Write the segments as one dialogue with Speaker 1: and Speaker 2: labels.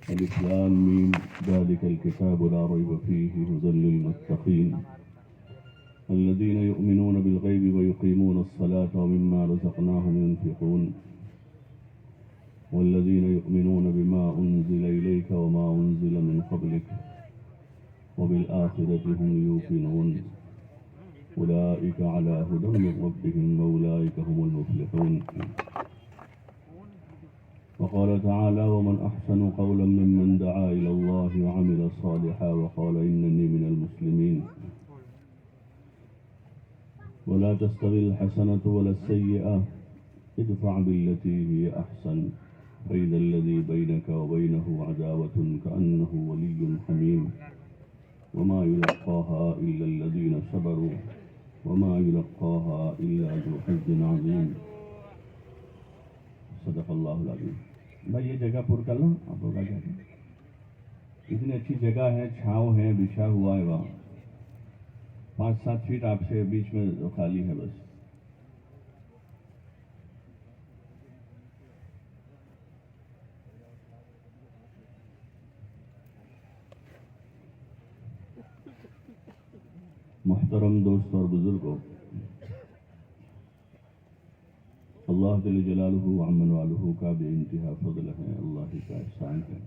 Speaker 1: ألف لام ميم ذلك الكتاب لا ريب فيه هدى للمتقين الذين يؤمنون بالغيب ويقيمون الصلاة ومما رزقناهم ينفقون والذين يؤمنون بما أنزل إليك وما أنزل من قبلك وبالآخرة هم يوقنون أولئك على هدى من ربهم وأولئك هم المفلحون. وقال تعالى ومن أحسن قولا ممن دعا إلى الله وعمل صالحا وقال إنني من المسلمين ولا تستوي الحسنة ولا السيئة ادفع بالتي هي أحسن فإذا الذي بينك وبينه عداوة كأنه ولي حميم وما يلقاها إلا الذين صبروا وما يلقاها إلا ذو حظ عظيم. صدق اللہ العظیم. بھائی یہ جگہ پر کر لو آپ لوگ. اتنی اچھی جگہ ہے, چھاؤں ہے, بچھا ہوا ہے وہاں. 5-7 فیٹ آپ سے بیچ میں خالی ہے بس. محترم دوست اور بزرگوں, اللہ جل جلالہ وعمن والہ کا بے انتہا فضل ہے, اللہ ہی کا احسان ہے.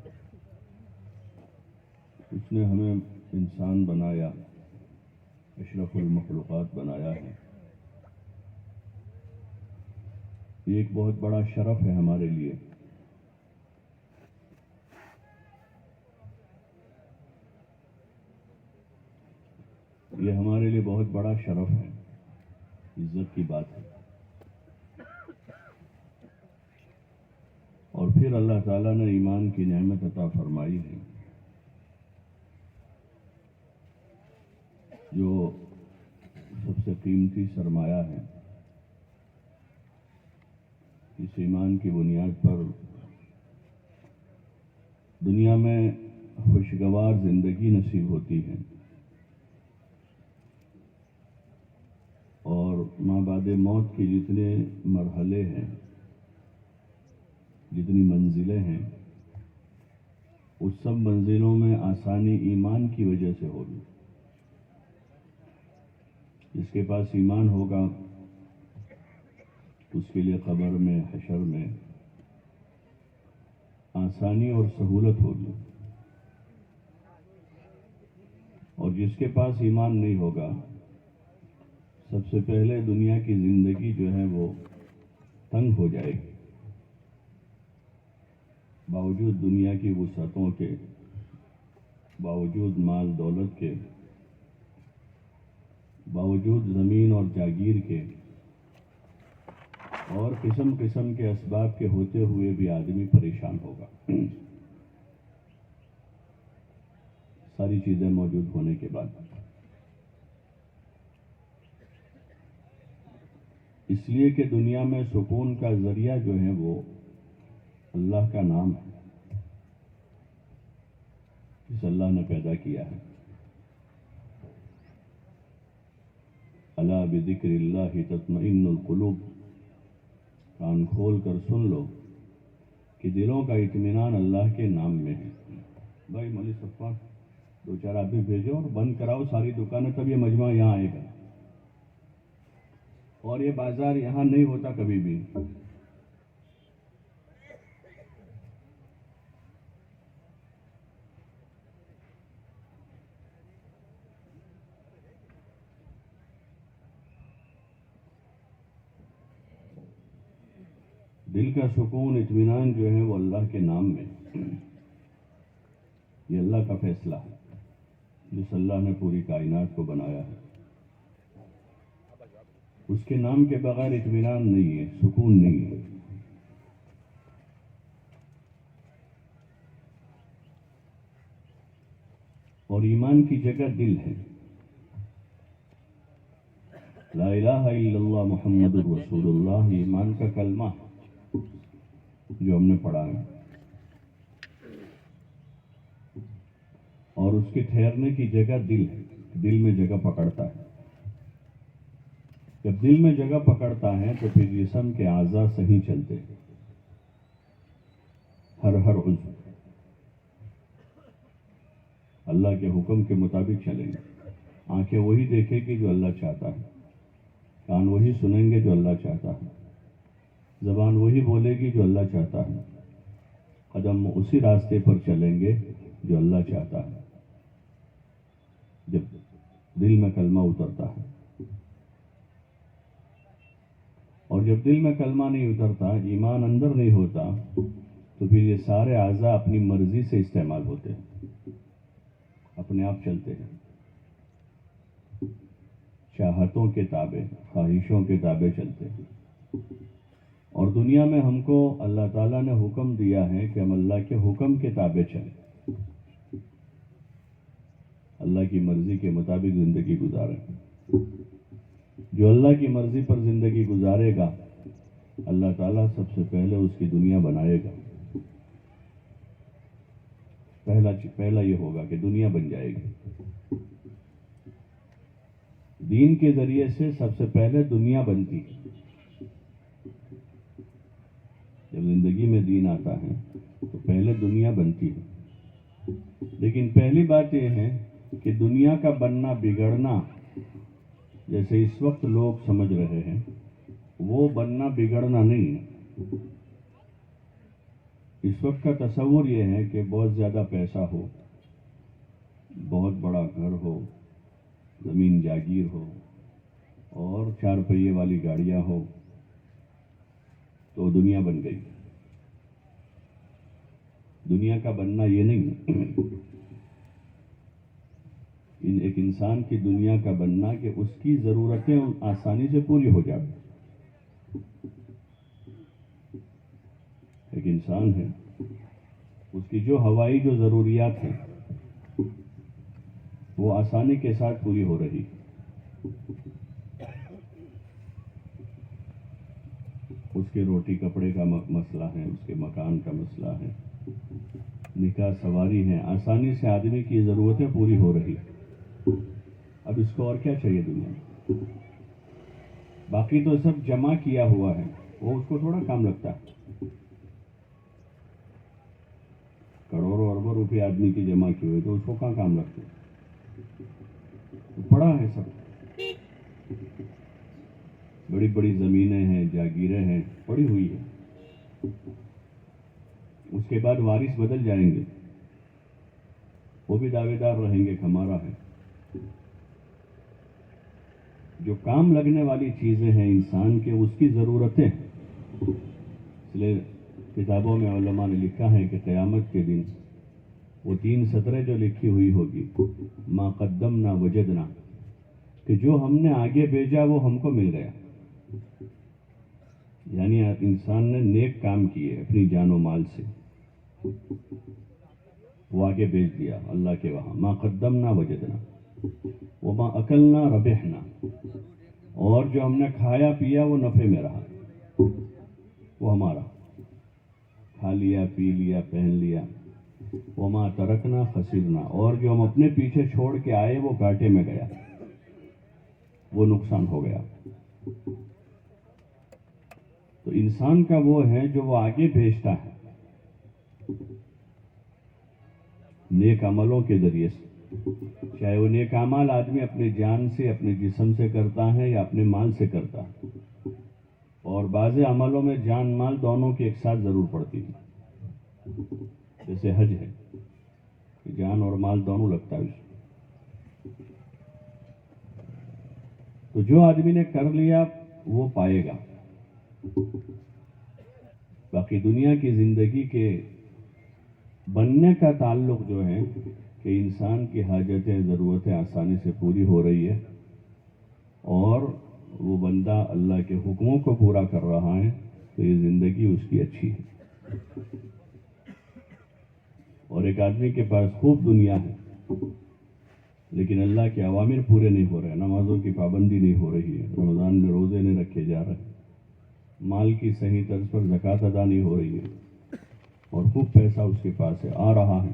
Speaker 1: اس نے ہمیں انسان بنایا, اشرف المخلوقات بنایا ہے. یہ ایک بہت بڑا شرف ہے ہمارے لیے. یہ ہمارے لیے بہت بڑا شرف ہے, عزت کی بات ہے. اور پھر اللہ تعالیٰ نے ایمان کی نعمت عطا فرمائی ہے, جو سب سے قیمتی سرمایہ ہے. اس ایمان کی بنیاد پر دنیا میں خوشگوار زندگی نصیب ہوتی ہے, اور ماں بعد موت کے جتنے مرحلے ہیں, جتنی منزلیں ہیں, اس سب منزلوں میں آسانی ایمان کی وجہ سے ہوگی. جس کے پاس ایمان ہوگا اس کے لیے قبر میں, حشر میں آسانی اور سہولت ہوگی. اور جس کے پاس ایمان نہیں ہوگا, سب سے پہلے دنیا کی زندگی جو ہے وہ تنگ ہو جائے گی. باوجود دنیا کی وسعتوں کے, باوجود مال دولت کے, باوجود زمین اور جاگیر کے, اور قسم قسم کے اسباب کے ہوتے ہوئے بھی آدمی پریشان ہوگا. ساری چیزیں موجود ہونے کے بعد. اس لیے کہ دنیا میں سکون کا ذریعہ جو ہے وہ اللہ کا نام ہے, جس اللہ نے پیدا کیا ہے. الا بذکر اللہ تطمئن القلوب. کان کھول کر سن لو کہ دلوں کا اطمینان اللہ کے نام میں ہے. بھائی مولوی صفا 2-4 آدمی بھیجو اور بند کراؤ ساری دکانیں, تب یہ مجمع یہاں آئے گا. اور یہ بازار یہاں نہیں ہوتا کبھی بھی. دل کا سکون, اطمینان جو ہے وہ اللہ کے نام میں. یہ اللہ کا فیصلہ ہے, جس اللہ نے پوری کائنات کو بنایا ہے. اس کے نام کے بغیر اطمینان نہیں ہے, سکون نہیں ہے. اور ایمان کی جگہ دل ہے. لا الہ الا اللہ محمد رسول اللہ ایمان کا کلمہ جو ہم نے پڑھا ہے, اور اس کے ٹھہرنے کی جگہ دل ہے. دل میں جگہ پکڑتا ہے. جب دل میں جگہ پکڑتا ہے تو پھر جسم کے اعضاء صحیح چلتے ہیں. ہر عضو اللہ کے حکم کے مطابق چلیں گے. آنکھیں وہی دیکھیں گی جو اللہ چاہتا ہے, کان وہی سنیں گے جو اللہ چاہتا ہے, زبان وہی بولے گی جو اللہ چاہتا ہے, قدم اسی راستے پر چلیں گے جو اللہ چاہتا ہے. جب دل میں کلمہ اترتا ہے, اور جب دل میں کلمہ نہیں اترتا, ایمان اندر نہیں ہوتا, تو پھر یہ سارے اعضاء اپنی مرضی سے استعمال ہوتے ہیں, اپنے آپ چلتے ہیں, چاہتوں کے تابع, خواہشوں کے تابع چلتے ہیں. اور دنیا میں ہم کو اللہ تعالیٰ نے حکم دیا ہے کہ ہم اللہ کے حکم کے تابع چلیں, اللہ کی مرضی کے مطابق زندگی گزاریں. جو اللہ کی مرضی پر زندگی گزارے گا, اللہ تعالیٰ سب سے پہلے اس کی دنیا بنائے گا. پہلا یہ ہوگا کہ دنیا بن جائے گی. دین کے ذریعے سے سب سے پہلے دنیا بنتی ہے. جب زندگی میں دین آتا ہے تو پہلے دنیا بنتی ہے. لیکن پہلی بات یہ ہے کہ دنیا کا بننا بگڑنا, جیسے اس وقت لوگ سمجھ رہے ہیں, وہ بننا بگڑنا نہیں ہے. اس وقت کا تصور یہ ہے کہ بہت زیادہ پیسہ ہو, بہت بڑا گھر ہو, زمین جاگیر ہو, اور 4 پہیے والی گاڑیاں ہو, تو دنیا بن گئی. دنیا کا بننا یہ نہیں ہے. ایک انسان کی دنیا کا بننا کہ اس کی ضرورتیں آسانی سے پوری ہو جائیں. ایک انسان ہے, اس کی جو ہوائی جو ضروریات ہیں وہ آسانی کے ساتھ پوری ہو رہی. اس کے روٹی کپڑے کا مسئلہ ہے, اس کے مکان کا مسئلہ ہے, نکاح سواری ہے, آسانی سے آدمی کی ضرورتیں پوری ہو رہی. اب اس کو اور کیا چاہیے دنیا میں؟ باقی تو سب جمع کیا ہوا ہے, وہ اس کو تھوڑا کام لگتا ہے. کروڑوں اربوں روپے آدمی کی جمع کی ہوئی تو اس کو کہاں کام لگتے؟ پڑا ہے سب. بڑی بڑی زمینیں ہیں, جاگیریں ہیں, پڑی ہوئی ہیں. اس کے بعد وارث بدل جائیں گے, وہ بھی دعوے دار رہیں گے کہ ہمارا ہے. جو کام لگنے والی چیزیں ہیں انسان کے, اس کی ضرورتیں. اس لیے کتابوں میں علماء نے لکھا ہے کہ قیامت کے دن وہ 3 سطریں جو لکھی ہوئی ہوگی, ما قدمنا وجدنا, کہ جو ہم نے آگے بھیجا وہ ہم کو مل گیا. یعنی انسان نے نیک کام کیے اپنی جان و مال سے, وہ آگے بھیج دیا اللہ کے وہاں. ما قدمنا وجدنا وما اکلنا ربحنا, اور جو ہم نے کھایا پیا وہ نفع میں رہا, وہ ہمارا. کھا لیا, پی لیا, پہن لیا. وما ترکنا خسرنا, اور جو ہم اپنے پیچھے چھوڑ کے آئے وہ گھاٹے میں گیا, وہ نقصان ہو گیا. تو انسان کا وہ ہے جو وہ آگے بھیجتا ہے نیک عملوں کے ذریعے سے. چاہے وہ نیک اعمال آدمی اپنے جان سے, اپنے جسم سے کرتا ہے یا اپنے مال سے کرتا ہے. اور بعض عملوں میں جان مال دونوں کی ایک ساتھ ضرور پڑتی ہے. جیسے حج ہے, جان اور مال دونوں لگتا ہے. تو جو آدمی نے کر لیا وہ پائے گا. باقی دنیا کی زندگی کے بننے کا تعلق جو ہے کہ انسان کی حاجتیں, ضرورتیں آسانی سے پوری ہو رہی ہے, اور وہ بندہ اللہ کے حکموں کو پورا کر رہا ہے, تو یہ زندگی اس کی اچھی ہے. اور ایک آدمی کے پاس خوب دنیا ہے لیکن اللہ کے اوامر پورے نہیں ہو رہے, نمازوں کی پابندی نہیں ہو رہی ہے, رمضان میں روزے نہیں رکھے جا رہے, مال کی صحیح طرز پر زکوٰۃ ادا نہیں ہو رہی ہے, اور خوب پیسہ اس کے پاس ہے, آ رہا ہے,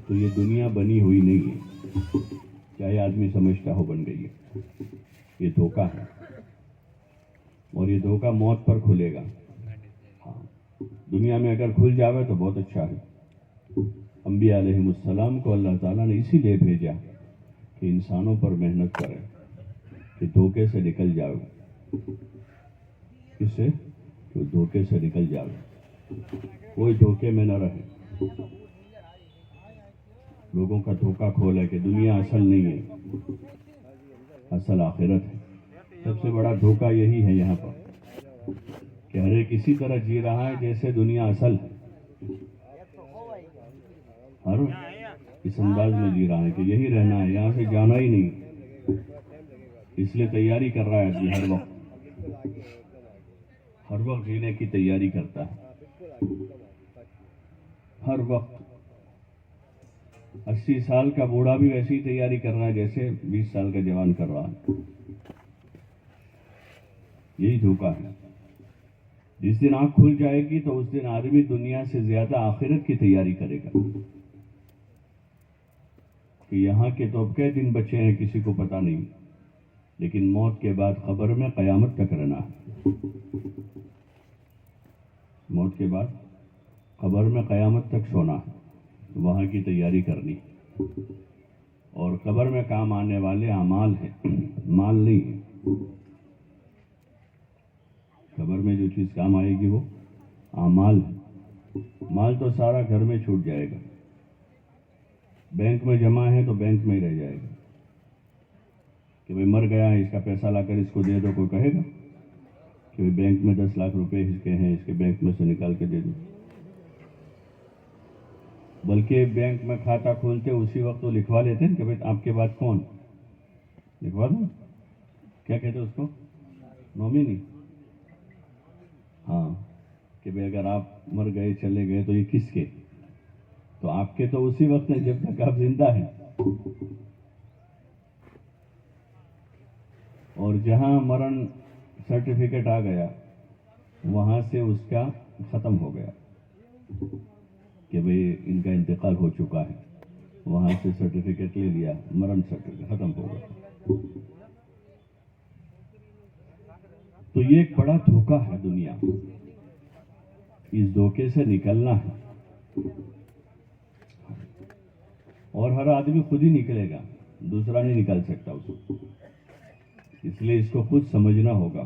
Speaker 1: تو یہ دنیا بنی ہوئی نہیں ہے. چاہے آدمی سمجھتا ہو بن گئی ہے. یہ دھوکہ ہے, اور یہ دھوکہ موت پر کھلے گا. ہاں, دنیا میں اگر کھل جاوے تو بہت اچھا ہے, انبیاء علیہ السلام کو اللہ تعالیٰ نے اسی لیے بھیجا کہ انسانوں پر محنت کرے کہ دھوکے سے نکل جاؤ. کس سے؟ کہ دھوکے سے نکل جاؤ، کوئی دھوکے میں نہ رہے. لوگوں کا دھوکہ کھولے کہ دنیا اصل نہیں ہے، اصل آخرت ہے. سب سے بڑا دھوکہ یہی ہے یہاں پر کہ ہر ایک اسی طرح جی رہا ہے جیسے دنیا اصل ہے. ہر اس انداز میں جی رہا ہے کہ یہی رہنا ہے، یہاں سے جانا ہی نہیں. اس لیے تیاری کر رہا ہے آدمی ہر وقت جینے کی تیاری کرتا ہے. ہر وقت 80 سال کا بوڑھا بھی ویسی تیاری کر رہا ہے جیسے 20 سال کا جوان کر رہا ہے. یہی دھوکہ ہے. جس دن آنکھ کھل جائے گی تو اس دن آدمی دنیا سے زیادہ آخرت کی تیاری کرے گا کہ یہاں کے تو اب کئی دن بچے ہیں کسی کو پتہ نہیں، لیکن موت کے بعد قبر میں قیامت تک رہنا ہے. موت کے بعد قبر میں قیامت تک سونا ہے، وہاں کی تیاری کرنی. اور قبر میں کام آنے والے اعمال ہیں، مال نہیں ہے. قبر میں جو چیز کام آئے گی وہ اعمال ہے. مال تو سارا گھر میں چھوٹ جائے گا، بینک میں جمع ہے تو بینک میں ہی رہ جائے گا کہ بھئی مر گیا ہے، اس کا پیسہ لا کر اس کو دے دو. کوئی کہے گا کہ بھئی بینک میں 10 لاکھ روپے اس کے ہیں، اس کے بینک میں سے نکال کے دے دو. بلکہ بینک میں کھاتہ کھولتے اسی وقت تو لکھوا لیتے ہیں کہ بھئی آپ کے بعد کون لکھوا دو. کیا کہتے اس کو؟ نومینی. ہاں کہ بھئی اگر آپ مر گئے چلے گئے تو یہ کس کے؟ تو آپ کے تو اسی وقت ہیں جب تک آپ زندہ ہیں. اور جہاں مرن سرٹیفکیٹ آ گیا وہاں سے اس کا ختم ہو گیا کہ بھئی ان کا انتقال ہو چکا ہے، وہاں سے سرٹیفکیٹ لے لیا، مرن سرٹیفکیٹ ختم ہو گیا. تو یہ ایک بڑا دھوکہ ہے دنیا. اس دھوکے سے نکلنا ہے اور ہر آدمی خود ہی نکلے گا، دوسرا نہیں نکال سکتا اس کو. اس لیے اس کو خود سمجھنا ہوگا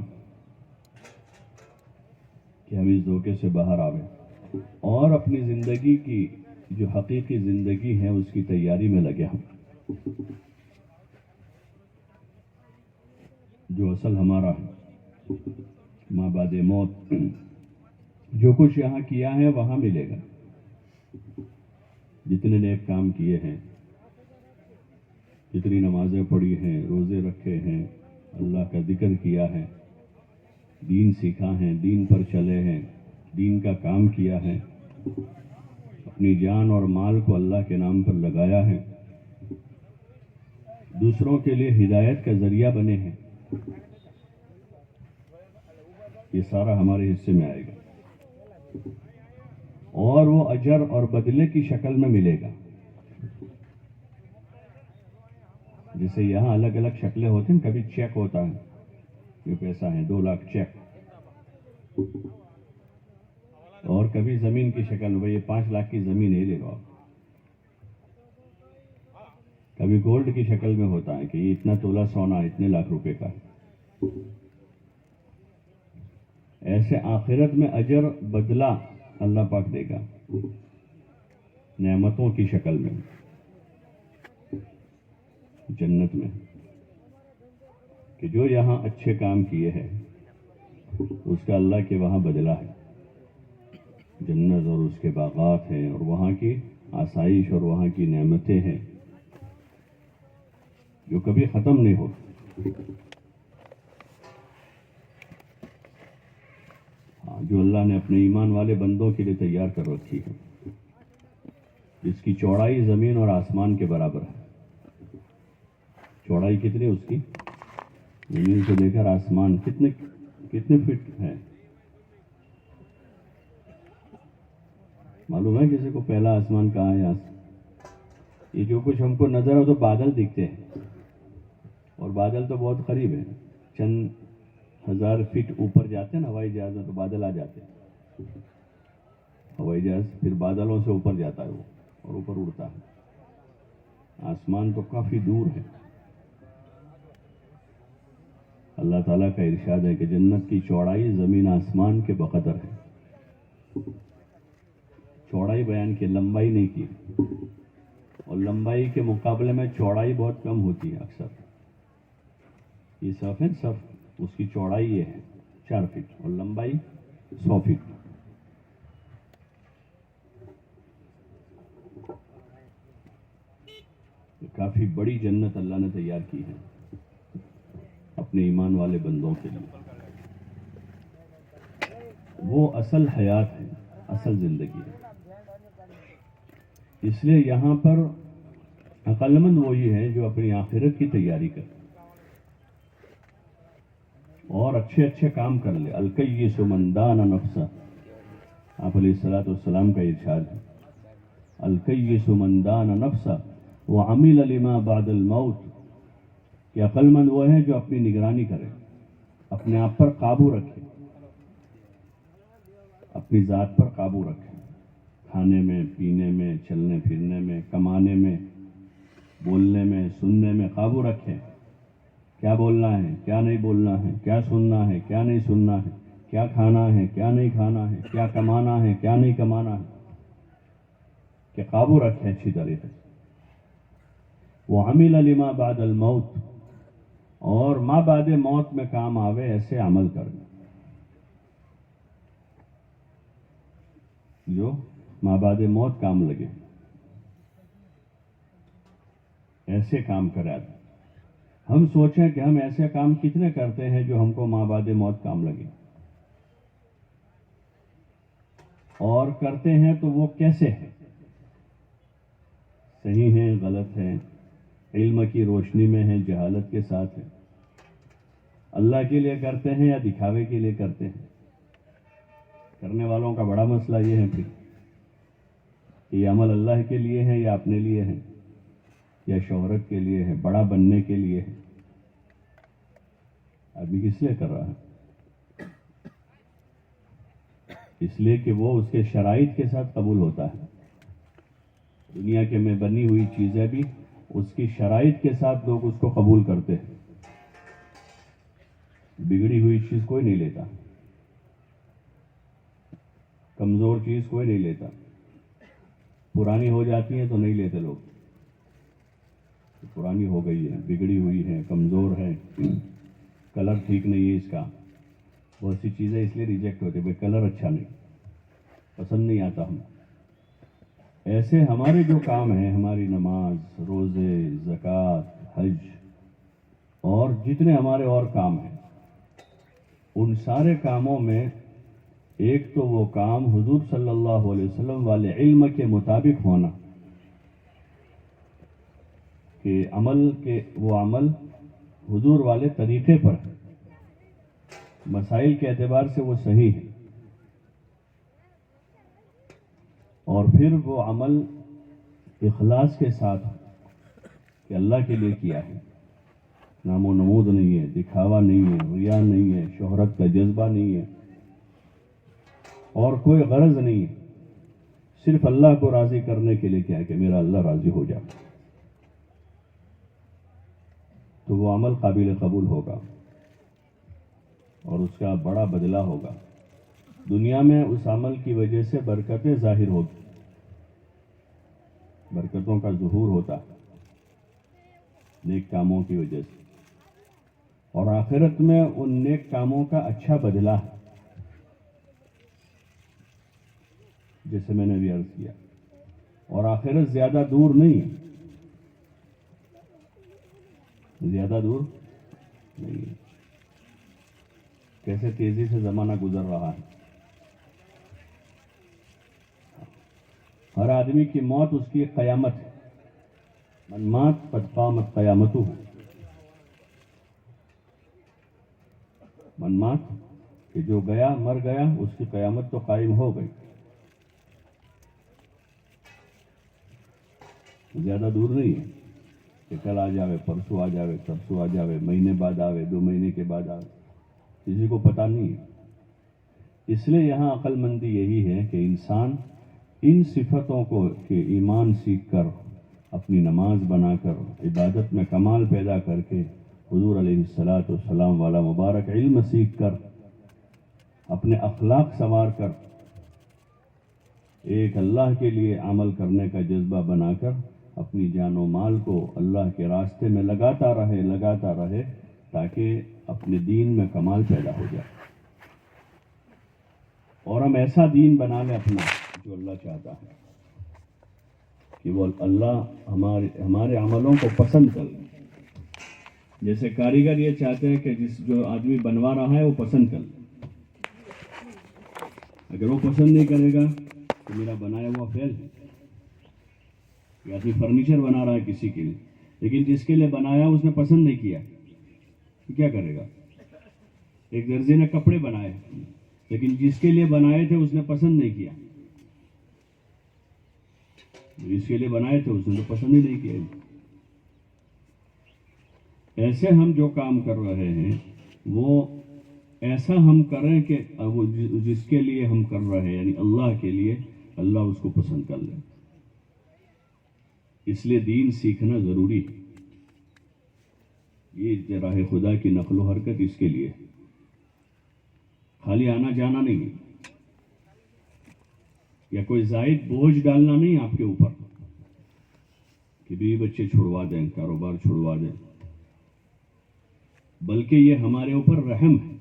Speaker 1: کہ ہم اس دھوکے سے باہر آویں اور اپنی زندگی کی جو حقیقی زندگی ہے اس کی تیاری میں لگے ہم. جو اصل ہمارا ہے ماں بعد موت، جو کچھ یہاں کیا ہے وہاں ملے گا. جتنے نیک کام کیے ہیں، جتنی نمازیں پڑھی ہیں، روزے رکھے ہیں، اللہ کا ذکر کیا ہے، دین سیکھا ہے، دین پر چلے ہیں، دین کا کام کیا ہے، اپنی جان اور مال کو اللہ کے نام پر لگایا ہے، دوسروں کے لیے ہدایت کا ذریعہ بنے ہیں، یہ سارا ہمارے حصے میں آئے گا اور وہ اجر اور بدلے کی شکل میں ملے گا. جیسے یہاں الگ الگ شکلیں ہوتی ہیں، کبھی چیک ہوتا ہے، یہ پیسہ ہے 2 لاکھ چیک، اور کبھی زمین کی شکل میں، یہ 5 لاکھ کی زمین ہے لے لو آپ. کبھی گولڈ کی شکل میں ہوتا ہے کہ یہ اتنا تولہ سونا اتنے لاکھ روپے کا. ایسے آخرت میں اجر بدلہ اللہ پاک دے گا نعمتوں کی شکل میں جنت میں، کہ جو یہاں اچھے کام کیے ہیں اس کا اللہ کے وہاں بدلہ ہے. جنت اور اس کے باغات ہیں اور وہاں کی آسائش اور وہاں کی نعمتیں ہیں جو کبھی ختم نہیں ہوتی. جو اللہ نے اپنے ایمان والے بندوں کے لیے تیار کر رکھی ہے، جس کی چوڑائی زمین اور آسمان کے برابر ہے. چوڑائی کتنی اس کی؟ زمین سے لے کر آسمان کتنے فٹ ہے؟ معلوم ہے کسی کو پہلا آسمان کہاں ہے؟ یہ جو کچھ ہم کو نظر ہو تو بادل دکھتے ہیں، اور بادل تو بہت قریب ہے، چند ہزار فٹ اوپر جاتے ہیں نا ہوائی جہاز میں تو بادل آ جاتے ہیں. ہوائی جہاز پھر بادلوں سے اوپر جاتا ہے وہ. اور اوپر اڑتا ہے. آسمان تو کافی دور ہے. اللہ تعالیٰ کا ارشاد ہے کہ جنت کی چوڑائی زمین آسمان کے بقدر ہے. چوڑائی بیان کی، لمبائی نہیں کی. اور لمبائی کے مقابلے میں چوڑائی بہت کم ہوتی ہے اکثر. یہ صف ہے، صف اس کی چوڑائی یہ ہے 4 فٹ اور لمبائی 100 فٹ. کافی بڑی جنت اللہ نے تیار کی ہے اپنے ایمان والے بندوں کے لیے. وہ اصل حیات ہے، اصل زندگی ہے. اس لیے یہاں پر عقل مند وہی ہے جو اپنی آخرت کی تیاری کرے اور اچھے اچھے کام کر لے. الکیس من دان نفسہ، آپ علیہ الصلوۃ والسلام کا ارشاد ہے. الکیس من دان نفسہ وعمل لما بعد الموت، کہ عقل مند وہ ہے جو اپنی نگرانی کرے، اپنے آپ پر قابو رکھے، اپنی ذات پر قابو رکھے، کھانے میں، پینے میں، چلنے پھرنے میں، کمانے میں، بولنے میں، سننے میں قابو رکھے. کیا بولنا ہے، کیا نہیں بولنا ہے، کیا سننا ہے، کیا نہیں سننا ہے، کیا کھانا ہے، کیا نہیں کھانا ہے، کیا کمانا ہے، کیا نہیں کمانا ہے، کہ قابو رکھے اچھی طریقے سے. وعمل لما بعد الموت، اور ما بعد موت میں کام آوے ایسے عمل کرنا جو ما بعد موت کام لگے، ایسے کام کرے. ہم سوچیں کہ ہم ایسے کام کتنے کرتے ہیں جو ہم کو ما بعد موت کام لگے، اور کرتے ہیں تو وہ کیسے ہیں، صحیح ہیں، غلط ہیں، علم کی روشنی میں ہیں، جہالت کے ساتھ ہیں، اللہ کے لیے کرتے ہیں یا دکھاوے کے لیے کرتے ہیں. کرنے والوں کا بڑا مسئلہ یہ ہے پھر کہ یہ عمل اللہ کے لیے ہے یا اپنے لیے ہے یا شہرت کے لیے ہے، بڑا بننے کے لیے ہے. آدمی کس لیے کر رہا ہے؟ اس لیے کہ وہ اس کے شرائط کے ساتھ قبول ہوتا ہے. دنیا کے میں بنی ہوئی چیزیں بھی اس کی شرائط کے ساتھ لوگ اس کو قبول کرتے ہیں. بگڑی ہوئی چیز کوئی نہیں لیتا، کمزور چیز کوئی نہیں لیتا. پرانی ہو جاتی ہیں تو نہیں لیتے لوگ، پرانی ہو گئی ہے، بگڑی ہوئی ہے، کمزور ہے، کلر ٹھیک نہیں ہے اس کا. بہت سی چیزیں اس لیے ریجیکٹ ہوتی ہیں، کلر اچھا نہیں، پسند نہیں آتا ہم. ایسے ہمارے جو کام ہیں، ہماری نماز، روزے، زکوٰۃ، حج اور جتنے ہمارے اور کام ہیں، ان سارے کاموں میں ایک تو وہ کام حضور صلی اللہ علیہ وسلم والے علم کے مطابق ہونا، کہ وہ عمل حضور والے طریقے پر ہے، مسائل کے اعتبار سے وہ صحیح ہے. اور پھر وہ عمل اخلاص کے ساتھ کہ اللہ کے لیے کیا ہے، نام و نمود نہیں ہے، دکھاوا نہیں ہے، ریا نہیں ہے، شہرت کا جذبہ نہیں ہے، اور کوئی غرض نہیں ہے، صرف اللہ کو راضی کرنے کے لیے کیا کہ میرا اللہ راضی ہو جائے. تو وہ عمل قابل قبول ہوگا اور اس کا بڑا بدلہ ہوگا. دنیا میں اس عمل کی وجہ سے برکتیں ظاہر ہوگی، برکتوں کا ظہور ہوتا ہے نیک کاموں کی وجہ سے. اور آخرت میں ان نیک کاموں کا اچھا بدلہ ہے، جیسے میں نے بھی عرض کیا. اور آخرت زیادہ دور نہیں ہے، زیادہ دور نہیں ہے. کیسے تیزی سے زمانہ گزر رہا ہے. ہر آدمی کی موت اس کی قیامت ہے. من مات قد قامت قیامتہ. من مات کہ جو گیا مر گیا، اس کی قیامت تو قائم ہو گئی. زیادہ دور نہیں ہے کہ کل آ جاوے، پرسوں آ جاوے، ترسوں آ جاوے، مہینے بعد آوے، 2 مہینے کے بعد آوے، کسی کو پتہ نہیں ہے. اس لیے یہاں عقل مندی یہی ہے کہ انسان ان صفتوں کو کہ ایمان سیکھ کر، اپنی نماز بنا کر، عبادت میں کمال پیدا کر کے، حضور علیہ الصلاۃ والسلام والا مبارک علم سیکھ کر، اپنے اخلاق سنوار کر، ایک اللہ کے لیے عمل کرنے کا جذبہ بنا کر اپنی جان و مال کو اللہ کے راستے میں لگاتا رہے تاکہ اپنے دین میں کمال پیدا ہو جائے، اور ہم ایسا دین بنا لیں اپنا جو اللہ چاہتا ہے، کہ وہ اللہ ہمارے عملوں کو پسند کر لے۔ جیسے کاریگر یہ چاہتے ہیں کہ جو آدمی بنوا رہا ہے وہ پسند کر لے، اگر وہ پسند نہیں کرے گا تو میرا بنایا ہوا فیل ہے۔ یا پھر فرنیچر بنا رہا ہے کسی کے لیے، لیکن جس کے لیے بنایا اس نے پسند نہیں کیا تو کیا کرے گا؟ ایک درزی نے کپڑے بنائے، لیکن جس کے لیے بنائے تھے اس نے پسند نہیں کیا، جس کے لیے بنائے تھے اس نے تو پسند ہی نہیں کیا۔ ایسے ہم جو کام کر رہے ہیں وہ ایسا ہم کریں کہ وہ جس کے لیے ہم کر رہے ہیں، یعنی اللہ کے لیے، اللہ اس کو پسند کر لے۔ اس لیے دین سیکھنا ضروری ہے۔ یہ راہ خدا کی نقل و حرکت اس کے لیے ہے، خالی آنا جانا نہیں ہے، یا کوئی زائد بوجھ ڈالنا نہیں آپ کے اوپر کہ بیوی بچے چھڑوا دیں، کاروبار چھڑوا دیں، بلکہ یہ ہمارے اوپر رحم ہے۔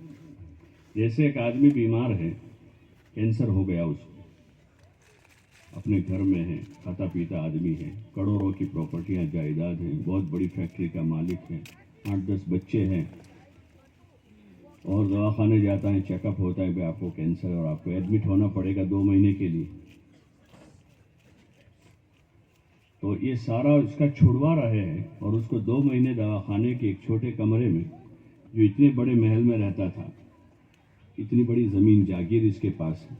Speaker 1: جیسے ایک آدمی بیمار ہے، کینسر ہو گیا اس کو، اپنے گھر میں ہے، کھاتا پیتا آدمی ہے، کروڑوں کی پراپرٹیاں جائیداد ہیں، بہت بڑی فیکٹری کا مالک ہے، 8-10 بچے ہیں، اور دواخانے جاتا ہے، چیک اپ ہوتا ہے کہ آپ کو کینسر ہے اور آپ کو ایڈمٹ ہونا پڑے گا 2 مہینے کے لیے۔ تو یہ سارا اس کا چھڑوا رہے ہیں، اور اس کو 2 مہینے دواخانے کے ایک چھوٹے کمرے میں، جو اتنے بڑے محل میں رہتا تھا، اتنی بڑی زمین جاگیر اس کے پاس ہے،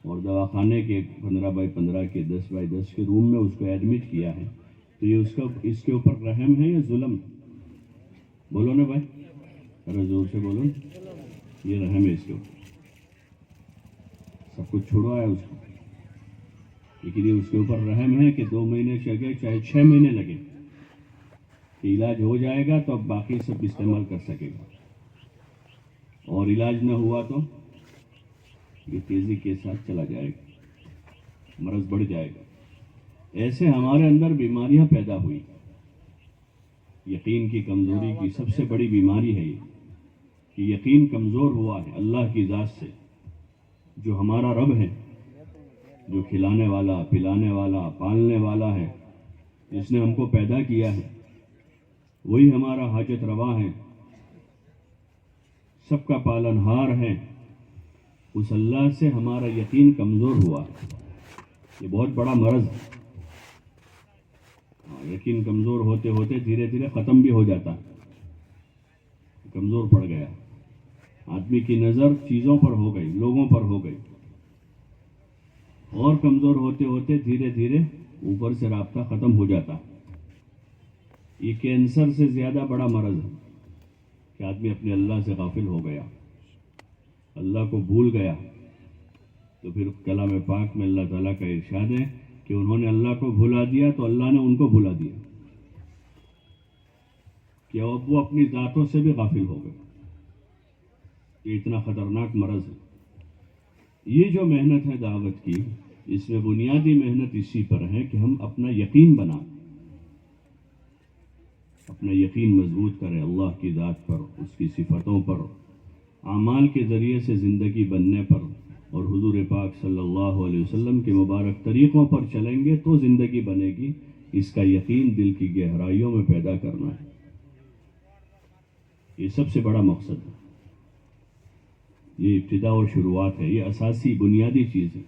Speaker 1: اور دواخانے کے 15x15 کے 10x10 کے روم میں اس کو ایڈمٹ کیا ہے، تو یہ اس کے اوپر رحم ہے یا ظلم؟ بولو نا بھائی، ذرا زور سے بولو۔ یہ رحم ہے اس کے اوپر، سب کچھ چھوڑوا ہے اس کو، لیکن یہ اس کے اوپر رحم ہے کہ 2 مہینے لگے چاہے 6 مہینے لگے، کہ علاج ہو جائے گا تو اب باقی سب استعمال کر سکے گا، اور علاج نہ ہوا تو یہ تیزی کے ساتھ چلا جائے گا، مرض بڑھ جائے گا۔ ایسے ہمارے اندر بیماریاں پیدا ہوئی۔ یقین کی کمزوری کی سب سے بڑی بیماری ہے یہ، کہ یقین کمزور ہوا ہے اللہ کی ذات سے، جو ہمارا رب ہے، جو کھلانے والا، پلانے والا، پالنے والا ہے، جس نے ہم کو پیدا کیا ہے، وہی ہمارا حاجت روا ہے، سب کا پالنہار ہے۔ اس اللہ سے ہمارا یقین کمزور ہوا ہے، یہ بہت بڑا مرض ہے۔ یقین کمزور ہوتے ہوتے دھیرے دھیرے ختم بھی ہو جاتا ہے، کمزور پڑ گیا، آدمی کی نظر چیزوں پر ہو گئی، لوگوں پر ہو گئی، اور کمزور ہوتے ہوتے دھیرے دھیرے اوپر سے رابطہ ختم ہو جاتا ہے۔ یہ کینسر سے زیادہ بڑا مرض ہے کہ آدمی اپنے اللہ سے غافل ہو گیا، اللہ کو بھول گیا۔ تو پھر کلام پاک میں اللہ تعالیٰ کا ارشاد ہے کہ انہوں نے اللہ کو بھلا دیا تو اللہ نے ان کو بھلا دیا، کہ اب وہ اپنی ذاتوں سے بھی غافل ہو گئے۔ یہ اتنا خطرناک مرض ہے۔ یہ جو محنت ہے دعوت کی، اس میں بنیادی محنت اسی پر ہے کہ ہم اپنا یقین بنائیں، اپنا یقین مضبوط کریں اللہ کی ذات پر، اس کی صفتوں پر، اعمال کے ذریعے سے زندگی بننے پر، اور حضور پاک صلی اللہ علیہ وسلم کے مبارک طریقوں پر چلیں گے تو زندگی بنے گی۔ اس کا یقین دل کی گہرائیوں میں پیدا کرنا ہے، یہ سب سے بڑا مقصد ہے۔ یہ ابتدا اور شروعات ہے، یہ اساسی بنیادی چیز ہے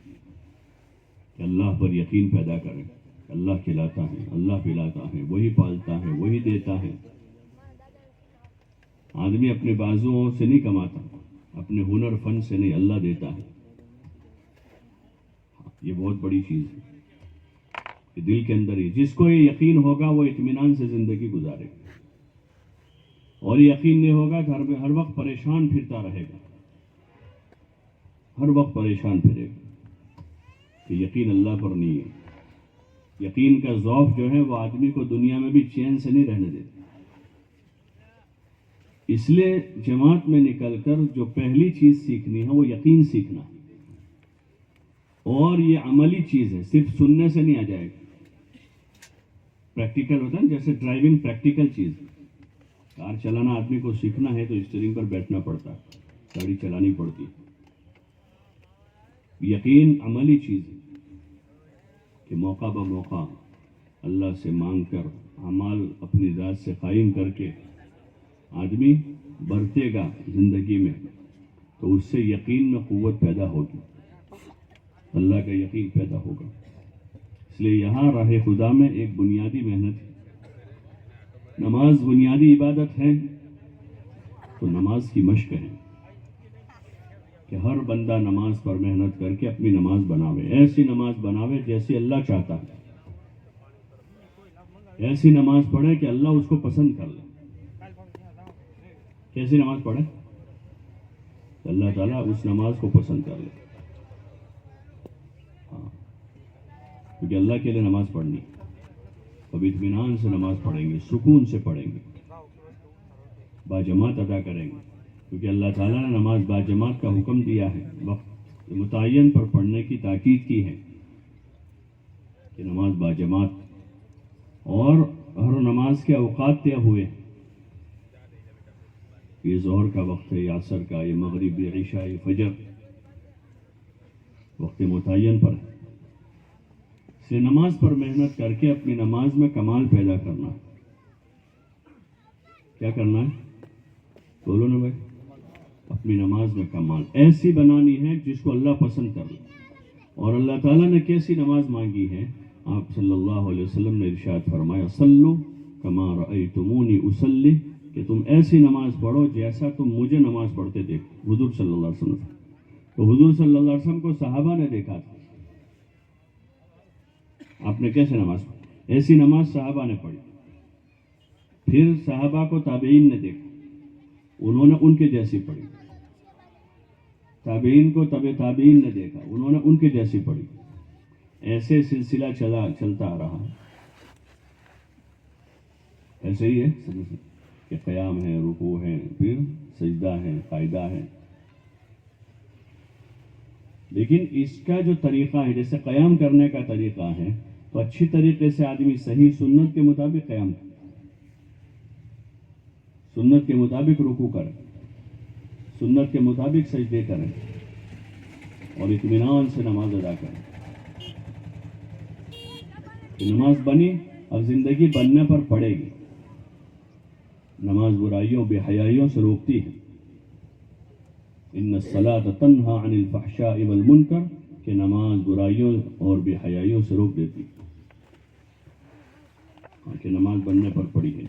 Speaker 1: کہ اللہ پر یقین پیدا کریں۔ اللہ کھلاتا ہے، اللہ پلاتا ہے، وہی پالتا ہے، وہی دیتا ہے۔ آدمی اپنے بازوؤں سے نہیں کماتا، اپنے ہنر فن سے نہیں، اللہ دیتا ہے۔ یہ بہت بڑی چیز ہے کہ دل کے اندر ہی جس کو یہ یقین ہوگا وہ اطمینان سے زندگی گزارے گا، اور یقین نہیں ہوگا تو ہر وقت پریشان پھرتا رہے گا، ہر وقت پریشان پھرے گا۔ کہ یقین اللہ پر نہیں ہے۔ یقین کا ضعف جو ہے وہ آدمی کو دنیا میں بھی چین سے نہیں رہنے دیتا۔ اس لیے جماعت میں نکل کر جو پہلی چیز سیکھنی ہے وہ یقین سیکھنا ہے، اور یہ عملی چیز ہے، صرف سننے سے نہیں آ جائے گا۔ پریکٹیکل ہوتا ہے، جیسے ڈرائیونگ پریکٹیکل چیز ہے۔ کار چلانا آدمی کو سیکھنا ہے تو اسٹیئرنگ پر بیٹھنا پڑتا ہے، گاڑی چلانی پڑتی ہے۔ یقین عملی چیز ہے کہ موقع بہ موقع اللہ سے مانگ کر اعمال اپنی ذات سے قائم کر کے آدمی برتے گا زندگی میں، تو اس سے یقین میں قوت پیدا ہوگی، اللہ کا یقین پیدا ہوگا۔ اس لیے یہاں راہ خدا میں ایک بنیادی محنت ہے۔ نماز بنیادی عبادت ہے تو نماز کی مشق ہے کہ ہر بندہ نماز پر محنت کر کے اپنی نماز بناوے، ایسی نماز بناوے جیسی اللہ چاہتا ہے، ایسی نماز پڑھے کہ اللہ اس کو پسند کر لے۔ کیسی نماز پڑھے کہ اللہ تعالیٰ اس نماز کو پسند کر لے۔ ہاں، کیونکہ اللہ کے لیے نماز پڑھنی، اب اطمینان سے نماز پڑھیں گے، سکون سے پڑھیں گے، باجماعت ادا کریں گے، کیونکہ اللہ تعالیٰ نے نماز باجماعت کا حکم دیا ہے، وقت متعین پر پڑھنے کی تاکید کی ہے کہ نماز باجماعت، اور ہر نماز کے اوقات طے ہوئے۔ یہ ظہر کا وقت ہے، یہ عصر کا، یہ مغرب، یہ عشاء، یہ فجر، وقت متعین پر ہے۔ اس لیے نماز پر محنت کر کے اپنی نماز میں کمال پیدا کرنا ہے۔ کیا کرنا ہے؟ بولو نا بھائی، اپنی نماز میں کمال ایسی بنانی ہے جس کو اللہ پسند کر لے۔ اور اللہ تعالیٰ نے کیسی نماز مانگی ہے؟ آپ صلی اللہ علیہ وسلم نے ارشاد فرمایا، صلو کما رأیتمونی اصلی، کہ تم ایسی نماز پڑھو جیسا تم مجھے نماز پڑھتے دیکھو، حضور صلی اللہ علیہ وسلم۔ تو حضور صلی اللہ علیہ وسلم کو صحابہ نے دیکھا تھا، آپ نے کیسے نماز پڑھی؟ ایسی نماز صحابہ نے پڑھی۔ پھر صحابہ کو تابعین نے دیکھا، انہوں نے ان کے جیسی پڑھی۔ تابعین کو تابعین نے دیکھا، انہوں نے ان کے جیسی پڑھی۔ ایسے سلسلہ چلتا آ رہا ہے۔ ایسے ہی ہے کہ قیام ہے، رکوع ہے، پھر سجدہ ہے، قاعدہ ہے۔ لیکن اس کا جو طریقہ ہے، جیسے قیام کرنے کا طریقہ ہے، تو اچھی طریقے سے آدمی صحیح سنت کے مطابق قیام کرے، سنت کے مطابق رکوع کرے، سنت کے مطابق سجدے کریں، اور اطمینان سے نماز ادا کریں۔ نماز بنی، اب زندگی بننے پر پڑے گی۔ نماز برائیوں بے حیائیوں سے روکتی ہے۔ ان الصلاۃ تنہی عن الفحشاء والمنکر، کہ نماز برائیوں اور بے حیائیوں سے روک دیتی ہے، کہ نماز بننے پر پڑی ہے۔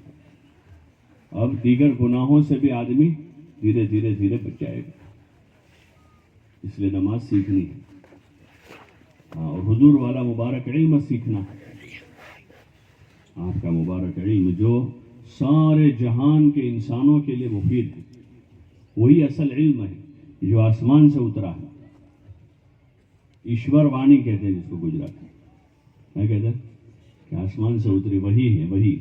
Speaker 1: اب دیگر گناہوں سے بھی آدمی دھیرے دھیرے دھیرے بچ جائے گا، اس لیے نماز سیکھنی ہے۔ اور حضور والا مبارک علم سیکھنا ہے، آپ کا مبارک علم جو سارے جہان کے انسانوں کے لیے مفید ہے، وہی اصل علم ہے جو آسمان سے اترا ہے۔ ایشور وانی کہتے ہیں جس کو گجراتی میں، کہتے ہیں کہ آسمان سے اتری وہی ہے، وہی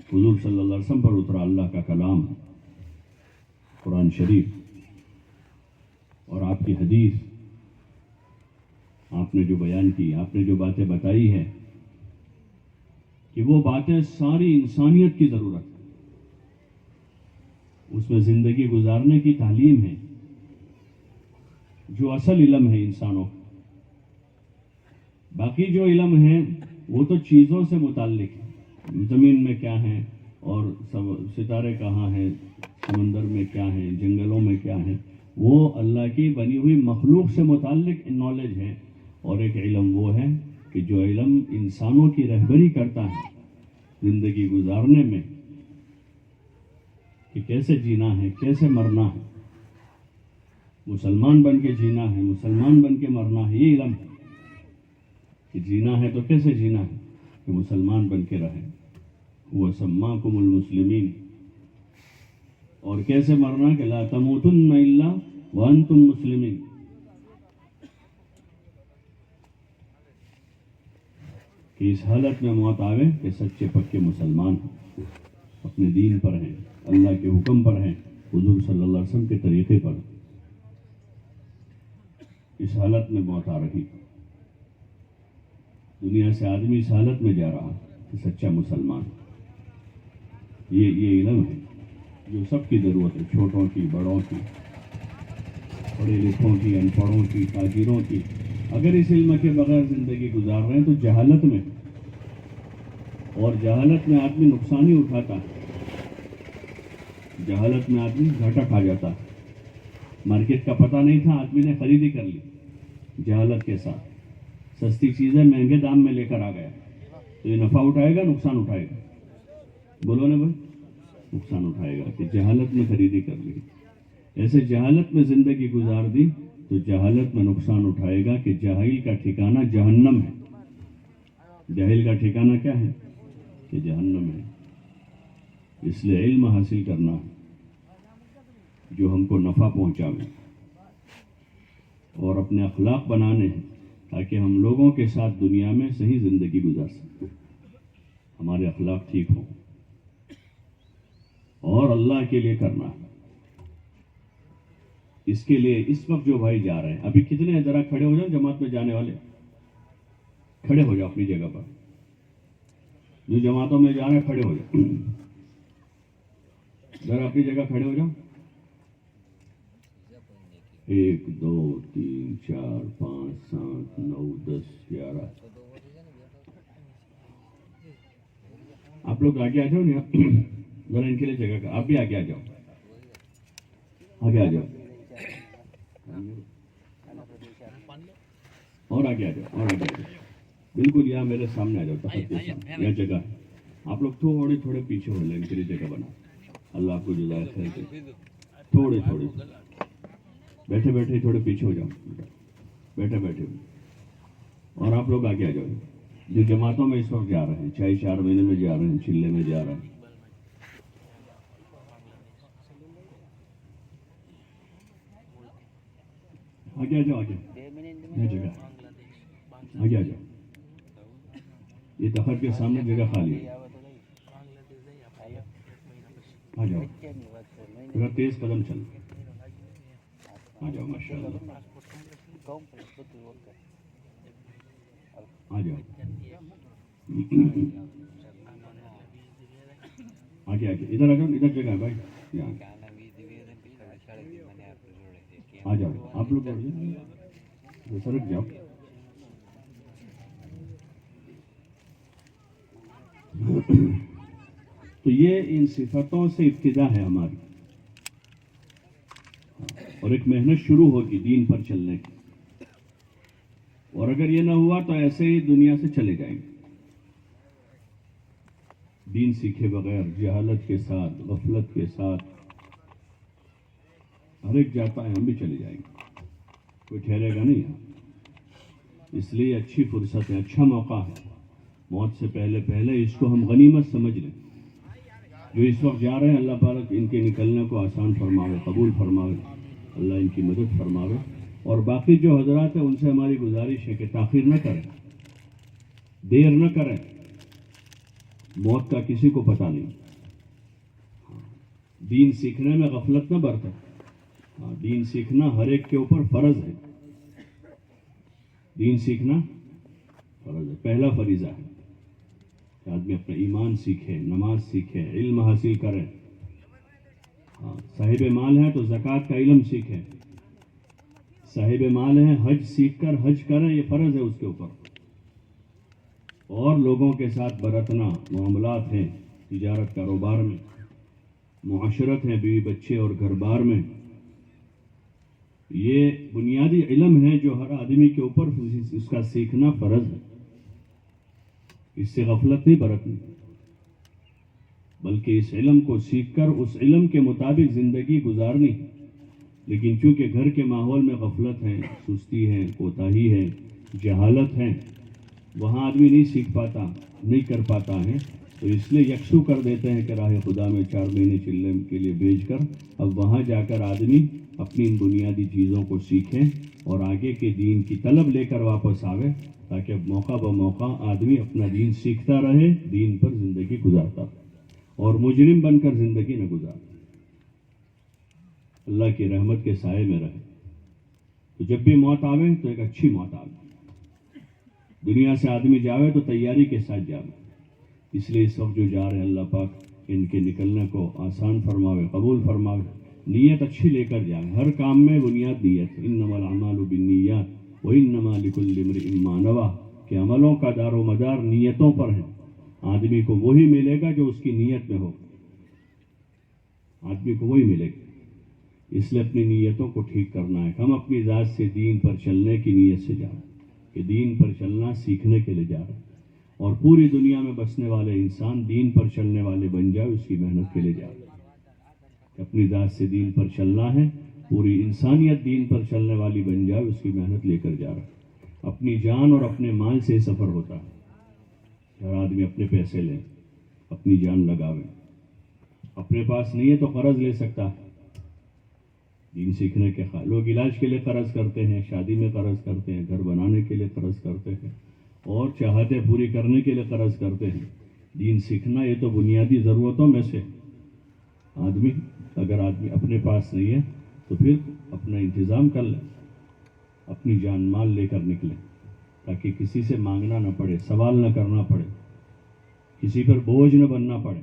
Speaker 1: حضور صلی اللہ علیہ وسلم پر اترا اللہ کا کلام ہے، قرآن شریف، اور آپ کی حدیث، آپ نے جو بیان کی، آپ نے جو باتیں بتائی ہے، کہ وہ باتیں ساری انسانیت کی ضرورت ہے، اس میں زندگی گزارنے کی تعلیم ہے، جو اصل علم ہے انسانوں کا۔ باقی جو علم ہے وہ تو چیزوں سے متعلق ہے، زمین میں کیا ہے، اور ستارے کہاں ہیں، سمندر میں کیا ہیں، جنگلوں میں کیا ہیں، وہ اللہ کی بنی ہوئی مخلوق سے متعلق نالج ہے۔ اور ایک علم وہ ہے کہ جو علم انسانوں کی رہبری کرتا ہے زندگی گزارنے میں، کہ کیسے جینا ہے، کیسے مرنا ہے، مسلمان بن کے جینا ہے، مسلمان بن کے مرنا ہے، یہ علم ہے کہ جینا ہے تو کیسے جینا ہے، کہ مسلمان بن کے رہیں، وَسَمَّاكُمُ الْمُسْلِمِينَ، اور کیسے مرنا کہ لا تموتن الا وانتم مسلمین، کہ اس حالت میں موت آوے کہ سچے پکے مسلمان ہیں، اپنے دین پر ہیں، اللہ کے حکم پر ہیں، حضور صلی اللہ علیہ وسلم کے طریقے پر، اس حالت میں موت آ رہی، دنیا سے آدمی اس حالت میں جا رہا کہ سچا مسلمان۔ یہ علم ہے جو سب کی ضرورت ہے، چھوٹوں کی، بڑوں کی، پڑھے لکھوں کی، ان پڑھوں کی، تاجروں کی۔ اگر اس علم کے بغیر زندگی گزار رہے ہیں تو جہالت میں، اور جہالت میں آدمی نقصان ہی اٹھاتا ہے، جہالت میں آدمی گھاٹا کھا جاتا ہے۔ مارکیٹ کا پتہ نہیں تھا، آدمی نے خریدی کر لی جہالت کے ساتھ، سستی چیزیں مہنگے دام میں لے کر آ گیا، تو یہ نفع اٹھائے گا نقصان اٹھائے گا؟ بولو نا بھائی، نقصان اٹھائے گا کہ جہالت میں خریدی کر لی۔ ایسے جہالت میں زندگی گزار دی تو جہالت میں نقصان اٹھائے گا کہ جاہل کا ٹھکانہ جہنم ہے۔ جاہل کا ٹھکانہ کیا ہے؟ کہ جہنم ہے۔ اس لیے علم حاصل کرنا جو ہم کو نفع پہنچاوے اور اپنے اخلاق بنانے ہیں تاکہ ہم لوگوں کے ساتھ دنیا میں صحیح زندگی گزار سکیں، ہمارے اخلاق ٹھیک ہوں، اور اللہ کے لیے کرنا ہے۔ اس کے لیے اس وقت جو بھائی جا رہے ہیں، ابھی کتنے ہیں؟ ذرا کھڑے ہو جاؤ، جماعت میں جانے والے کھڑے ہو جاؤ اپنی جگہ پر، جو جماعتوں میں جا رہے ہیں کھڑے ہو جاؤ، ذرا اپنی جگہ کھڑے ہو جاؤ۔ 1 2 3 4 5 7 9 10 11 آپ لوگ آگے آ جاؤ نا، ذرا ان کے لیے جگہ کا، آپ بھی آگے آ جاؤ، آگے آ جاؤ، اور آگے آ جاؤ، اور آگے آ جاؤ، بالکل یہاں میرے سامنے آ جاؤ، تخت کے سامنے، یہ جگہ ہے۔ آپ لوگ تھوڑے پیچھے ہو لیں، ان کے لیے جگہ بنا، اللہ آپ کو جزائے خیر دے۔ تھوڑے بیٹھے تھوڑے پیچھے ہو جاؤ، بیٹھے، اور آپ لوگ آگے آ جاؤ، جو جماعتوں میں اس وقت جا رہے ہیں، چاہے 4 مہینے میں جا رہے ہیں، چلے میں جا رہے ہیں، آگے آ جاؤ، یہ جگہ آگے آ جاؤ، یہ تخت کے سامنے جگہ خالی ہے، آ جاؤ، ذرا تیز قدم چل، آ جاؤ، ماشاء اللہ، آ جاؤ، آگے ادھر آ جاؤ، ادھر جگہ ہے بھائی، یہاں آ جاؤ، آپ لوگ سرک جاؤ۔ تو یہ ان صفتوں سے ابتدا ہے ہماری، اور ایک محنت شروع ہوگی دین پر چلنے کی، اور اگر یہ نہ ہوا تو ایسے ہی دنیا سے چلے جائیں گے، دین سیکھے بغیر، جہالت کے ساتھ، غفلت کے ساتھ، ہر ایک جاتا ہے، ہم بھی چلے جائیں گے، کوئی ٹھہرے گا نہیں یہاں۔ اس لیے اچھی فرصت ہے، اچھا موقع ہے، موت سے پہلے اس کو ہم غنیمت سمجھ لیں۔ جو اس وقت جا رہے ہیں، اللہ پاک ان کے نکلنے کو آسان فرماوے، قبول فرماوے، اللہ ان کی مدد فرماوے، اور باقی جو حضرات ہیں ان سے ہماری گزارش ہے کہ تاخیر نہ کریں، دیر نہ کریں، موت کا کسی کو پتہ نہیں، دین سیکھنے میں غفلت نہ برتیں، دین سیکھنا ہر ایک کے اوپر فرض ہے، دین سیکھنا فرض ہے، پہلا فریضہ ہے کہ آدمی اپنا ایمان سیکھے، نماز سیکھے، علم حاصل کرے، صاحب مال ہے تو زکوٰۃ کا علم سیکھے، صاحب مال ہے حج سیکھ کر حج کریں، یہ فرض ہے اس کے اوپر، اور لوگوں کے ساتھ برتنا، معاملات ہیں، تجارت کاروبار میں، معاشرت ہے، بیوی بچے اور گھر بار میں، یہ بنیادی علم ہے جو ہر آدمی کے اوپر اس کا سیکھنا فرض ہے، اس سے غفلت نہیں برتنی، بلکہ اس علم کو سیکھ کر اس علم کے مطابق زندگی گزارنی۔ لیکن چونکہ گھر کے ماحول میں غفلت ہے، سستی ہے، کوتاہی ہے، جہالت ہے، وہاں آدمی نہیں سیکھ پاتا، نہیں کر پاتا ہے، تو اس لیے یکسو کر دیتے ہیں کہ راہ خدا میں 4 مہینے چلنے کے لیے بھیج کر اب وہاں جا کر آدمی اپنی ان بنیادی چیزوں کو سیکھیں اور آگے کے دین کی طلب لے کر واپس آوے، تاکہ موقع بموقع آدمی اپنا دین سیکھتا رہے، دین پر زندگی گزارتا رہے اور مجرم بن کر زندگی نہ گزارے، اللہ کی رحمت کے سائے میں رہے۔ تو جب بھی موت آوے تو ایک اچھی موت آوے، دنیا سے آدمی جاوے تو تیاری کے ساتھ جاوے۔ اس لیے اس وقت جو جا رہے ہیں اللہ پاک ان کے نکلنے کو آسان فرماوے، قبول فرماوے، نیت اچھی لے کر جائیں۔ ہر کام میں بنیاد نیت، انما الاعمال بالنیات وانما لکل امرئ ما نوی، کہ عملوں کا دار و مدار نیتوں پر ہے۔ آدمی کو وہی ملے گا جو اس کی نیت میں ہو، آدمی کو وہی ملے گا۔ اس لیے اپنی نیتوں کو ٹھیک کرنا ہے۔ ہم اپنی ذات سے دین پر چلنے کی نیت سے جا رہے ہیں کہ دین پر چلنا سیکھنے کے لیے جا رہے ہیں، اور پوری دنیا میں بسنے والے انسان دین پر چلنے والے بن جائے، اس کی محنت کے لیے جا رہے ہیں۔ اپنی ذات سے دین پر چلنا ہے، پوری انسانیت دین پر چلنے والی بن جائے، اس کی محنت لے کر جا رہا ہے۔ اپنی جان اور اپنے مال سے سفر ہوتا ہے۔ ہر آدمی اپنے پیسے لے، اپنی جان لگاوے۔ اپنے پاس نہیں ہے تو قرض لے سکتا ہے۔ دین سیکھنے کے لوگ علاج کے لیے قرض کرتے ہیں، شادی میں قرض کرتے ہیں، گھر بنانے کے لیے قرض کرتے ہیں، اور چاہتے پوری کرنے کے لیے قرض کرتے ہیں۔ دین سیکھنا یہ تو بنیادی ضرورتوں میں سے۔ اگر آدمی اپنے پاس نہیں ہے تو پھر اپنا انتظام کر لے، اپنی جان مال لے کر نکلے، تاکہ کسی سے مانگنا نہ پڑے، سوال نہ کرنا پڑے، کسی پر بوجھ نہ بننا پڑے۔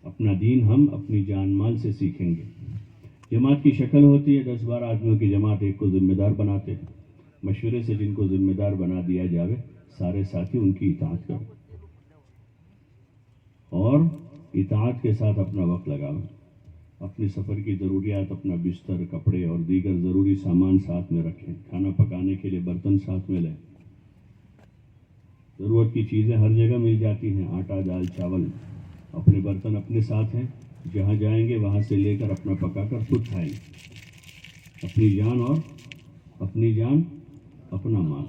Speaker 1: اپنا دین ہم اپنی جان مال سے سیکھیں گے۔ جماعت کی شکل ہوتی ہے 10-12 آدمیوں کی جماعت، ایک کو ذمہ دار بناتے ہیں۔ مشورے سے جن کو ذمہ دار بنا دیا جاوے، سارے ساتھی ان کی اطاعت کریں اور اطاعت کے ساتھ اپنا وقت لگاویں۔ اپنے سفر کی ضروریات، اپنا بستر، کپڑے اور دیگر ضروری سامان ساتھ میں رکھیں۔ کھانا پکانے کے لیے برتن ساتھ میں لیں۔ ضرورت کی چیزیں ہر جگہ مل جاتی ہیں، آٹا، دال، چاول۔ اپنے برتن اپنے ساتھ ہیں، جہاں جائیں گے وہاں سے لے کر اپنا پکا کر خود کھائیں گے۔ اپنی جان اپنا مال۔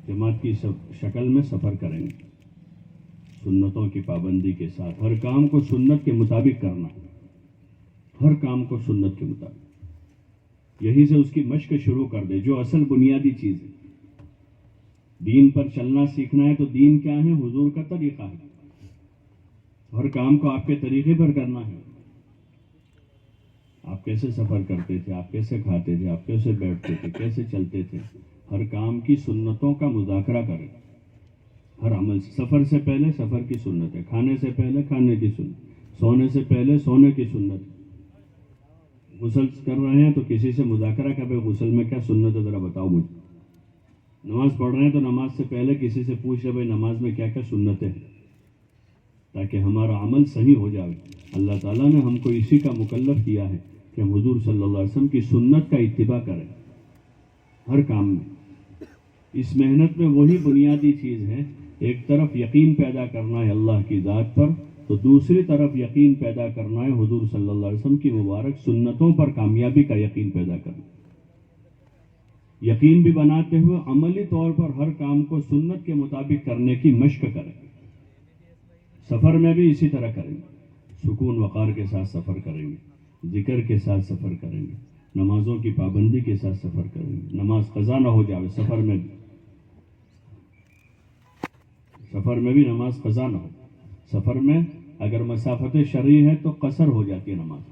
Speaker 1: جماعت کی شکل میں سفر کریں گے، سنتوں کی پابندی کے ساتھ۔ ہر کام کو سنت کے مطابق کرنا، ہر کام کو سنت کے مطابق۔ یہی سے اس کی مشق شروع کر دے، جو اصل بنیادی چیز ہے۔ دین پر چلنا سیکھنا ہے تو دین کیا ہے؟ حضور کا طریقہ ہے۔ ہر کام کو آپ کے طریقے پر کرنا ہے۔ آپ کیسے سفر کرتے تھے، آپ کیسے کھاتے تھے، آپ کیسے بیٹھتے تھے، کیسے چلتے تھے، ہر کام کی سنتوں کا مذاکرہ کریں۔ ہر عمل، سفر سے پہلے سفر کی سنت ہے، کھانے سے پہلے کھانے کی سنت، سونے سے پہلے سونے کی سنت۔ غسل کر رہے ہیں تو کسی سے مذاکرہ کر رہے، غسل میں کیا سنت ہے ذرا بتاؤ مجھے۔ نماز پڑھ رہے ہیں تو نماز سے پہلے کسی سے پوچھ رہے بھائی نماز میں کیا کیا سنتیں ہیں، تاکہ ہمارا عمل صحیح ہو جائے۔ اللہ تعالیٰ نے ہم کو اسی کا مکلف کیا ہے کہ ہم حضور صلی اللہ علیہ وسلم کی سنت کا اتباع کریں ہر کام میں۔ اس محنت میں وہی بنیادی چیز ہے، ایک طرف یقین پیدا کرنا ہے اللہ کی ذات پر، تو دوسری طرف یقین پیدا کرنا ہے حضور صلی اللہ علیہ وسلم کی مبارک سنتوں پر کامیابی کا یقین پیدا کرنا۔ یقین بھی بناتے ہوئے عملی طور پر ہر کام کو سنت کے مطابق کرنے کی مشق کریں۔ سفر میں بھی اسی طرح کریں گے، سکون وقار کے ساتھ سفر کریں گے، ذکر کے ساتھ سفر کریں گے، نمازوں کی پابندی کے ساتھ سفر کریں گے۔ نماز قضا نہ ہو جائے سفر میں بھی نماز قضا نہ ہو۔ سفر میں اگر مسافت شرعی ہے تو قصر ہو جاتی ہے نماز،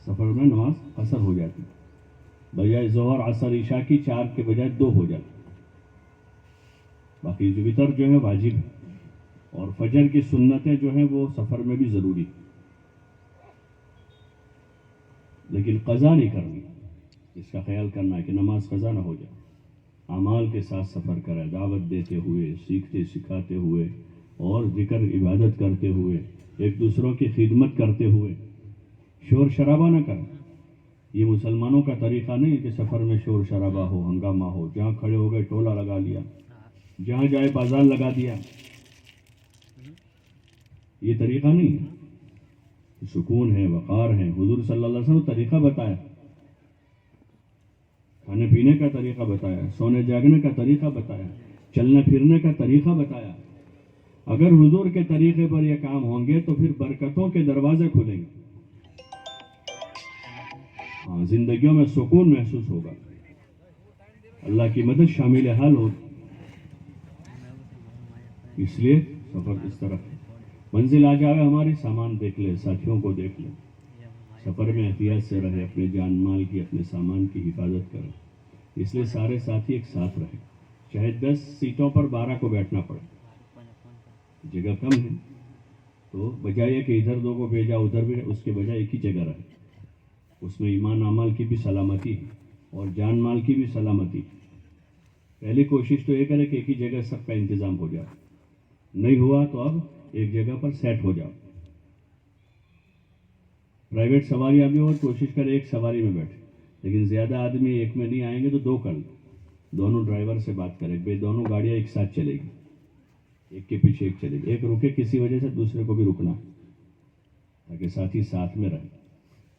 Speaker 1: سفر میں نماز قصر ہو جاتی ہے، بجائے ظہر عصر عشاء کی 4 کے بجائے 2 ہو جاتی۔ باقی جو وتر جو ہے واجب ہے، اور فجر کی سنتیں جو ہیں وہ سفر میں بھی ضروری، لیکن قضا نہیں کرنی۔ اس کا خیال کرنا ہے کہ نماز قضا نہ ہو جائے۔ اعمال کے ساتھ سفر کرے، دعوت دیتے ہوئے، سیکھتے سکھاتے ہوئے، اور ذکر عبادت کرتے ہوئے، ایک دوسروں کی خدمت کرتے ہوئے، شور شرابہ نہ کریں۔ یہ مسلمانوں کا طریقہ نہیں کہ سفر میں شور شرابہ ہو، ہنگامہ ہو، جہاں کھڑے ہو گئے ٹولہ لگا لیا، جہاں جائے بازار لگا دیا۔ یہ طریقہ نہیں ہے۔ سکون ہے، وقار ہے۔ حضور صلی اللہ علیہ وسلم طریقہ بتایا، کھانے پینے کا طریقہ بتایا، سونے جاگنے کا طریقہ بتایا، چلنے پھرنے کا طریقہ بتایا۔ اگر حضور کے طریقے پر یہ کام ہوں گے تو پھر برکتوں کے دروازے کھلیں گے، زندگیوں میں سکون محسوس ہوگا۔ اللہ کی مدد شامل حال ہو. اس لیے سفر اس طرف ہے. منزل آ جاوے ہماری، سامان دیکھ لے، ساتھیوں کو دیکھ لے. سفر میں احتیاط سے رہے، اپنے جان مال کی، اپنے سامان کی حفاظت کرے. اس لیے سارے ساتھی ایک ساتھ رہے. چاہے 10 سیٹوں پر 12 کو بیٹھنا پڑے، جگہ کم ہے تو بجائے کہ ادھر 2 کو بھیجا ادھر بھی، اس کے بجائے ایک ہی جگہ رہے. اس میں ایمان اعمال کی بھی سلامتی ہے اور جان مال کی بھی سلامتی. پہلی کوشش تو یہ کرے کہ ایک ہی جگہ سب کا انتظام ہو جائے. نہیں ہوا تو اب ایک جگہ پر سیٹ ہو جاؤ. پرائیویٹ سواریاں بھی ہو، کوشش کرے ایک سواری میں بیٹھے، لیکن زیادہ آدمی ایک میں نہیں آئیں گے تو 2 کر لو. دونوں ڈرائیور سے بات کرے بھائی دونوں گاڑیاں ایک ساتھ چلے گی، ایک کے پیچھے ایک چلے گی. ایک رکے کسی وجہ سے دوسرے کو بھی رکنا ہے تاکہ ساتھی ساتھ میں رہے.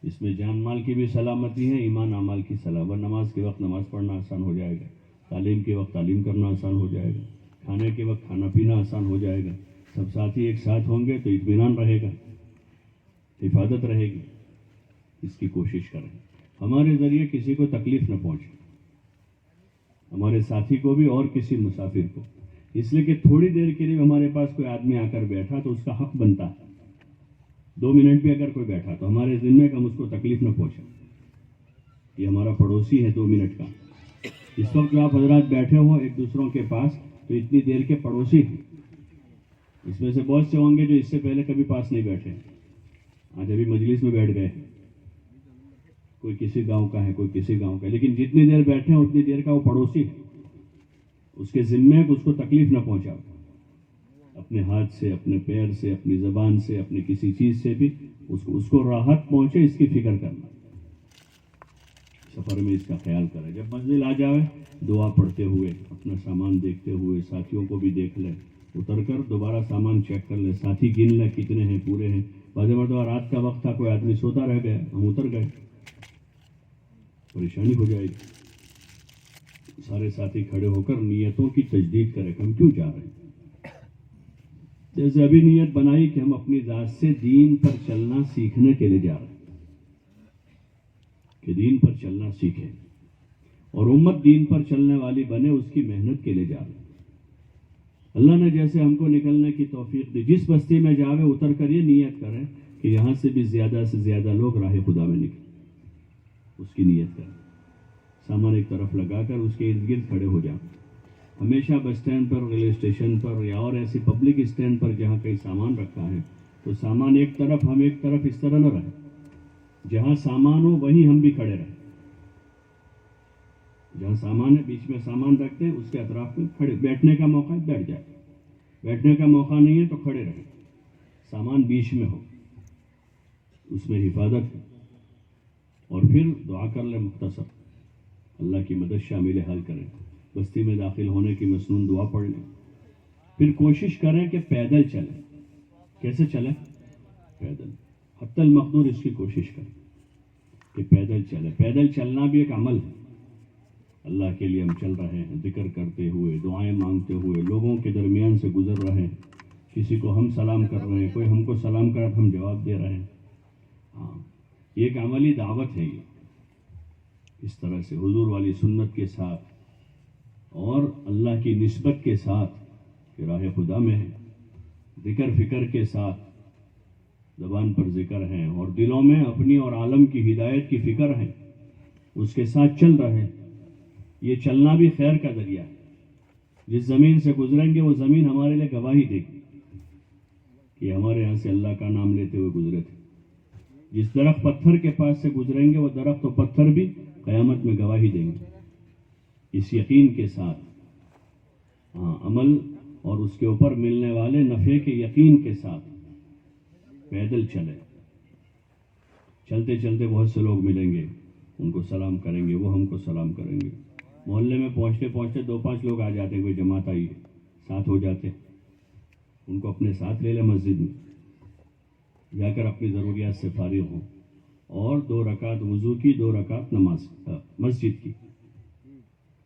Speaker 1: اس میں جان مال کی بھی سلامتی ہے، ایمان اعمال کی سلامت. نماز کے وقت نماز پڑھنا آسان ہو جائے گا، تعلیم کے وقت تعلیم کرنا آسان ہو جائے گا، کھانے کے وقت کھانا پینا آسان ہو جائے گا. سب ساتھی ایک ساتھ ہوں گے تو اطمینان رہے گا، حفاظت رہے گی. اس کی کوشش کریں ہمارے ذریعے کسی کو تکلیف نہ پہنچے، ہمارے ساتھی کو بھی اور کسی مسافر کو. اس لیے کہ تھوڑی دیر کے لیے ہمارے پاس کوئی آدمی آ کر بیٹھا تو اس کا حق بنتا ہے. 2 منٹ بھی اگر کوئی بیٹھا تو ہمارے ذمے کا ہم اس کو تکلیف نہ پہنچے. یہ ہمارا پڑوسی ہے 2 منٹ کا. اس وقت جو آپ حضرات بیٹھے ہو ایک دوسروں کے پاس تو اتنی دیر کے پڑوسی ہیں. اس میں سے بہت سے ہوں گے جو اس سے پہلے کبھی پاس نہیں بیٹھے، آج ابھی مجلس میں بیٹھ گئے. کوئی کسی گاؤں کا ہے، کوئی کسی گاؤں کا ہے، لیکن جتنی دیر بیٹھے ہیں اتنی دیر کا وہ پڑوسی ہے. اس کے ذمے ہے کہ اس کو تکلیف نہ پہنچاؤ. اپنے ہاتھ سے، اپنے پیر سے، اپنی زبان سے، اپنی کسی چیز سے بھی اس کو راحت پہنچے، اس کی فکر کرنا. سفر میں اس کا خیال کرے. جب منزل آ جائے دعا پڑھتے ہوئے، اپنا سامان دیکھتے ہوئے، ساتھیوں کو بھی دیکھ لے. اتر کر دوبارہ سامان چیک کر لے، ساتھی گن لے کتنے ہیں، پورے ہیں. بعض مرتبہ رات کا وقت تھا، کوئی آدمی سوتا رہ گیا، ہم اتر گئے، پریشانی ہو جائے گی. سارے ساتھی کھڑے ہو کر نیتوں کی تجدید کرے کہ ہم کیوں جا رہے ہیں. جیسے ابھی نیت بنائی کہ ہم اپنی ذات سے دین پر چلنا سیکھنے کے لیے جا رہے ہیں، کہ دین پر چلنا سیکھیں اور امت دین پر چلنے والی بنے، اس کی محنت کے لیے جا رہے ہیں. اللہ نے جیسے ہم کو نکلنے کی توفیق دی، جس بستی میں جاوے اتر کر یہ نیت کریں کہ یہاں سے بھی زیادہ سے زیادہ لوگ راہ خدا میں نکلیں. اس کی نیت کریں. سامان ایک طرف لگا کر اس کے ارد گرد کھڑے ہو جائیں. ہمیشہ بس اسٹینڈ پر، ریلوے اسٹیشن پر یا اور ایسی پبلک اسٹینڈ پر جہاں کہیں سامان رکھا ہے تو سامان ایک طرف، ہم ایک طرف، اس طرح نہ رہے. جہاں سامان ہو وہیں ہم بھی کھڑے رہیں. جہاں سامان ہے بیچ میں سامان رکھتے ہیں، اس کے اطراف میں کھڑے. بیٹھنے کا موقع ہے بیٹھ جائے، بیٹھنے کا موقع نہیں ہے تو کھڑے رہیں. سامان بیچ میں ہو، اس میں حفاظت ہے. اور پھر دعا کر لیں مختصر، اللہ کی مدد شامل حال کریں. بستی میں داخل ہونے کی مسنون دعا پڑھ لیں. پھر کوشش کریں کہ پیدل چلیں. کیسے چلیں؟ پیدل. حتی المقدور اس کی کوشش کریں کہ پیدل چلیں. پیدل چلنا بھی ایک عمل ہے. اللہ کے لیے ہم چل رہے ہیں، ذکر کرتے ہوئے، دعائیں مانگتے ہوئے، لوگوں کے درمیان سے گزر رہے ہیں. کسی کو ہم سلام کر رہے ہیں، کوئی ہم کو سلام کر ہم جواب دے رہے ہیں. ہاں، یہ ایک عملی دعوت ہے. یہ اس طرح سے حضور والی سنت کے ساتھ اور اللہ کی نسبت کے ساتھ کہ راہ خدا میں ہے، ذکر فکر کے ساتھ، زبان پر ذکر ہیں اور دلوں میں اپنی اور عالم کی ہدایت کی فکر ہے، اس کے ساتھ چل رہے ہیں. یہ چلنا بھی خیر کا ذریعہ ہے. جس زمین سے گزریں گے وہ زمین ہمارے لیے گواہی دے گی کہ ہمارے یہاں سے اللہ کا نام لیتے ہوئے گزرے تھے. جس درخت پتھر کے پاس سے گزریں گے وہ درخت و پتھر بھی قیامت میں گواہی دیں گے. اس یقین کے ساتھ عمل اور اس کے اوپر ملنے والے نفع کے یقین کے ساتھ پیدل چلے. چلتے چلتے بہت سے لوگ ملیں گے، ان کو سلام کریں گے، وہ ہم کو سلام کریں گے. محلے میں پہنچتے پہنچتے 2-5 لوگ آ جاتے ہیں، کوئی جماعت آئی ہے، ساتھ ہو جاتے ہیں. ان کو اپنے ساتھ لے لیں، مسجد میں جا کر اپنی ضروریات سے فارغ ہوں اور 2 رکعت وضو کی، 2 رکعت نماز مسجد کی،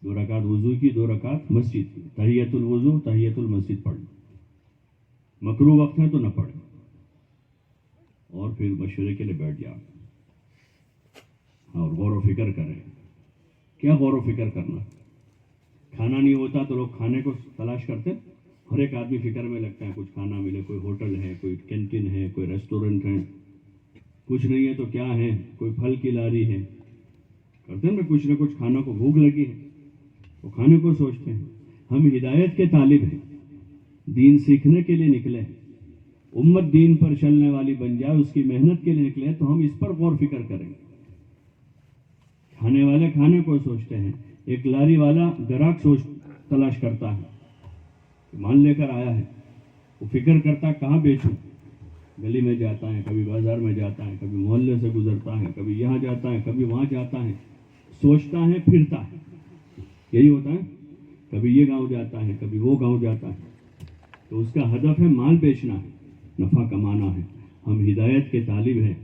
Speaker 1: 2 رکعت وضو کی، 2 رکعت مسجد کی. تحیۃ الوضو، تحیۃ المسجد پڑھ لیں. مکروہ وقت ہے تو نہ پڑھیں اور پھر مشورے کے لیے بیٹھ جاؤ اور غور و فکر کریں. کیا غور و فکر کرنا؟ کھانا نہیں ہوتا تو لوگ کھانے کو تلاش کرتے ہیں. ہر ایک آدمی فکر میں لگتا ہے کچھ کھانا ملے. کوئی ہوٹل ہے, کوئی کینٹین ہے, کوئی ریسٹورنٹ ہے. کچھ نہیں ہے تو کیا ہے, کوئی پھل کی لاری ہے. کرتے ہیں نا کچھ نہ کچھ, کھانا کو بھوک لگی ہے تو کھانے کو سوچتے ہیں. ہم ہدایت کے طالب ہیں, دین سیکھنے کے لیے نکلے ہیں. امت دین پر چلنے والی بن جائے, اس کی محنت کے لیے نکلے ہیں, تو ہم اس پر غور فکر کریں گے. کھانے والے کھانے کو سوچتے ہیں, ایک لاری والا گراہک تلاش کرتا ہے, مال لے کر آیا ہے, وہ فکر کرتا ہے کہاں بیچوں. گلی میں جاتا ہے, کبھی بازار میں جاتا ہے, کبھی محلے سے گزرتا ہے, کبھی یہاں جاتا ہے, کبھی وہاں جاتا ہے, سوچتا ہے, پھرتا ہے. یہی ہوتا ہے. کبھی یہ گاؤں جاتا ہے, کبھی وہ گاؤں جاتا ہے. تو اس کا ہدف ہے مال بیچنا ہے, نفع کمانا ہے. ہم ہدایت کے طالب ہیں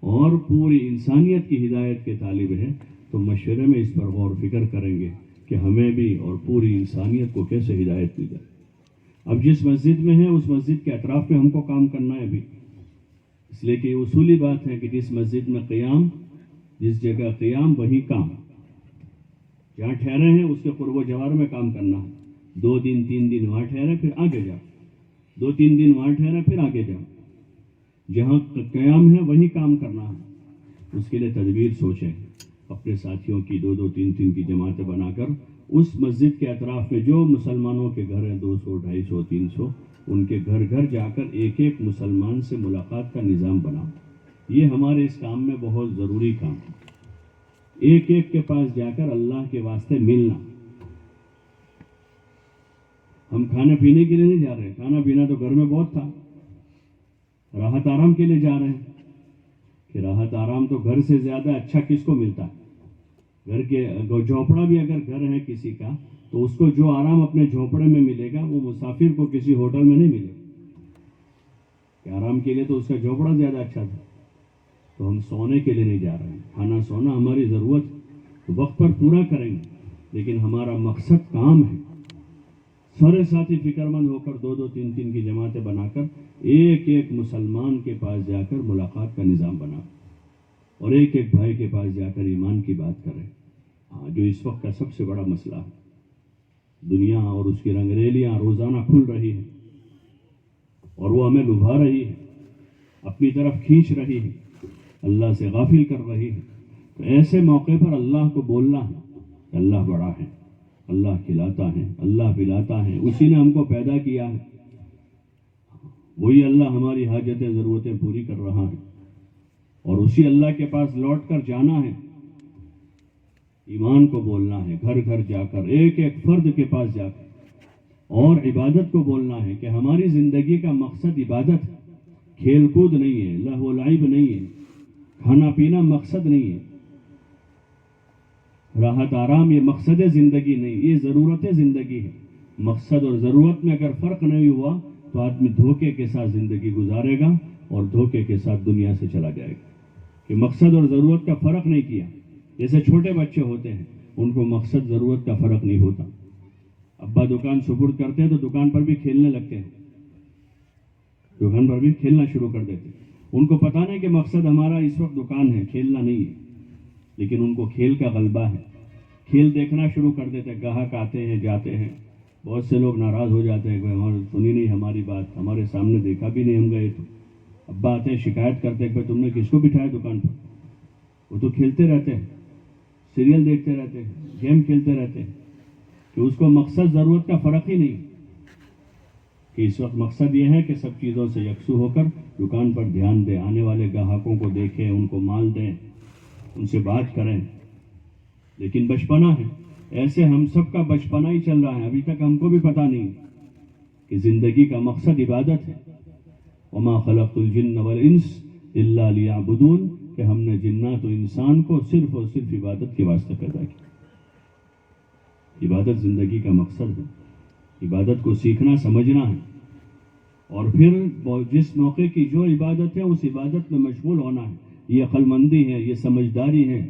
Speaker 1: اور پوری انسانیت کی ہدایت کے طالب ہیں, تو مشورے میں اس پر غور فکر کریں گے کہ ہمیں بھی اور پوری انسانیت کو کیسے ہدایت دی جائے. اب جس مسجد میں ہے اس مسجد کے اطراف میں ہم کو کام کرنا ہے ابھی, اس لیے کہ یہ اصولی بات ہے کہ جس مسجد میں قیام, جس جگہ قیام وہیں کام. جہاں ٹھہرے ہیں اس کے قرب و جوار میں کام کرنا ہے. 2 دن 3 دن وہاں ٹھہرے, پھر آگے جاؤ. 2-3 دن وہاں ٹھہرے, پھر آگے جاؤ. جہاں قیام ہے وہیں کام کرنا ہے. اس کے لیے تدبیر سوچیں, اپنے ساتھیوں کی 2-2 3-3 کی جماعتیں بنا کر اس مسجد کے اطراف میں جو مسلمانوں کے گھر ہیں 200 250 300, ان کے گھر گھر جا کر ایک ایک مسلمان سے ملاقات کا نظام بناؤ. یہ ہمارے اس کام میں بہت ضروری کام ہے. ایک ایک کے پاس جا کر اللہ کے واسطے ملنا. ہم کھانے پینے کے لیے نہیں جا رہے, کھانا پینا تو گھر میں بہت تھا. راحت آرام کے لیے جا رہے ہیں کہ راحت آرام تو گھر سے زیادہ اچھا کس کو ملتا ہے. گھر کے جھونپڑا بھی اگر گھر ہے کسی کا, تو اس کو جو آرام اپنے جھونپڑے میں ملے گا وہ مسافر کو کسی ہوٹل میں نہیں ملے. کہ آرام کے لیے تو اس کا جھونپڑا زیادہ اچھا تھا. تو ہم سونے کے لیے نہیں جا رہے ہیں. کھانا سونا ہماری ضرورت تو وقت پر پورا کریں گے, لیکن ہمارا مقصد کام ہے. سارے ساتھی فکر مند ہو کر 2-2 3-3 کی جماعتیں بنا کر ایک ایک مسلمان کے پاس جا کر ملاقات کا نظام بنا, اور ایک ایک بھائی کے پاس جا کر ایمان کی بات کریں. ہاں, جو اس وقت کا سب سے بڑا مسئلہ ہے. دنیا اور اس کی رنگریلیاں روزانہ کھل رہی ہیں اور وہ ہمیں لبھا رہی ہے, اپنی طرف کھینچ رہی ہے, اللہ سے غافل کر رہی ہے. تو ایسے موقع پر اللہ کو بولنا ہے کہ اللہ بڑا ہے, اللہ کھلاتا ہے, اللہ پلاتا ہے, اسی نے ہم کو پیدا کیا ہے. وہی اللہ ہماری حاجتیں ضرورتیں پوری کر رہا ہے, اور اسی اللہ کے پاس لوٹ کر جانا ہے. ایمان کو بولنا ہے گھر گھر جا کر, ایک ایک فرد کے پاس جا کر, اور عبادت کو بولنا ہے کہ ہماری زندگی کا مقصد عبادت ہے, کھیل کود نہیں ہے, لہو و لعب نہیں ہے, کھانا پینا مقصد نہیں ہے, راحت آرام یہ مقصد زندگی نہیں, یہ ضرورت زندگی ہے. مقصد اور ضرورت میں اگر فرق نہیں ہوا تو آدمی دھوکے کے ساتھ زندگی گزارے گا اور دھوکے کے ساتھ دنیا سے چلا جائے گا. کہ مقصد اور ضرورت کا فرق نہیں کیا. جیسے چھوٹے بچے ہوتے ہیں, ان کو مقصد ضرورت کا فرق نہیں ہوتا. ابا دکان سپرد کرتے ہیں تو دکان پر بھی کھیلنے لگتے ہیں, دکان پر بھی کھیلنا شروع کر دیتے ہیں. ان کو پتہ نہیں کہ مقصد ہمارا اس وقت دکان ہے, کھیلنا نہیں ہے, لیکن ان کو کھیل کا غلبہ ہے. کھیل دیکھنا شروع کر دیتے ہیں, گاہک آتے ہیں جاتے ہیں. بہت سے لوگ ناراض ہو جاتے ہیں کہ سنی نہیں ہماری بات, ہمارے سامنے دیکھا بھی نہیں, ہم گئے تو. ابا آتے ہیں شکایت کرتے ہیں کہ تم نے کس کو بٹھایا دکان پر. وہ تو کھیلتے رہتے ہیں, سیریل دیکھتے رہتے ہیں, گیم کھیلتے رہتے ہیں, کہ اس کو مقصد ضرورت کا فرق ہی نہیں. کہ اس وقت مقصد یہ ہے کہ سب چیزوں سے یکسو ہو کر دکان پر دھیان دیں, آنے والے گاہکوں کو دیکھیں, ان کو مال دیں, ان سے بات کریں. لیکن بچپنا ہے, ایسے ہم سب کا بچپنا ہی چل رہا ہے. ابھی تک ہم کو بھی پتہ نہیں کہ زندگی کا مقصد عبادت ہے. وما خلقت الجن والانس الا لیعبدون, کہ ہم نے جنات و انسان کو صرف اور صرف عبادت کے واسطے پیدا کیا. عبادت زندگی کا مقصد ہے. عبادت کو سیکھنا سمجھنا ہے, اور پھر جس موقع کی جو عبادت ہے اس عبادت میں مشغول ہونا ہے. یہ عقل مندی ہے, یہ سمجھداری ہے.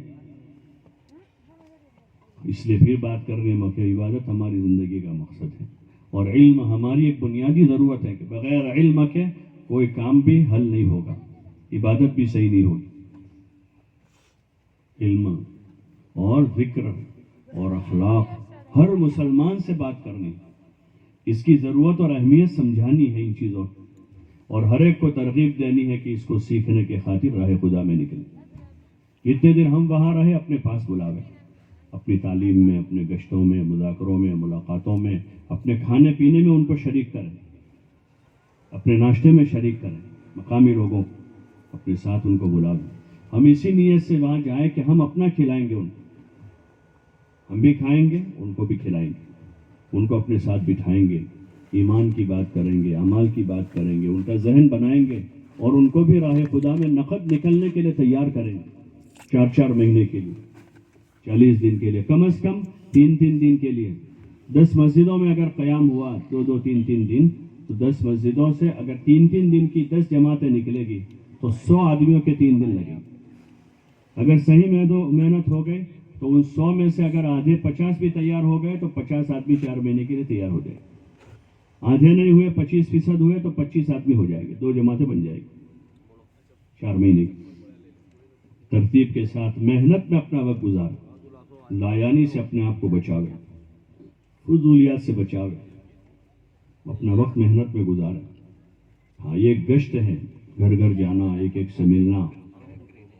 Speaker 1: اس لیے پھر بات کر رہے ہیں کہ عبادت ہماری زندگی کا مقصد ہے, اور علم ہماری ایک بنیادی ضرورت ہے. کہ بغیر علم کے کوئی کام بھی حل نہیں ہوگا, عبادت بھی صحیح نہیں ہوگی. علم اور ذکر اور اخلاق ہر مسلمان سے بات کرنی، اس کی ضرورت اور اہمیت سمجھانی ہے ان چیزوں کی، اور ہر ایک کو ترغیب دینی ہے کہ اس کو سیکھنے کے خاطر راہ خدا میں نکلے۔ جتنے دن ہم وہاں رہے اپنے پاس بلاویں، اپنی تعلیم میں، اپنے گشتوں میں، مذاکروں میں، ملاقاتوں میں، اپنے کھانے پینے میں ان کو شریک کریں، اپنے ناشتے میں شریک کریں، مقامی لوگوں کو اپنے ساتھ ان کو بلاویں۔ ہم اسی نیت سے وہاں جائیں کہ ہم اپنا کھلائیں گے ان کو، ہم بھی کھائیں گے ان کو بھی کھلائیں گے، ان کو اپنے ساتھ بٹھائیں گے، ایمان کی بات کریں گے، اعمال کی بات کریں گے، ان کا ذہن بنائیں گے، اور ان کو بھی راہ خدا میں نقد نکلنے کے لیے تیار کریں گے، 4 مہینے کے لیے، 40 دن کے لیے، کم از کم 3 دن کے لیے۔ 10 مسجدوں میں اگر قیام ہوا 2 3 دن، تو 10 مسجدوں سے اگر 3 دن کی 10 جماعتیں نکلے گی تو 100 آدمیوں کے 3 دن لگیں گے۔ اگر صحیح محنت ہو گئی تو ان 100 میں سے اگر آدھے 50 بھی تیار ہو گئے تو 50 آدمی 4 مہینے کے لیے تیار ہو جائے، آدھے نہیں ہوئے 25% ہوئے تو 25 آدمی ہو جائے گے، 2 جماعتیں بن جائے گی 4 مہینے کی۔ ترتیب کے ساتھ محنت میں اپنا وقت گزارے، لایانی سے اپنے آپ کو بچاوے، فضولیات سے بچاوے، اپنا وقت محنت میں گزارے۔ ہاں، یہ ایک گشت ہے، گھر گھر جانا، ایک ایک سے ملنا،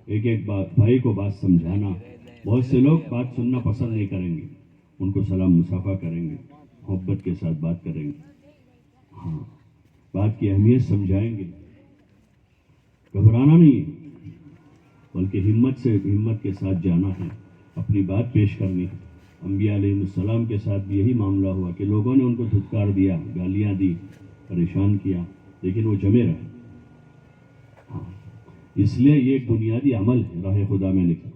Speaker 1: ایک ایک بھائی کو بات سمجھانا۔ بہت سے لوگ بات سننا پسند نہیں کریں گے، ان کو سلام مصافحہ کریں گے، محبت کے ساتھ بات کریں گے، ہاں، بات کی اہمیت سمجھائیں گے۔ گھبرانا نہیں ہے، بلکہ ہمت کے ساتھ جانا ہے، اپنی بات پیش کرنی ہے۔ انبیاء علیہ السلام کے ساتھ بھی یہی معاملہ ہوا کہ لوگوں نے ان کو دھتکار دیا، گالیاں دی، پریشان کیا، لیکن وہ جمے رہے۔ ہاں، اس لیے یہ ایک بنیادی عمل ہے راہ خدا میں نکل۔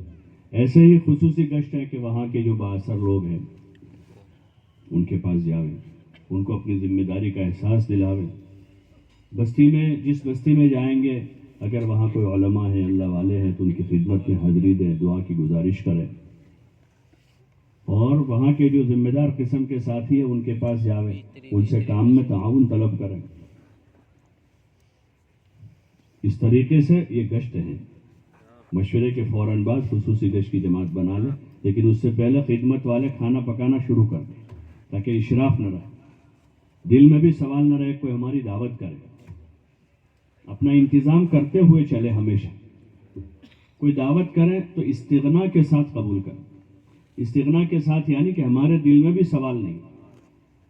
Speaker 1: ایسے ہی خصوصی گشت ہے کہ وہاں کے جو بااثر لوگ ہیں ان کے پاس جاویں، ان کو اپنی ذمہ داری کا احساس دلاویں۔ بستی میں، جس بستی میں جائیں گے، اگر وہاں کوئی علماء ہیں، اللہ والے ہیں، تو ان کی خدمت میں حاضری دیں، دعا کی گزارش کریں، اور وہاں کے جو ذمہ دار قسم کے ساتھی ہیں ان کے پاس جاویں، ان سے کام میں تعاون طلب کریں۔ اس طریقے سے یہ گشت ہیں۔ مشورے کے فوراً بعد خصوصی گشت کی جماعت بنا لیں، لیکن اس سے پہلے خدمت والے کھانا پکانا شروع کر دیں تاکہ اشراف نہ رہے، دل میں بھی سوال نہ رہے کوئی ہماری دعوت کرے۔ اپنا انتظام کرتے ہوئے چلے، ہمیشہ کوئی دعوت کرے تو استغنا کے ساتھ قبول کریں۔ استغنا کے ساتھ یعنی کہ ہمارے دل میں بھی سوال نہیں،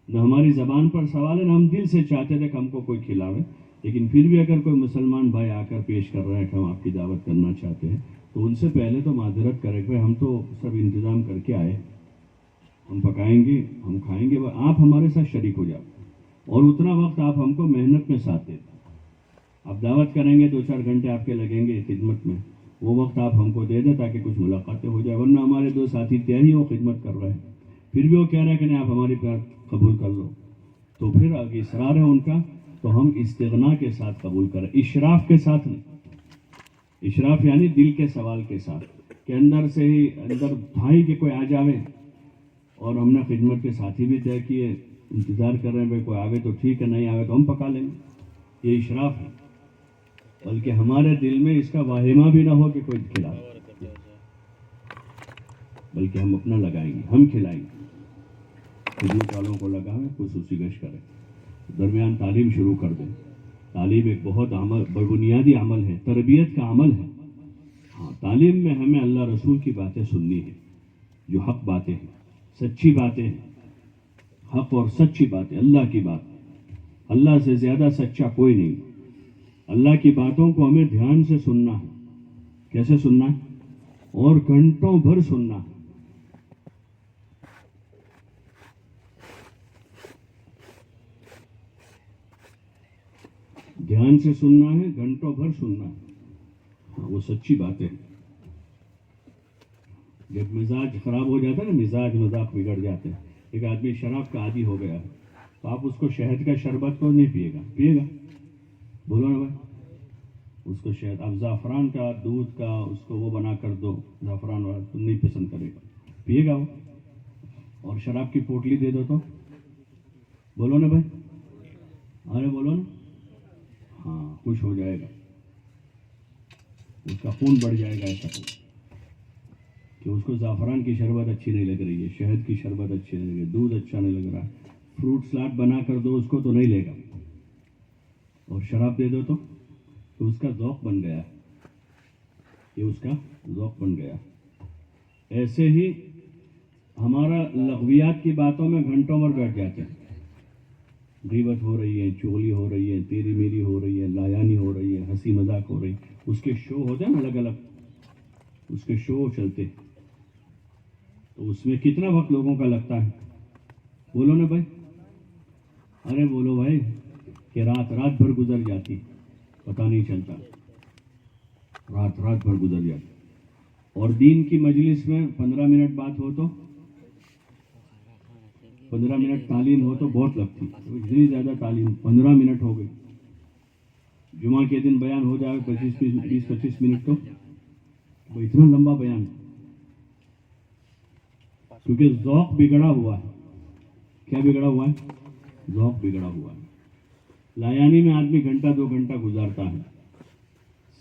Speaker 1: نہ ہماری زبان پر سوال ہے، نہ ہم دل سے چاہتے تھے کہ ہم کو کوئی کھلاوے، لیکن پھر بھی اگر کوئی مسلمان بھائی آ کر پیش کر رہا ہے کہ ہم آپ کی دعوت کرنا چاہتے ہیں، تو ان سے پہلے تو معذرت کرے کہ ہم تو سب انتظام کر کے آئے، ہم پکائیں گے، ہم کھائیں گے، آپ ہمارے ساتھ شریک ہو جاؤ، اور اتنا وقت آپ ہم کو محنت میں ساتھ دیتے۔ آپ دعوت کریں گے، 2 4 گھنٹے آپ کے لگیں گے خدمت میں، وہ وقت آپ ہم کو دے دیں تاکہ کچھ ملاقاتیں ہو جائے، ورنہ ہمارے 2 ساتھی طے ہی وہ خدمت کر رہے ہیں، پھر بھی وہ کہہ رہے ہیں کہ نہیں آپ ہماری بات قبول کر لو، تو پھر آگے اصرار ہے ان کا، تو ہم استغنا کے ساتھ قبول کریں، اشراف کے ساتھ نہیں۔ اشراف یعنی دل کے سوال کے ساتھ، کہ اندر سے ہی اندر بھائی کہ کوئی آ جاوے، اور ہم نے خدمت کے ساتھی بھی طے کیے، انتظار کر رہے ہیں بھائی کوئی آوے تو ٹھیک ہے، نہیں آوے تو ہم پکا لیں گے، یہ اشراف ہے۔ بلکہ ہمارے دل میں اس کا واہمہ بھی نہ ہو کہ کوئی کھلائے، بلکہ ہم اپنا لگائیں گے، ہم کھلائیں گے، خدمت والوں کو لگائیں، خصوصی گشت کریں، درمیان تعلیم شروع کر دیں۔ تعلیم ایک بہت بنیادی عمل ہے، تربیت کا عمل ہے۔ ہاں، تعلیم میں ہمیں اللہ رسول کی باتیں سننی ہیں، جو حق باتیں ہیں، سچی باتیں ہیں، حق اور سچی باتیں، اللہ کی بات، اللہ سے زیادہ سچا کوئی نہیں۔ اللہ کی باتوں کو ہمیں دھیان سے سننا ہے۔ کیسے سننا ہے؟ اور گھنٹوں بھر سننا ہے۔ دھیان سے سننا ہے، گھنٹوں بھر سننا ہے، ہاں، وہ سچی باتیں۔ جب مزاج خراب ہو جاتا ہے نا، مزاج بگڑ جاتے ہیں، ایک آدمی شراب کا عادی ہو گیا ہے، تو آپ اس کو شہد کا شربت کو نہیں پیے گا، بولو نا بھائی، اس کو شہد، اب زعفران کا دودھ کا اس کو وہ بنا کر دو، زعفران والا تو نہیں پسند کرے گا، پیے گا وہ، اور شراب کی پوٹلی دے دو تو بولو نا بھائی، ارے بولو نا، ہاں، خوش ہو جائے گا، اس کا خون بڑھ جائے گا، ایسا کہ اس کو زعفران کی شربت اچھی نہیں لگ رہی ہے، شہد کی شربت اچھی نہیں لگ رہی ہے، دودھ اچھا نہیں لگ رہا ہے، فروٹ سلاڈ بنا کر دو اس کو تو نہیں لے گا، اور شراب دے دو تو اس کا ذوق بن گیا، یہ اس کا ذوق بن گیا۔ ایسے ہی ہمارا لغویات کی باتوں میں گھنٹوں بھر بیٹھ جاتے ہیں، غیبت ہو رہی ہے، چغلی ہو رہی ہے، تیری میری ہو رہی ہے، لایانی ہو رہی ہے، ہنسی مذاق ہو رہی ہے، اس کے شو ہوتے ہیں الگ الگ، اس کے شو چلتے، تو اس میں کتنا وقت لوگوں کا لگتا ہے؟ بولو نا بھائی، ارے بولو بھائی، کہ رات بھر گزر جاتی، پتہ نہیں چلتا، رات بھر گزر جاتی۔ اور دین کی مجلس میں 15 منٹ بات ہو تو 15 منٹ تعلیم ہو تو بہت لگتی، اتنی زیادہ تعلیم 15 منٹ ہو گئی۔ جمعہ کے دن بیان ہو جائے 20-25 منٹ تو وہ اتنا لمبا بیان، کیونکہ ذوق بگڑا ہوا ہے۔ کیا بگڑا ہوا ہے؟ ذوق بگڑا ہوا ہے۔ لایانی میں آدمی گھنٹہ 2 گھنٹہ گزارتا ہے،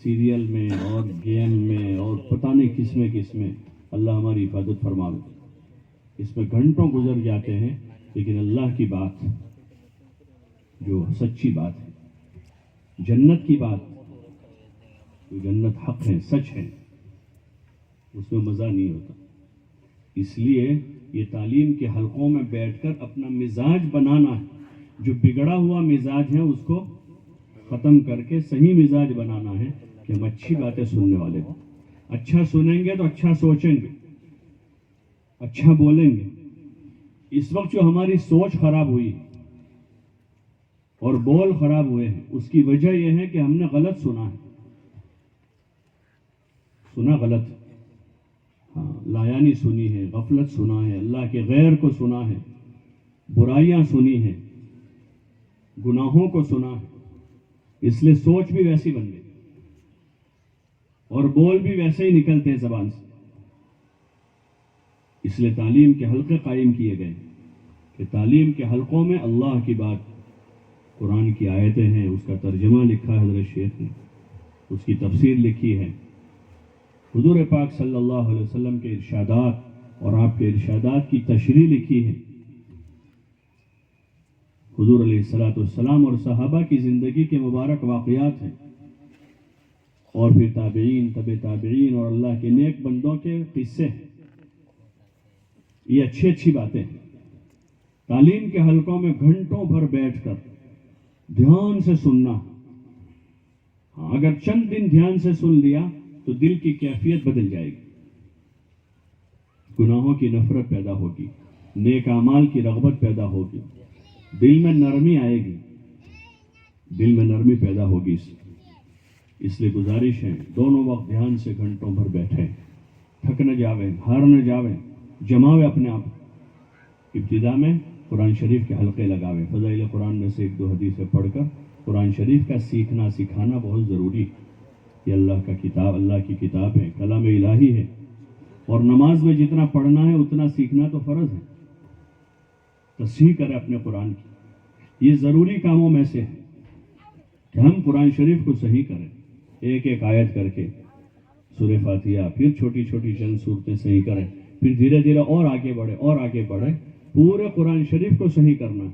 Speaker 1: سیریل میں اور گیم میں اور پتہ نہیں کس میں، اللہ ہماری حفاظت فرما دے، اس میں گھنٹوں گزر جاتے ہیں، لیکن اللہ کی بات جو سچی بات ہے، جنت کی بات، جو جنت حق ہے، سچ ہے، اس میں مزہ نہیں ہوتا۔ اس لیے یہ تعلیم کے حلقوں میں بیٹھ کر اپنا مزاج بنانا ہے، جو بگڑا ہوا مزاج ہے اس کو ختم کر کے صحیح مزاج بنانا ہے کہ ہم اچھی باتیں سننے والے ہوں، اچھا سنیں گے تو اچھا سوچیں گے، اچھا بولیں گے۔ اس وقت جو ہماری سوچ خراب ہوئی اور بول خراب ہوئے ہیں، اس کی وجہ یہ ہے کہ ہم نے غلط سنا ہے، سنا غلط، ہاں لایانی سنی ہے، غفلت سنا ہے، اللہ کے غیر کو سنا ہے، برائیاں سنی ہیں، گناہوں کو سنا ہے، اس لیے سوچ بھی ویسی بن گئی اور بول بھی ویسے ہی نکلتے ہیں زبان سے۔ اس لیے تعلیم کے حلقے قائم کیے گئے کہ تعلیم کے حلقوں میں اللہ کی بات، قرآن کی آیتیں ہیں، اس کا ترجمہ لکھا ہے حضرت شیخ نے، اس کی تفسیر لکھی ہے، حضور پاک صلی اللہ علیہ وسلم کے ارشادات اور آپ کے ارشادات کی تشریح لکھی ہے، حضور علیہ السلام اور صحابہ کی زندگی کے مبارک واقعات ہیں، اور پھر تابعین، تبع تابعین اور اللہ کے نیک بندوں کے قصے ہیں۔ یہ اچھی باتیں ہیں۔ تعلیم کے حلقوں میں گھنٹوں بھر بیٹھ کر دھیان سے سننا، ہاں اگر چند دن دھیان سے سن لیا تو دل کی کیفیت بدل جائے گی، گناہوں کی نفرت پیدا ہوگی، نیک اعمال کی رغبت پیدا ہوگی، دل میں نرمی آئے گی، دل میں نرمی پیدا ہوگی۔ اس لیے گزارش ہے دونوں وقت دھیان سے گھنٹوں بھر بیٹھیں، تھک نہ جاویں، ہار نہ جاویں، جماویں اپنے آپ۔ ابتدا میں قرآن شریف کے حلقے لگاویں، فضائل قرآن میں سے 1-2 حدیثیں پڑھ کر قرآن شریف کا سیکھنا سکھانا بہت ضروری ہے۔ یہ اللہ کا کتاب، اللہ کی کتاب ہے، کلام الہی ہے، اور نماز میں جتنا پڑھنا ہے اتنا سیکھنا تو فرض ہے۔ تصحیح کریں اپنے قرآن کی، یہ ضروری کاموں میں سے ہے کہ ہم قرآن شریف کو صحیح کریں، ایک آیت کر کے سورہ فاتحہ، پھر چھوٹی چند صورتیں صحیح کریں، پھر دھیرے دھیرے اور آگے بڑھے، پورے قرآن شریف کو صحیح کرنا ہے۔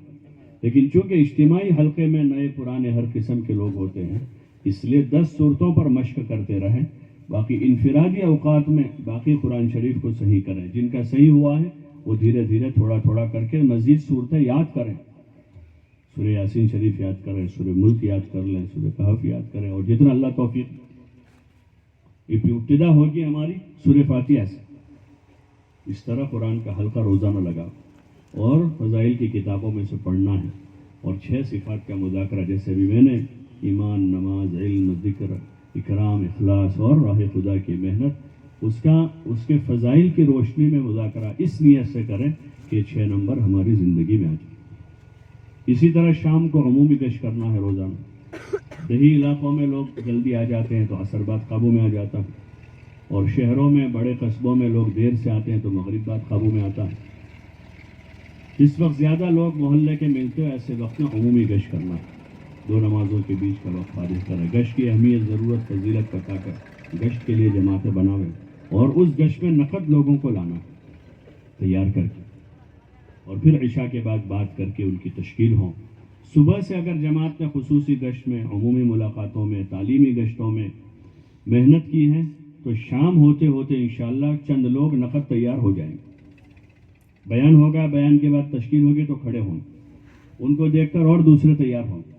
Speaker 1: لیکن چونکہ اجتماعی حلقے میں نئے پرانے ہر قسم کے لوگ ہوتے ہیں، اس لیے 10 صورتوں پر مشق کرتے رہیں، باقی انفرادی اوقات میں باقی قرآن شریف کو صحیح کریں۔ جن کا صحیح ہوا ہے وہ دھیرے دھیرے تھوڑا کر کے مزید صورتیں یاد کریں، سورہ یاسین شریف یاد کریں، سورہ ملک یاد کر لیں، سورہ کہف یاد کریں، اور جتنا اللہ توفیق۔ ابتدا ہوگی ہماری سورہ فاتحہ سے۔ اس طرح قرآن کا حلقہ روزانہ لگا، اور فضائل کی کتابوں میں سے پڑھنا ہے، اور 6 صفات کا مذاکرہ، جیسے بھی میں نے ایمان، نماز، علم، ذکر، اکرام، اخلاص اور راہ خدا کی محنت، اس کے فضائل کی روشنی میں مذاکرہ اس نیت سے کریں کہ 6 نمبر ہماری زندگی میں آ جائے۔ اسی طرح شام کو عمومی گشت کرنا ہے روزانہ۔ دیہی علاقوں میں لوگ جلدی آ جاتے ہیں تو عصر بعد قابو میں آ جاتا ہے، اور شہروں میں بڑے قصبوں میں لوگ دیر سے آتے ہیں تو مغرب بعد قابو میں آتا ہے۔ اس وقت زیادہ لوگ محلے کے ملتے ہیں، ایسے وقت میں عمومی گشت کرنا ہے، 2 نمازوں کے بیچ کا وقت فارغ کریں۔ گشت کی اہمیت، ضرورت، فضیلت بتا کر گشت کے لیے جماعتیں بناویں، اور اس گشت میں نقد لوگوں کو لانا تیار کر کے، اور پھر عشاء کے بعد بات کر کے ان کی تشکیل ہوں۔ صبح سے اگر جماعت نے خصوصی گشت میں، عمومی ملاقاتوں میں، تعلیمی گشتوں میں محنت کی ہے تو شام ہوتے ہوتے انشاءاللہ چند لوگ نقد تیار ہو جائیں گے۔ بیان ہوگا، بیان کے بعد تشکیل ہوگی تو کھڑے ہوں گے، ان کو دیکھ کر اور دوسرے تیار ہوں گے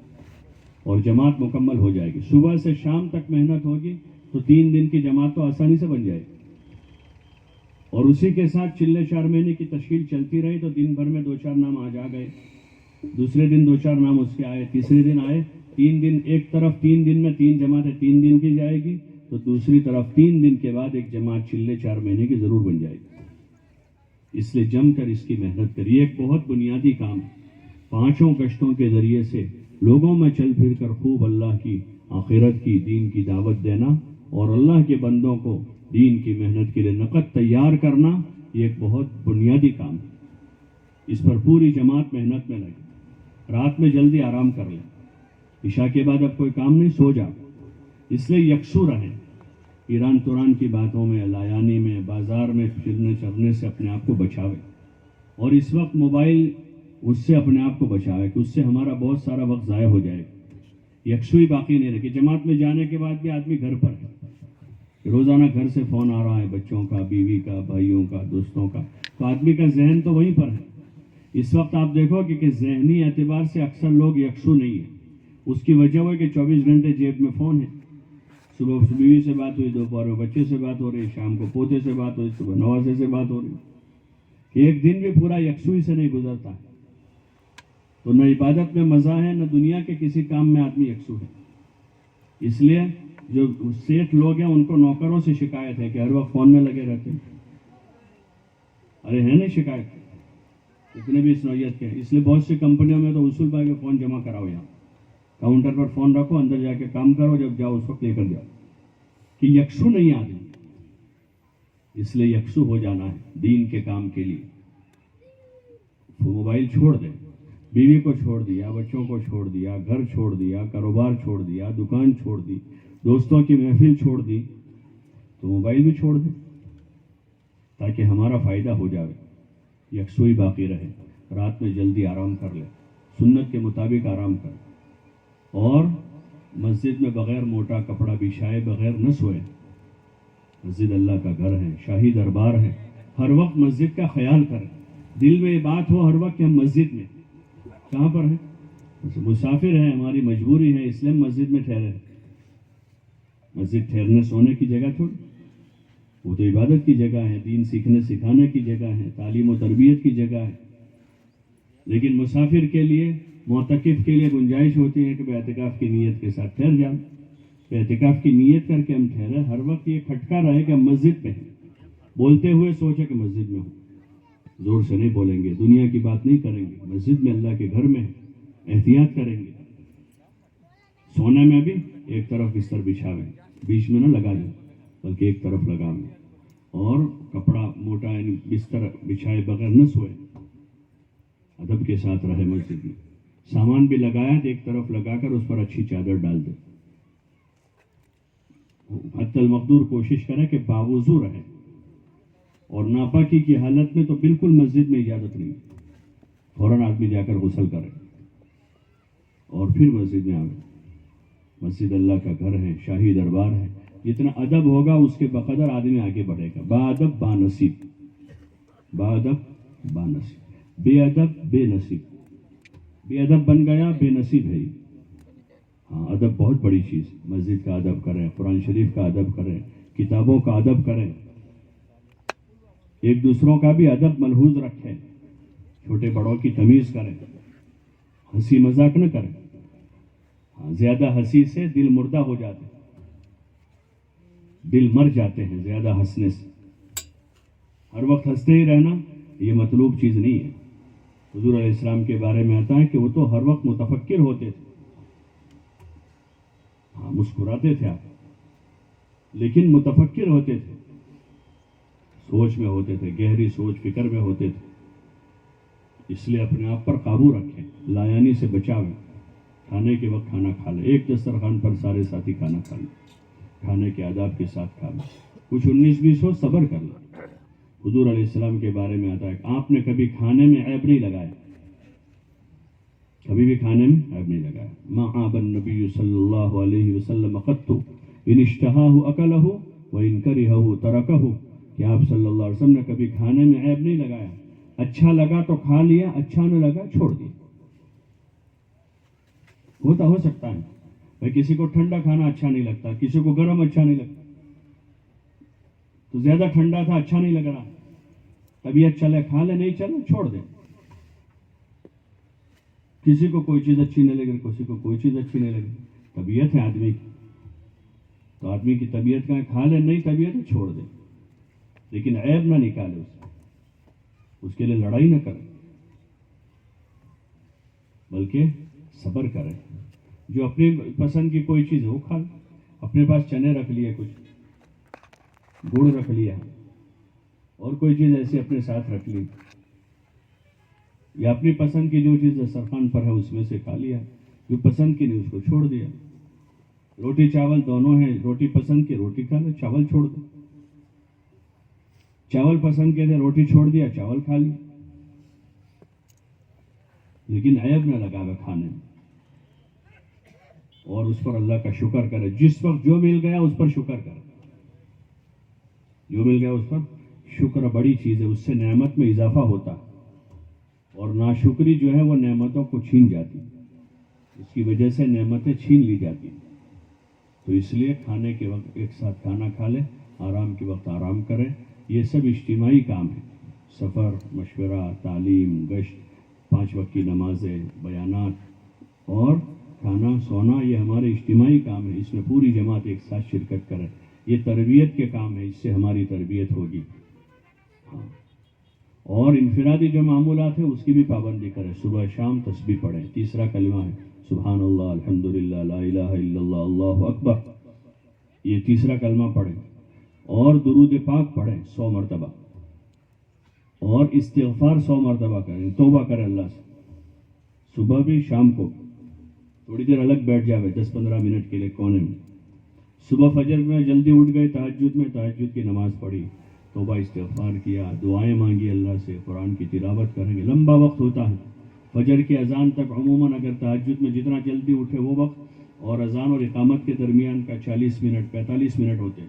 Speaker 1: اور جماعت مکمل ہو جائے گی۔ صبح سے شام تک محنت ہوگی تو 3 دن کی جماعت تو آسانی سے بن جائے گی، اور اسی کے ساتھ چلے 4 مہینے کی تشکیل چلتی رہی تو دن بھر میں 2-4 نام آ جا گئے، دوسرے دن 2-4 نام اس کے آئے، تیسرے دن آئے، 3 دن ایک طرف 3 دن میں 3 جماعتیں 3 دن کی جائے گی، تو دوسری طرف 3 دن کے بعد ایک جماعت چلے 4 مہینے کی ضرور بن جائے گی۔ اس لیے جم کر اس کی محنت کریے۔ ایک بہت بنیادی کام ہے، 5 گشتوں کے ذریعے سے لوگوں میں چل پھر کر خوب اللہ کی، آخرت کی، دین کی دعوت دینا اور اللہ کے بندوں کو دین کی محنت کے لیے نقد تیار کرنا، یہ ایک بہت بنیادی کام ہے۔ اس پر پوری جماعت محنت میں لگے۔ رات میں جلدی آرام کر لیں، عشاء کے بعد اب کوئی کام نہیں، سو جاؤ۔ اس لیے یکسو رہیں، ایران توران کی باتوں میں، لایانی میں، بازار میں پھرنے چرنے سے اپنے آپ کو بچاوے، اور اس وقت موبائل اس سے اپنے آپ کو بچاوے کہ اس سے ہمارا بہت سارا وقت ضائع ہو جائے گا۔ یکسوئی باقی نہیں رکھی۔ جماعت میں جانے کے بعد بھی آدمی گھر پر ہے، روزانہ گھر سے فون آ رہا ہے، بچوں کا، بیوی کا، بھائیوں کا، دوستوں کا، تو آدمی کا ذہن تو وہیں پر ہے۔ اس وقت آپ دیکھو کہ ذہنی اعتبار سے اکثر لوگ یکسو نہیں ہیں۔ اس کی وجہ وہ ہے کہ 24 گھنٹے جیب میں فون ہے۔ صبح بیوی سے بات ہوئی، دوپہر میں بچے سے بات ہو رہی، شام کو پوتے سے بات ہوئی، صبح نوازے سے بات ہو رہی۔ ایک دن بھی پورا یکسوئی سے نہیں گزرتا، تو نہ عبادت میں مزہ ہے، نہ دنیا کے کسی کام میں آدمی یکسو ہے۔ اس لیے جو سیٹ لوگ ہیں ان کو نوکروں سے شکایت ہے کہ ہر وقت فون میں لگے رہتے ہیں۔ ارے ہے نہیں شکایت، اتنے بھی اس نوعیت کے ہیں۔ اس لیے بہت سی کمپنیوں میں تو اصول بھائی کے فون جمع کراؤ، یہاں کاؤنٹر پر فون رکھو، اندر جا کے کام کرو، جب جاؤ اس وقت لے کر جاؤ، کہ یکسو نہیں آدمی۔ اس لیے یکسو ہو جانا ہے دین کے کام کے لیے۔ موبائل چھوڑ دیں، بیوی کو چھوڑ دیا، بچوں کو چھوڑ دیا، گھر چھوڑ دیا، کاروبار چھوڑ دیا، دکان چھوڑ دی، دوستوں کی محفل چھوڑ دی، تو موبائل بھی چھوڑ دیں تاکہ ہمارا فائدہ ہو جائے، یکسوئی باقی رہے۔ رات میں جلدی آرام کر لیں، سنت کے مطابق آرام کریں، اور مسجد میں بغیر موٹا کپڑا بچھائے بغیر نہ سوئے۔ مسجد اللہ کا گھر ہے، شاہی دربار ہے، ہر وقت مسجد کا خیال کریں، دل میں یہ بات ہو ہر وقت کہ ہم مسجد میں کہاں پر ہیں، مسافر ہیں، ہماری مجبوری ہے اس لیے ہم مسجد میں ٹھہرے ہیں۔ مسجد ٹھہرنے سونے کی جگہ تھوڑی، وہ تو عبادت کی جگہ ہے، دین سیکھنے سکھانے کی جگہ ہے، تعلیم و تربیت کی جگہ ہے۔ لیکن مسافر کے لیے، معتکف کے لیے گنجائش ہوتی ہے کہ اعتکاف کی نیت کے ساتھ ٹھہر جاؤ۔ اعتکاف کی نیت کر کے ہم ٹھہرے، ہر وقت یہ کھٹکا رہے کہ ہم مسجد میں ہیں، بولتے ہوئے سوچے کہ مسجد میں ہوں، زور سے نہیں بولیں گے، دنیا کی بات نہیں کریں گے، مسجد میں اللہ کے گھر میں احتیاط کریں گے۔ سونے میں بھی ایک طرف بستر بچھاویں، بیچ میں نہ لگا دیں بلکہ ایک طرف لگاویں، اور کپڑا موٹا یعنی بستر بچھائے بغیر نہ سوئے، ادب کے ساتھ رہے مسجد میں۔ سامان بھی لگایا تو ایک طرف لگا کر اس پر اچھی چادر ڈال دے، حتی المقدور کوشش کریں کہ باوضو رہے، اور ناپاکی کی حالت میں تو بالکل مسجد میں اجازت نہیں، فوراً آدمی جا کر غسل کرے اور پھر مسجد میں آئے۔ مسجد اللہ کا گھر ہے، شاہی دربار ہے، جتنا ادب ہوگا اس کے بقدر آدمی آگے بڑھے گا۔ با ادب با نصیب، با ادب با نصیب، بے ادب بے نصیب۔ بے ادب بن گیا، بے نصیب ہے۔ ہاں، ادب بہت بڑی چیز، مسجد کا ادب کریں، قرآن شریف کا ادب کریں، کتابوں کا ادب کریں، ایک دوسروں کا بھی ادب ملحوظ رکھیں، چھوٹے بڑوں کی تمیز کریں، ہنسی مذاق نہ کریں۔ ہاں، زیادہ ہنسی سے دل مردہ ہو جاتے ہیں، دل مر جاتے ہیں زیادہ ہنسنے سے۔ ہر وقت ہنستے ہی رہنا یہ مطلوب چیز نہیں ہے۔ حضور علیہ السلام کے بارے میں آتا ہے کہ وہ تو ہر وقت متفکر ہوتے تھے، ہاں مسکراتے تھے آپ، لیکن متفکر ہوتے تھے، سوچ میں ہوتے تھے، گہری سوچ فکر میں ہوتے تھے۔ اس لیے اپنے آپ پر قابو رکھیں، لایانی سے بچاویں، کھانے کے وقت کھانا کھا لیں، ایک دسترخوان پر سارے ساتھی کھانا کھا لیں، کھانے کے آداب کے ساتھ کھا لیں، کچھ 19-20 ہو صبر کر لو. حضور علیہ السلام کے بارے میں آتا ہے آپ نے کبھی کھانے میں عیب نہیں لگایا, کبھی بھی کھانے میں عیب نہیں لگایا. ما عاب النبی صلی اللہ علیہ وسلم قط ان اشتہاہ اکلہ وان کرہہ ترکہ, کہ آپ صلی اللہ علیہ وسلم نے کبھی کھانے میں عیب نہیں لگایا. اچھا لگا تو کھا لیا, اچھا نہ لگا چھوڑ دیا. ہو سکتا ہے بھائی کسی کو ٹھنڈا کھانا اچھا نہیں لگتا, کسی کو گرم اچھا نہیں لگتا, تو زیادہ ٹھنڈا تھا اچھا نہیں لگ رہا, طبیعت چلے کھا لے, نہیں چلے چھوڑ دے. کسی کو کوئی چیز اچھی نہیں لگے, کسی کو کوئی چیز اچھی نہیں لگے, طبیعت ہے آدمی کی, تو آدمی کی طبیعت کا کھا لے, نہیں طبیعت ہے چھوڑ دے, لیکن عیب نہ نکالے, اس کے لیے لڑائی نہ کرے, بلکہ صبر کرے. جو اپنی پسند کی کوئی چیز ہے وہ کھا لے. اپنے پاس چنے رکھ لیے, کچھ گڑ رکھ لیا, اور کوئی چیز ایسی اپنے ساتھ رکھ لی, یا اپنی پسند کی جو چیز دسترخوان پر ہے اس میں سے کھا لیا, جو پسند کی نہیں اس کو چھوڑ دیا. روٹی چاول دونوں ہیں, روٹی پسند کی روٹی کھا لے, چاول چھوڑ دو. چاول پسند کے تھے, روٹی چھوڑ دیا, چاول کھا لیا. لیکن عیب نہ لگاوے کھانے میں, اور اس پر اللہ کا شکر کرے. جس وقت جو مل گیا اس پر شکر کرے, جو مل گیا اس پر شکر بڑی چیز ہے, اس سے نعمت میں اضافہ ہوتا ہے. اور ناشکری جو ہے وہ نعمتوں کو چھین جاتی, اس کی وجہ سے نعمتیں چھین لی جاتی. تو اس لیے کھانے کے وقت ایک ساتھ کھانا کھا لے, آرام کے وقت آرام کرے. یہ سب اجتماعی کام ہے, سفر, مشورہ, تعلیم, گشت, 5 وقت کی نمازیں, بیانات اور کھانا سونا, یہ ہمارے اجتماعی کام ہے. اس میں پوری جماعت ایک ساتھ شرکت کرے. یہ تربیت کے کام ہے, اس سے ہماری تربیت ہوگی. ہاں, اور انفرادی جو معمولات ہیں اس کی بھی پابندی کرے. صبح شام تسبیح پڑھیں. تیسرا کلمہ ہے سبحان اللہ, الحمدللہ, لا الہ الا اللہ, اللہ اکبر. یہ تیسرا کلمہ پڑھیں, اور درود پاک پڑھیں 100 مرتبہ, اور استغفار 100 مرتبہ کریں. توبہ کریں اللہ سے, صبح بھی شام کو. تھوڑی دیر الگ بیٹھ جاوے 10-15 منٹ کے لیے کونے میں. صبح فجر میں جلدی اٹھ گئے, تہجد کی نماز پڑھی, توبہ استغفار کیا, دعائیں مانگی اللہ سے, قرآن کی تلاوت کریں گے. لمبا وقت ہوتا ہے فجر کی اذان تک. عموماً اگر تہجد میں جتنا جلدی اٹھے وہ وقت, اور اذان اور اقامت کے درمیان کا 40 منٹ 45 منٹ ہوتے,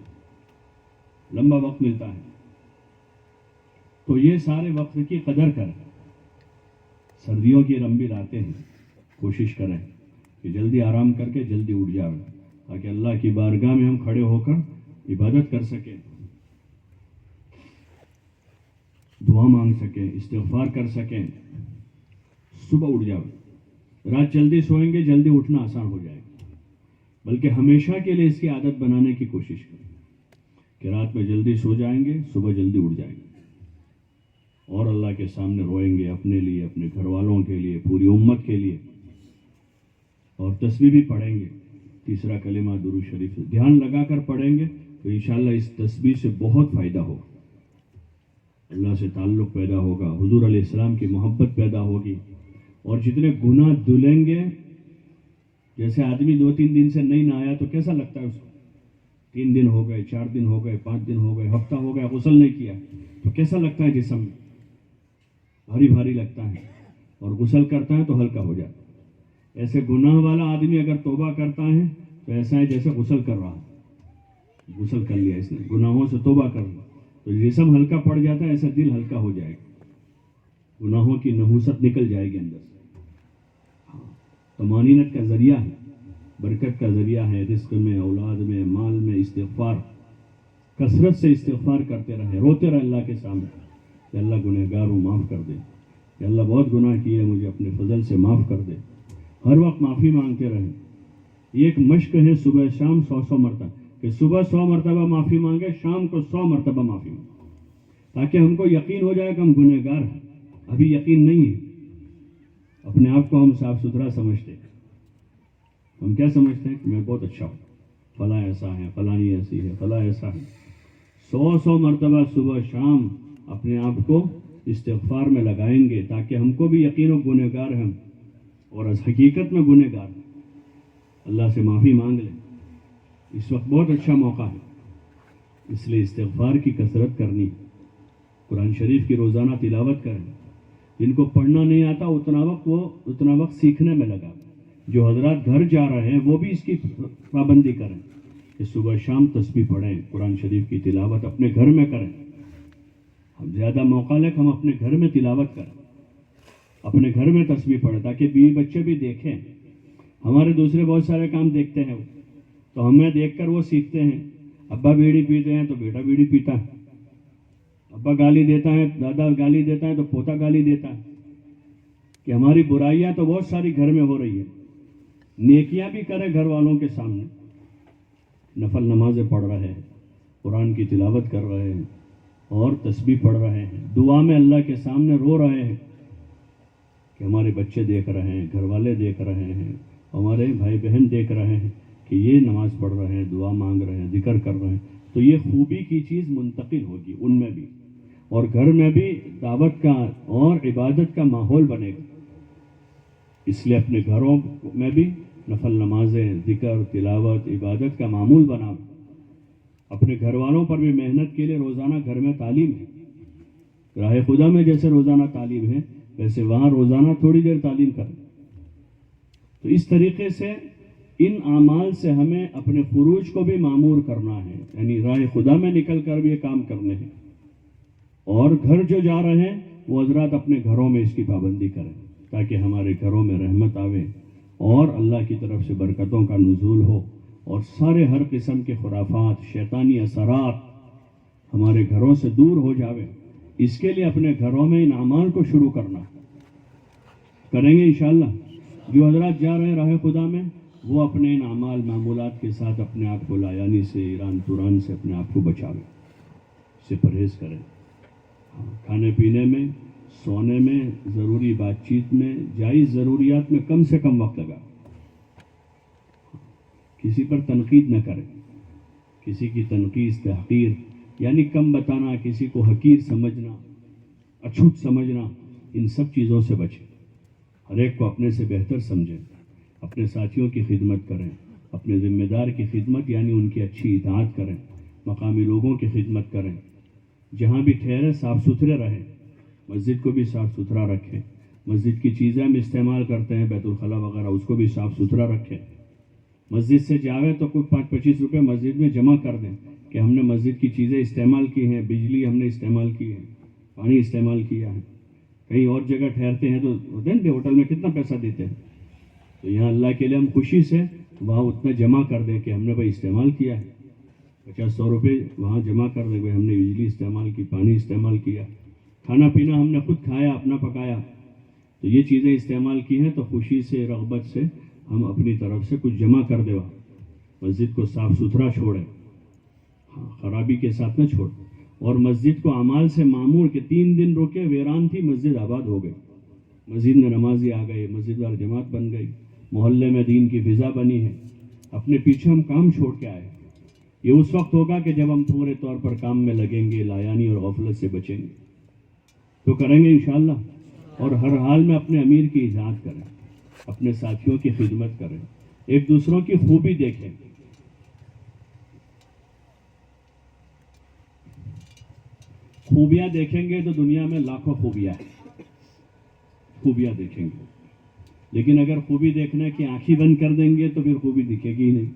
Speaker 1: لمبا وقت ملتا ہے. تو یہ سارے وقت کی قدر کریں. سردیوں کی لمبی راتیں ہیں, کوشش کریں کہ جلدی آرام کر کے جلدی اٹھ جائیں, تاکہ اللہ کی بارگاہ میں ہم کھڑے ہو کر عبادت کر سکیں, دعا مانگ سکیں, استغفار کر سکیں. صبح اٹھ جاؤ. رات جلدی سوئیں گے, جلدی اٹھنا آسان ہو جائے گا. بلکہ ہمیشہ کے لیے اس کی عادت بنانے کی کوشش کریں کہ رات میں جلدی سو جائیں گے, صبح جلدی اٹھ جائیں گے, اور اللہ کے سامنے روئیں گے, اپنے لیے, اپنے گھر والوں کے لیے, پوری امت کے لیے. اور تسبیح بھی پڑھیں گے. تیسرا کلمہ درود شریف دھیان لگا کر پڑھیں گے تو انشاءاللہ اس تسبیح سے بہت فائدہ ہوگا. اللہ سے تعلق پیدا ہوگا, حضور علیہ السلام کی محبت پیدا ہوگی. اور جتنے گناہ دھلیں گے, جیسے آدمی 2-3 دن سے نہیں نہایا تو کیسا لگتا ہے اس کو, 3 دن ہو گئے, 4 دن ہو گئے, 5 دن ہو گئے, ہفتہ ہو گیا, غسل نہیں کیا تو کیسا لگتا ہے جسم میں, بھاری بھاری لگتا ہے, اور غسل کرتا ہے تو ہلکا ہو جاتا ہے. ایسے گناہ والا آدمی اگر توبہ کرتا ہے تو ایسا ہے جیسے غسل کر رہا ہے, غسل کر لیا اس نے, گناہوں سے توبہ کر لیا تو جسم ہلکا پڑ جاتا ہے, ایسا دل ہلکا ہو جائے گا, گناہوں کی نحوست نکل جائے گی اندر سے. طمانینت کا ذریعہ ہے, برکت کا ذریعہ ہے, رزق میں, اولاد میں, مال میں. استغفار, کثرت سے استغفار کرتے رہے, روتے رہے اللہ کے سامنے کہ اللہ گنہگار ہوں, معاف کر دے, کہ اللہ بہت گناہ کیے, مجھے اپنے فضل سے معاف کر دے. ہر وقت معافی مانگتے رہیں. یہ ایک مشق ہے صبح شام 100 مرتبہ, کہ صبح 100 مرتبہ معافی مانگے, شام کو 100 مرتبہ معافی مانگے, تاکہ ہم کو یقین ہو جائے کہ ہم گنہگار ہیں. ابھی یقین نہیں ہے, اپنے آپ کو ہم صاف ستھرا سمجھتے ہیں. ہم کیا سمجھتے ہیں کہ میں بہت اچھا ہوں, فلاں ایسا ہے, فلانی ایسی ہے, فلاں ایسا ہے. 100 مرتبہ صبح شام اپنے آپ کو استغفار میں لگائیں گے, تاکہ ہم کو بھی یقین ہو گنہگار ہیں, اور از حقیقت میں گنہگار ہیں. اللہ سے معافی مانگ لیں. اس وقت بہت اچھا موقع ہے. اس لیے استغفار کی کثرت کرنی، قرآن شریف کی روزانہ تلاوت کریں. جن کو پڑھنا نہیں آتا اتنا وقت سیکھنے میں لگا. جو حضرات گھر جا رہے ہیں وہ بھی اس کی پابندی کریں کہ صبح شام تسبیح پڑھیں، قرآن شریف کی تلاوت اپنے گھر میں کریں. ہم زیادہ موقع لے کہ ہم اپنے گھر میں تلاوت کریں، اپنے گھر میں تسبیح پڑھیں، تاکہ بیوی بچے بھی دیکھیں. ہمارے دوسرے بہت سارے کام دیکھتے ہیں تو ہمیں دیکھ کر وہ سیکھتے ہیں. ابا بیڑی پیتے ہیں تو بیٹا بیڑی پیتا ہے، ابا گالی دیتا ہے، دادا گالی دیتا ہے تو پوتا گالی دیتا ہے. کہ ہماری برائیاں تو بہت ساری گھر میں ہو رہی ہیں. نیکیاں بھی کریں گھر والوں کے سامنے. نفل نمازیں پڑھ رہے ہیں، قرآن کی تلاوت کر رہے ہیں اور تسبیح پڑھ رہے ہیں، دعا میں اللہ کے سامنے رو رہے ہیں کہ ہمارے بچے دیکھ رہے ہیں، گھر والے دیکھ رہے ہیں، ہمارے بھائی بہن دیکھ رہے ہیں کہ یہ نماز پڑھ رہے ہیں، دعا مانگ رہے ہیں، ذکر کر رہے ہیں. تو یہ خوبی کی چیز منتقل ہوگی ان میں بھی، اور گھر میں بھی دعوت کا اور عبادت کا ماحول بنے گا. اس لیے اپنے گھروں میں بھی نفل نمازیں، ذکر، تلاوت، عبادت کا معمول بناؤ. اپنے گھر والوں پر بھی محنت کے لیے روزانہ گھر میں تعلیم ہے. راہ خدا میں جیسے روزانہ تعلیم ہے ویسے وہاں روزانہ تھوڑی دیر تعلیم کریں. تو اس طریقے سے ان اعمال سے ہمیں اپنے خروج کو بھی معمور کرنا ہے، یعنی راہ خدا میں نکل کر بھی یہ کام کرنے ہیں. اور گھر جو جا رہے ہیں وہ حضرات اپنے گھروں میں اس کی پابندی کریں تاکہ ہمارے گھروں میں رحمت آوے اور اللہ کی طرف سے برکتوں کا نزول ہو اور سارے ہر قسم کے خرافات، شیطانی اثرات ہمارے گھروں سے دور ہو جاوے. اس کے لیے اپنے گھروں میں ان اعمال کو شروع کرنا کریں گے انشاءاللہ. جو حضرات جا رہے ہیں راہ خدا میں وہ اپنے ان اعمال معمولات کے ساتھ اپنے آپ کو لایانی سے، ایران توران سے اپنے آپ کو بچاویں، اس سے پرہیز کریں. کھانے پینے میں، سونے میں، ضروری بات چیت میں، جائز ضروریات میں کم سے کم وقت لگا. کسی پر تنقید نہ کریں، کسی کی تنقید، تحقیر یعنی کم بتانا، کسی کو حقیر سمجھنا، اچھوت سمجھنا، ان سب چیزوں سے بچیں. ہر ایک کو اپنے سے بہتر سمجھیں، اپنے ساتھیوں کی خدمت کریں، اپنے ذمہ دار کی خدمت یعنی ان کی اچھی اطاعت کریں، مقامی لوگوں کی خدمت کریں. جہاں بھی ٹھہرے صاف ستھرے رہیں، مسجد کو بھی صاف ستھرا رکھیں. مسجد کی چیزیں ہم استعمال کرتے ہیں، بیت الخلاء وغیرہ، اس کو بھی صاف ستھرا رکھیں. مسجد سے جاوے تو کوئی 5-25 روپے مسجد میں جمع کر دیں کہ ہم نے مسجد کی چیزیں استعمال کی ہیں، بجلی ہم نے استعمال کی ہے، پانی استعمال کیا ہے. کہیں اور جگہ ٹھہرتے ہیں تو دیں گے، ہوٹل میں کتنا پیسہ دیتے ہیں، تو یہاں اللہ کے لیے ہم خوشی سے وہاں اتنا جمع کر دیں کہ ہم نے بھائی استعمال کیا ہے. 50-100 روپے وہاں جمع کر دیں بھائی ہم نے بجلی استعمال کی، پانی استعمال کیا، کھانا پینا ہم نے خود کھایا، اپنا پکایا. تو یہ چیزیں استعمال کی ہیں تو خوشی سے، رغبت سے ہم اپنی طرف سے کچھ جمع کر دیں. مسجد کو صاف ستھرا چھوڑیں، خرابی کے ساتھ نہ چھوڑیں. اور مسجد کو اعمال سے معمور کہ 3 دن رکے، ویران تھی، مسجد آباد ہو گئی، مسجد میں نمازی آ گئے، مسجد وار جماعت بن گئی، محلے میں دین کی فضا بنی ہے. اپنے پیچھے ہم کام چھوڑ کے آئے. یہ اس وقت ہوگا کہ جب ہم پورے طور پر کام میں لگیں گے، لایانی اور غفلت سے بچیں گے. تو کریں گے انشاءاللہ. اور ہر حال میں اپنے امیر کی اطاعت کریں، اپنے ساتھیوں کی خدمت کریں، ایک دوسروں کی خوبی دیکھیں. خوبیاں دیکھیں گے تو دنیا میں لاکھوں خوبیاں ہیں، خوبیاں دیکھیں گے. لیکن اگر خوبی دیکھنے کی آنکھیں بند کر دیں گے تو پھر خوبی دکھے گی ہی نہیں.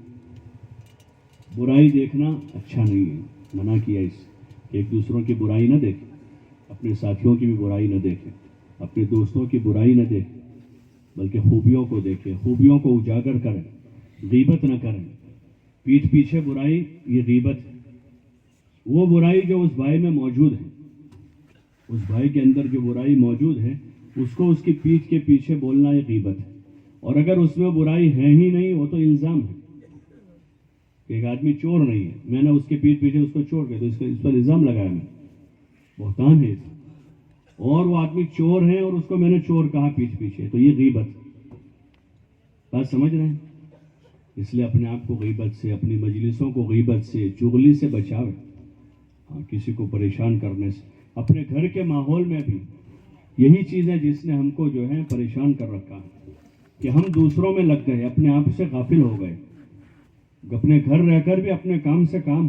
Speaker 1: برائی دیکھنا اچھا نہیں ہے، منع کیا اس کہ ایک دوسروں کی برائی نہ دیکھیں، اپنے ساتھیوں کی بھی برائی نہ دیکھیں، اپنے دوستوں کی برائی نہ دیکھیں، بلکہ خوبیوں کو دیکھیں، خوبیوں کو اجاگر کریں. غیبت نہ کریں، پیٹھ پیچھے برائی، یہ غیبت ہے. وہ برائی جو اس بھائی میں موجود ہے، اس بھائی کے اندر جو برائی موجود ہے اس کو اس کی پیٹھ کے پیچھے بولنا یہ غیبت ہے. اور اگر اس میں برائی ہے ہی نہیں، وہ تو الزام ہے. ایک آدمی چور نہیں ہے، میں نے اس کے پیٹھ پیچھے اس کو چور کہا تو اس پر الزام لگایا، میں بہتان ہے. اور وہ آدمی چور ہے اور اس کو میں نے چور کہا پیٹھ پیچھے، تو یہ غیبت. بات سمجھ رہے ہیں؟ اس لیے اپنے آپ کو غیبت سے، اپنی مجلسوں کو غیبت سے، چغلی سے بچاویں. کسی کو پریشان کرنے سے. اپنے گھر کے ماحول میں بھی یہی چیز ہے جس نے ہم کو جو ہے پریشان کر رکھا ہے کہ ہم دوسروں میں لگ گئے، اپنے آپ سے غافل ہو گئے. اپنے گھر رہ کر بھی اپنے کام سے کام،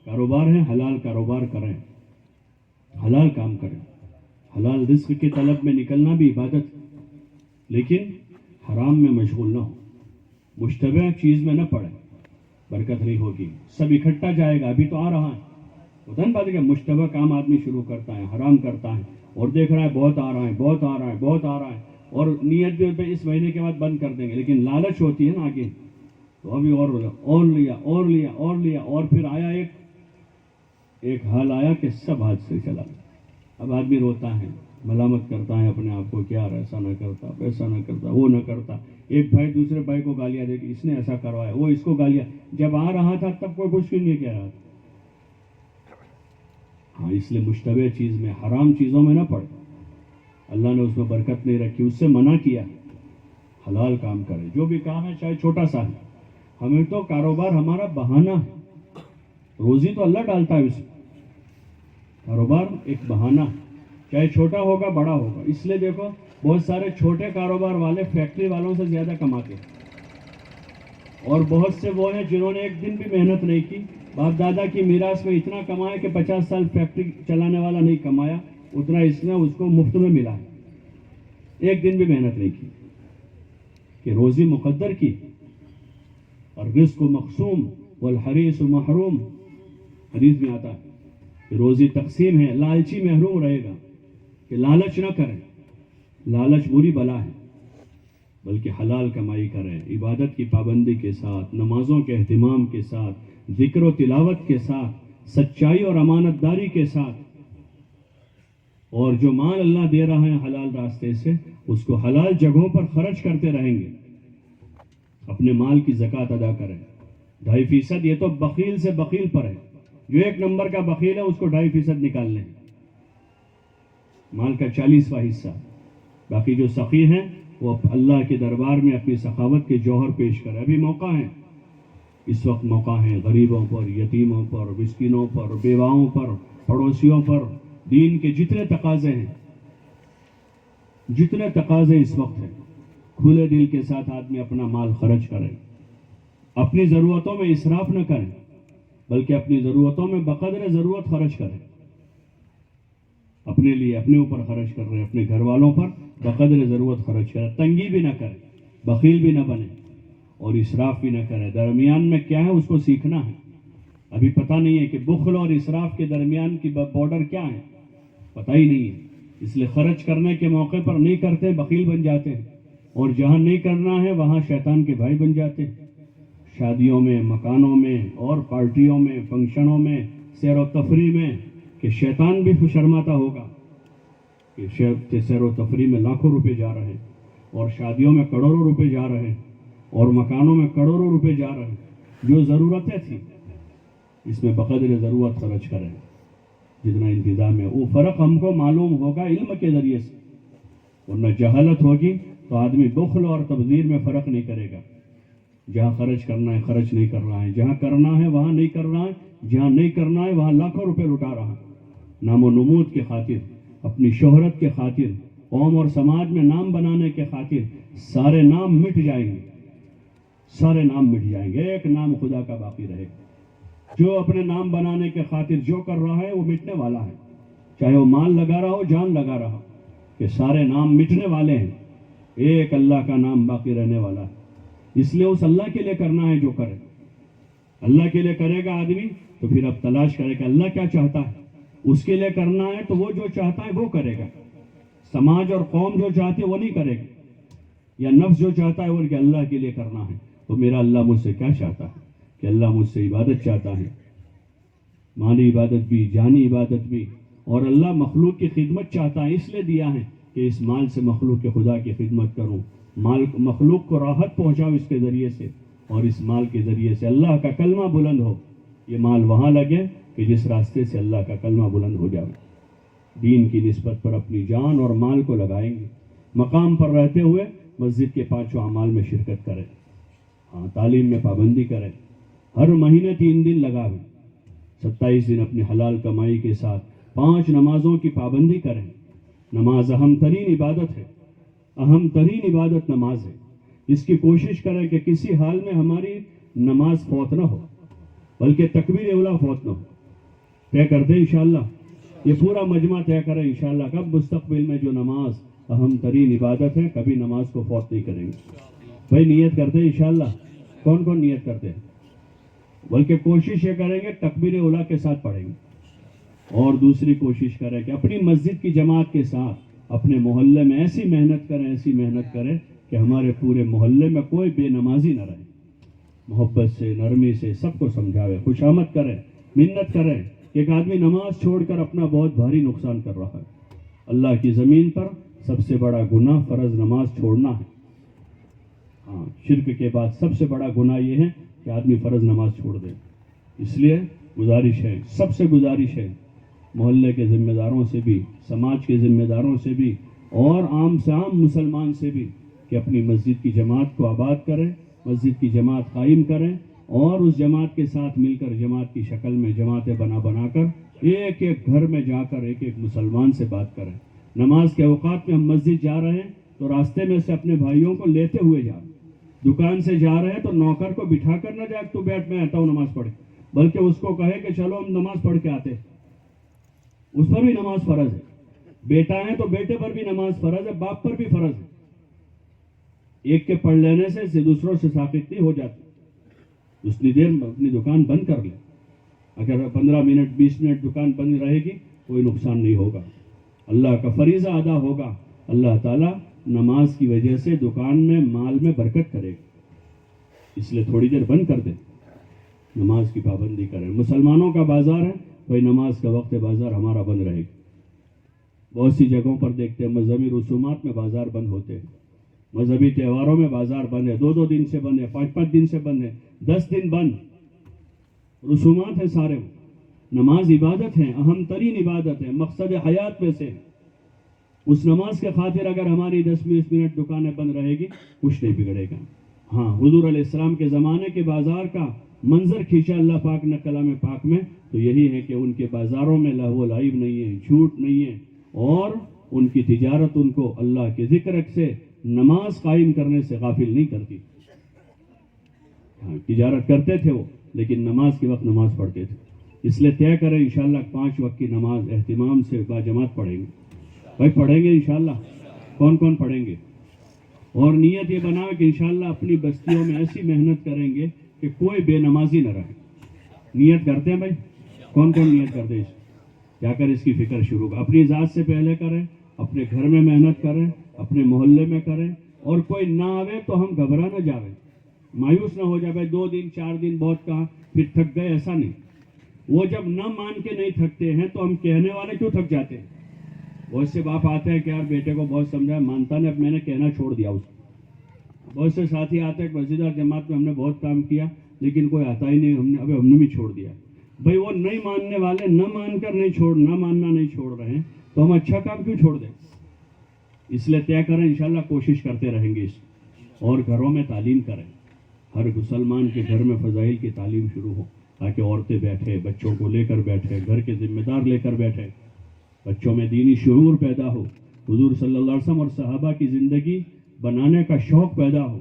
Speaker 1: کاروبار ہے، حلال کاروبار کریں، حلال کام کریں، حلال رزق کی طلب میں نکلنا بھی عبادت، لیکن حرام میں مشغول نہ ہو، مشتبہ چیز میں نہ پڑے، برکت نہیں ہوگی، سب اکٹھا جائے گا۔ ابھی تو آ رہا ہے، وطن بات ہے کہ مشتبہ کام آدمی شروع کرتا ہے، حرام کرتا ہے، اور دیکھ رہا ہے بہت آ رہا ہے، بہت آ رہا ہے، بہت آ رہا ہے، اور نیت بھی اس مہینے کے بعد بند کر دیں گے، لیکن لالچ ہوتی ہے نا آگے، تو ابھی اور لیا اور لیا اور لیا، اور پھر آیا ایک حال آیا کہ سب ہاتھ سے چلا گیا۔ اب آدمی روتا ہے، ملامت کرتا ہے اپنے آپ کو، کیا ایسا نہ کرتا، ایسا نہ کرتا، وہ نہ کرتا۔ ایک بھائی دوسرے بھائی کو گالیاں دے کہ اس نے ایسا کروایا، وہ اس کو گالیاں، جب آ رہا تھا تب کوئی کچھ نہیں کہہ رہا تھا۔ ہاں، اس لیے مشتبہ چیز میں، حرام چیزوں میں نہ پڑے، اللہ نے اس میں برکت نہیں رکھی، اس سے منع کیا۔ حلال کام کرے، جو بھی کام ہے چاہے چھوٹا سا ہے۔ ہمیں تو کاروبار ہمارا بہانہ ہے، روزی تو اللہ ڈالتا ہے اس میں، کاروبار ایک بہانہ، چاہے چھوٹا ہوگا بڑا ہوگا۔ اس لیے دیکھو بہت سارے چھوٹے کاروبار والے فیکٹری والوں سے زیادہ کماتے ہیں، اور بہت سے وہ ہیں جنہوں نے ایک دن بھی محنت نہیں کی، باپ دادا کی میراث میں اتنا کمایا کہ 50 سال فیکٹری چلانے والا نہیں کمایا اتنا، اس نے اس کو مفت میں ملا ہے، ایک دن بھی محنت نہیں کی، کہ روزی مقدر کی، اور رزق مقسوم والحریص محروم، حدیث میں آتا ہے کہ روزی تقسیم ہے، لالچی محروم رہے گا، کہ لالچ نہ کریں، لالچ بری بلا ہے، بلکہ حلال کمائی کریں، عبادت کی پابندی کے ساتھ، نمازوں کے اہتمام کے ساتھ، ذکر و تلاوت کے ساتھ، سچائی اور امانت داری کے ساتھ، اور جو مال اللہ دے رہا ہے حلال راستے سے اس کو حلال جگہوں پر خرچ کرتے رہیں گے۔ اپنے مال کی زکوٰۃ ادا کریں، 2.5%، یہ تو بخیل سے بخیل پر ہے، جو 1 نمبر کا بخیل ہے اس کو 2.5% نکال لیں، مال کا 40واں حصہ، باقی جو سخی ہیں وہ اللہ کے دربار میں اپنی سخاوت کے جوہر پیش کرے۔ ابھی موقع ہے، اس وقت موقع ہے، غریبوں پر، یتیموں پر، مسکینوں پر، بیواؤں پر، پڑوسیوں پر، دین کے جتنے تقاضے ہیں، جتنے تقاضے اس وقت ہیں، کھلے دل کے ساتھ آدمی اپنا مال خرچ کرے، اپنی ضرورتوں میں اسراف نہ کریں، بلکہ اپنی ضرورتوں میں بقدر ضرورت خرچ کریں، اپنے لیے، اپنے اوپر خرچ کر رہے ہیں، اپنے گھر والوں پر بقدر ضرورت خرچ کریں، تنگی بھی نہ کریں، بخیل بھی نہ بنے، اور اسراف بھی نہ کریں۔ درمیان میں کیا ہے اس کو سیکھنا ہے، ابھی پتہ نہیں ہے کہ بخل اور اسراف کے درمیان کی بارڈر کیا ہے، پتہ ہی نہیں ہے، اس لیے خرچ کرنے کے موقع پر نہیں کرتے، بخیل بن جاتے ہیں، اور جہاں نہیں کرنا ہے وہاں شیطان کے بھائی بن جاتے ہیں، شادیوں میں، مکانوں میں، اور پارٹیوں میں، فنکشنوں میں، سیر و تفریح میں، کہ شیطان بھی شرماتا ہوگا کہ سیر و تفریح میں لاکھوں روپے جا رہے ہیں، اور شادیوں میں کروڑوں روپے جا رہے ہیں، اور مکانوں میں کروڑوں روپے جا رہے ہیں۔ جو ضرورتیں تھیں اس میں بقدر ضرورت خرچ کریں، جتنا انتظام ہے، وہ فرق ہم کو معلوم ہوگا علم کے ذریعے سے، ورنہ جہالت ہوگی تو آدمی بخل اور تبذیر میں فرق نہیں کرے گا، جہاں خرچ کرنا ہے خرچ نہیں کر رہا ہے، جہاں کرنا ہے وہاں نہیں کر رہا ہے، جہاں نہیں کرنا ہے وہاں لاکھوں روپے لٹا رہا ہے، نام و نمود کے خاطر، اپنی شہرت کے خاطر، قوم اور سماج میں نام بنانے کے خاطر۔ سارے نام مٹ جائیں گے، سارے نام مٹ جائیں گے، ایک نام خدا کا باقی رہے گا۔ جو اپنے نام بنانے کے خاطر جو کر رہا ہے وہ مٹنے والا ہے، چاہے وہ مال لگا رہا ہو، جان لگا رہا ہو، کہ سارے نام مٹنے والے ہیں، ایک اللہ کا نام باقی رہنے والا ہے۔ اس لیے اس اللہ کے لیے کرنا ہے جو کرے، اللہ کے لیے کرے گا آدمی تو پھر اب تلاش کرے کہ اللہ کیا چاہتا ہے، اس کے لیے کرنا ہے تو وہ جو چاہتا ہے وہ کرے گا، سماج اور قوم جو چاہتی ہے وہ نہیں کرے گا، یا نفس جو چاہتا ہے وہ کہ اللہ کے لیے کرنا ہے، تو میرا اللہ مجھ سے کیا چاہتا ہے، کہ اللہ مجھ سے عبادت چاہتا ہے، مالی عبادت بھی، جانی عبادت بھی، اور اللہ مخلوق کی خدمت چاہتا ہے، اس لیے دیا ہے کہ اس مال سے مخلوق کے خدا کی خدمت کروں، مخلوق کو راحت پہنچاؤں اس کے ذریعے سے، اور اس مال کے ذریعے سے اللہ کا کلمہ بلند ہو۔ یہ مال وہاں لگے کہ جس راستے سے اللہ کا کلمہ بلند ہو جائے، دین کی نسبت پر اپنی جان اور مال کو لگائیں گے، مقام پر رہتے ہوئے مسجد کے 5 اعمال میں شرکت کریں، ہاں تعلیم میں پابندی کریں، ہر مہینے 3 دن لگائیں، 27 دن اپنی حلال کمائی کے ساتھ 5 نمازوں کی پابندی کریں۔ نماز اہم ترین عبادت ہے، اہم ترین عبادت نماز ہے، اس کی کوشش کریں کہ کسی حال میں ہماری نماز فوت نہ ہو، بلکہ تکبیر اولیٰ فوت نہ ہو۔ طے کرتے ہیں انشاءاللہ. یہ پورا مجمع طے کریں انشاءاللہ کب مستقبل میں جو نماز اہم ترین عبادت ہے کبھی نماز کو فوت نہیں کریں گے. بھائی نیت کرتے ہیں انشاءاللہ. کون کون نیت کرتے ہیں؟ بلکہ کوشش یہ کریں گے تکبیر اولیٰ کے ساتھ پڑھیں گے. اور دوسری کوشش کریں کہ اپنی مسجد کی جماعت کے ساتھ اپنے محلے میں ایسی محنت کریں کہ ہمارے پورے محلے میں کوئی بے نمازی نہ رہے. محبت سے نرمی سے سب کو سمجھاوے, خوشامد کریں, منت کریں. ایک آدمی نماز چھوڑ کر اپنا بہت بھاری نقصان کر رہا ہے. اللہ کی زمین پر سب سے بڑا گناہ فرض نماز چھوڑنا ہے. ہاں, شرک کے بعد سب سے بڑا گناہ یہ ہے کہ آدمی فرض نماز چھوڑ دے. اس لیے گزارش ہے, سب سے گزارش ہے, محلے کے ذمہ داروں سے بھی, سماج کے ذمہ داروں سے بھی, اور عام سے عام مسلمان سے بھی, کہ اپنی مسجد کی جماعت کو آباد کریں, مسجد کی جماعت قائم کریں, اور اس جماعت کے ساتھ مل کر جماعت کی شکل میں جماعتیں بنا کر ایک ایک گھر میں جا کر ایک ایک مسلمان سے بات کریں. نماز کے اوقات میں ہم مسجد جا رہے ہیں تو راستے میں سے اپنے بھائیوں کو لیتے ہوئے جائیں. دکان سے جا رہے ہیں تو نوکر کو بٹھا کر نہ جائے تو بیٹھ میں آتا ہوں نماز پڑھ, بلکہ اس کو کہے کہ چلو ہم نماز پڑھ کے آتے. اس پر بھی نماز فرض ہے. بیٹا ہے تو بیٹے پر بھی نماز فرض ہے, باپ پر بھی فرض ہے. ایک کے پڑھ لینے سے دوسروں سے ساقط نہیں ہو جاتی. اتنی دیر اپنی دکان بند کر لے. اگر 15 منٹ 20 منٹ دکان بند رہے گی کوئی نقصان نہیں ہوگا. اللہ کا فریضہ ادا ہوگا. اللہ تعالیٰ نماز کی وجہ سے دکان میں مال میں برکت کرے گا. اس لیے تھوڑی دیر بند کر دیں, نماز کی پابندی کریں. مسلمانوں کا بازار ہے, کوئی نماز کا وقت بازار ہمارا بند رہے گا. بہت سی جگہوں پر دیکھتے ہیں مذہبی رسومات میں بازار بند ہوتے ہیں, مذہبی تہواروں میں بازار بند ہے, 2 دن سے بند ہے, 5 دن سے بند ہے, 10 دن بند. رسومات ہیں سارے. نماز عبادت ہے, اہم ترین عبادت ہے, مقصد حیات میں سے. اس نماز کے خاطر اگر ہماری 10-20 منٹ دکانیں بند رہے گی کچھ نہیں بگڑے گا. ہاں, حضور علیہ السلام کے زمانے کے بازار کا منظر کھینچا اللہ پاک نے کلام پاک میں تو یہی ہے کہ ان کے بازاروں میں لہو و لعب نہیں ہے, جھوٹ نہیں ہے, اور ان کی تجارت ان کو اللہ کے ذکر سے نماز قائم کرنے سے غافل نہیں کرتی. ہاں, تجارت کرتے تھے وہ, لیکن نماز کے وقت نماز پڑھتے تھے. اس لیے طے کریں انشاءاللہ 5 وقت کی نماز اہتمام سے باجماعت پڑھیں گے. بھائی پڑھیں گے انشاءاللہ. کون کون پڑھیں گے؟ اور نیت یہ بناؤ کہ انشاءاللہ اپنی بستیوں میں ایسی محنت کریں گے کہ کوئی بے نمازی نہ رہے. نیت کرتے ہیں بھائی؟ کون کون نیت کرتے ہیں؟ جا کر اس کی فکر شروع کریں. اپنی ذات سے پہلے کریں, اپنے گھر میں محنت کریں, اپنے محلے میں کریں, اور کوئی نہ آوے تو ہم گھبرا نہ جاویں, مایوس نہ ہو جائے. بھائی 2 دن 4 دن بہت کہا پھر تھک گئے, ایسا نہیں. وہ جب نہ مان کے نہیں تھکتے ہیں تو ہم کہنے والے کیوں تھک جاتے ہیں؟ بہت سے باپ آتے ہیں کہ یار بیٹے کو بہت سمجھایا, مانتا نہیں, اب میں نے کہنا چھوڑ دیا اس کو. بہت سے ساتھی آتے ہیں کہ مسجد اور جماعت میں ہم نے بہت کام کیا لیکن کوئی آتا ہی نہیں, ہم نے بھی چھوڑ دیا. بھائی وہ نہیں ماننے والے نہ مان کر نہ ماننا نہیں چھوڑ رہے ہیں تو ہم اچھا کام کیوں چھوڑ دیں؟ اس لیے طے کریں انشاءاللہ کوشش کرتے رہیں گے. اور گھروں میں تعلیم کریں, ہر مسلمان کے گھر میں فضائل کی تعلیم شروع ہو تاکہ عورتیں بیٹھے, بچوں کو لے کر بیٹھے, گھر کے ذمہ دار لے کر بیٹھے, بچوں میں دینی شعور پیدا ہو, حضور صلی اللہ علیہ وسلم اور صحابہ کی زندگی بنانے کا شوق پیدا ہو,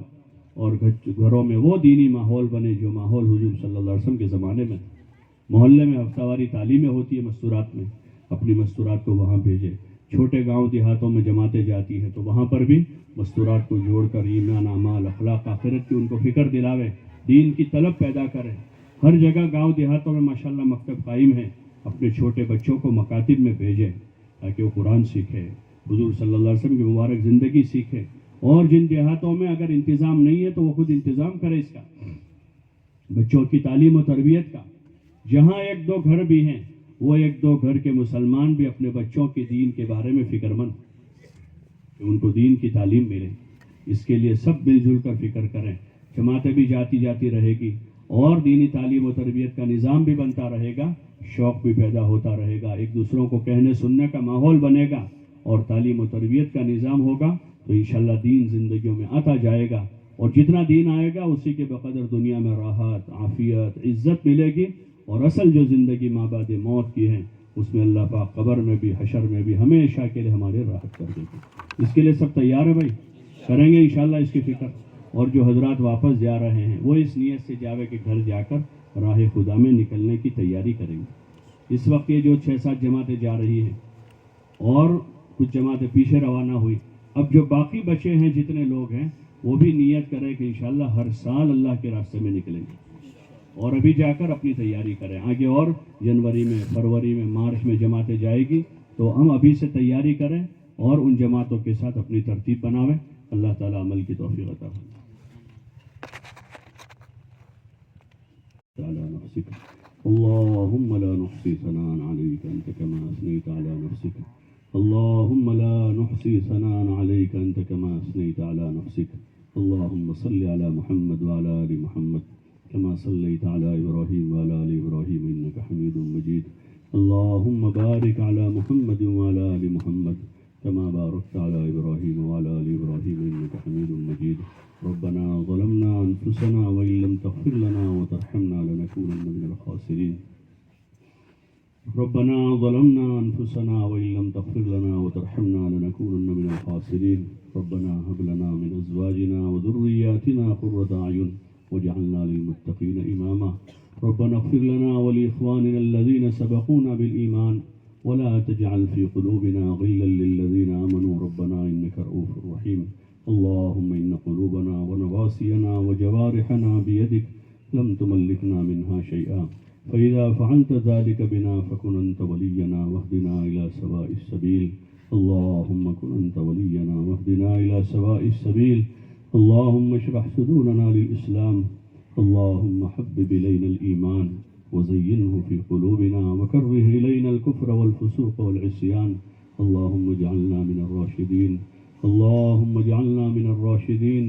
Speaker 1: اور گھروں میں وہ دینی ماحول بنے جو ماحول حضور صلی اللہ علیہ وسلم کے زمانے میں. محلے میں ہفتہ واری تعلیمیں ہوتی ہیں مستورات میں, اپنی مستورات کو وہاں بھیجے. چھوٹے گاؤں دیہاتوں میں جماعتیں جاتی ہیں تو وہاں پر بھی مستورات کو جوڑ کر ایمان, اعمال, اخلاق, آخرت کی ان کو فکر دلاوے, دین کی طلب پیدا کریں. ہر جگہ گاؤں دیہاتوں میں ماشاءاللہ مکتب قائم ہے. اپنے چھوٹے بچوں کو مکاتب میں بھیجیں تاکہ وہ قرآن سیکھے, حضور صلی اللہ علیہ وسلم کی مبارک زندگی سیکھے. اور جن دیہاتوں میں اگر انتظام نہیں ہے تو وہ خود انتظام کرے اس کا, بچوں کی تعلیم و تربیت کا. جہاں 1-2 گھر بھی ہیں وہ 1-2 گھر کے مسلمان بھی اپنے بچوں کے دین کے بارے میں فکر مند کہ ان کو دین کی تعلیم ملے. اس کے لیے سب مل جل کر فکر کریں. جماعتیں بھی جاتی رہے گی اور دینی تعلیم و تربیت کا نظام بھی بنتا رہے گا, شوق بھی پیدا ہوتا رہے گا, ایک دوسروں کو کہنے سننے کا ماحول بنے گا, اور تعلیم و تربیت کا نظام ہوگا تو انشاءاللہ دین زندگیوں میں آتا جائے گا. اور جتنا دین آئے گا اسی کے بقدر دنیا میں راحت, عافیت, عزت ملے گی. اور اصل جو زندگی ماں بعد موت کی ہے اس میں اللہ پاک قبر میں بھی حشر میں بھی ہمیشہ کے لیے ہمارے راحت کر دے گی. اس کے لیے سب تیار ہیں بھائی؟ کریں گے انشاءاللہ اس کی فکر. اور جو حضرات واپس جا رہے ہیں وہ اس نیت سے جاوے کہ گھر جا کر راہ خدا میں نکلنے کی تیاری کریں گے.
Speaker 2: اس وقت یہ جو 6-7 جماعتیں جا رہی ہیں اور کچھ جماعتیں پیچھے روانہ ہوئی، اب جو باقی بچے ہیں جتنے لوگ ہیں وہ بھی نیت کریں کہ انشاءاللہ ہر سال اللہ کے راستے میں نکلیں گے، اور ابھی جا کر اپنی تیاری کریں. آگے اور جنوری میں، فروری میں، مارچ میں جماعتیں جائے گی، تو ہم ابھی سے تیاری کریں اور ان جماعتوں کے ساتھ اپنی ترتیب بناویں. اللہ تعالیٰ عمل کی توفیق عطا فرمائے. على نفسك اللهم لا نحصي ثناء عليك أنت كما أثنيت على نفسك اللهم لا نحصي ثناء عليك أنت كما أثنيت على نفسك اللهم صل على محمد وعلى آل محمد كما صليت على إبراهيم وعلى آل إبراهيم إنك حميد مجيد اللهم بارك على محمد وعلى آل محمد كما باركت على إبراهيم وعلى آل إبراهيم إنك حميد مجيد ربنا ظلمنا أنفسنا وإن لم تغفر لنا وترحمنا لنكونن من الخاسرين ربنا ظلمنا أنفسنا وإن لم تغفر لنا وترحمنا لنكونن من الخاسرين ربنا هب لنا من أزواجنا وذرياتنا قرة أعين واجعلنا للمتقين إماما ربنا اغفر لنا ولإخواننا الذين سبقونا بالإيمان ولا تجعل في قلوبنا غلا للذين آمنوا ربنا إنك رؤوف رحيم اللهم إن قلوبنا ونواصينا وجوارحنا بيدك لم تملكنا منها شيئا فإذا فعلت ذلك بنا فكن أنت ولينا واهدنا إلى سواء السبيل اللهم كن أنت ولينا واهدنا إلى سواء السبيل اللهم اشرح صدورنا للإسلام اللهم حبب إلينا الإيمان وزينه في قلوبنا وكره إلينا الكفر والفسوق والعصيان اللهم اجعلنا من الراشدين اللهم اجعلنا من الراشدين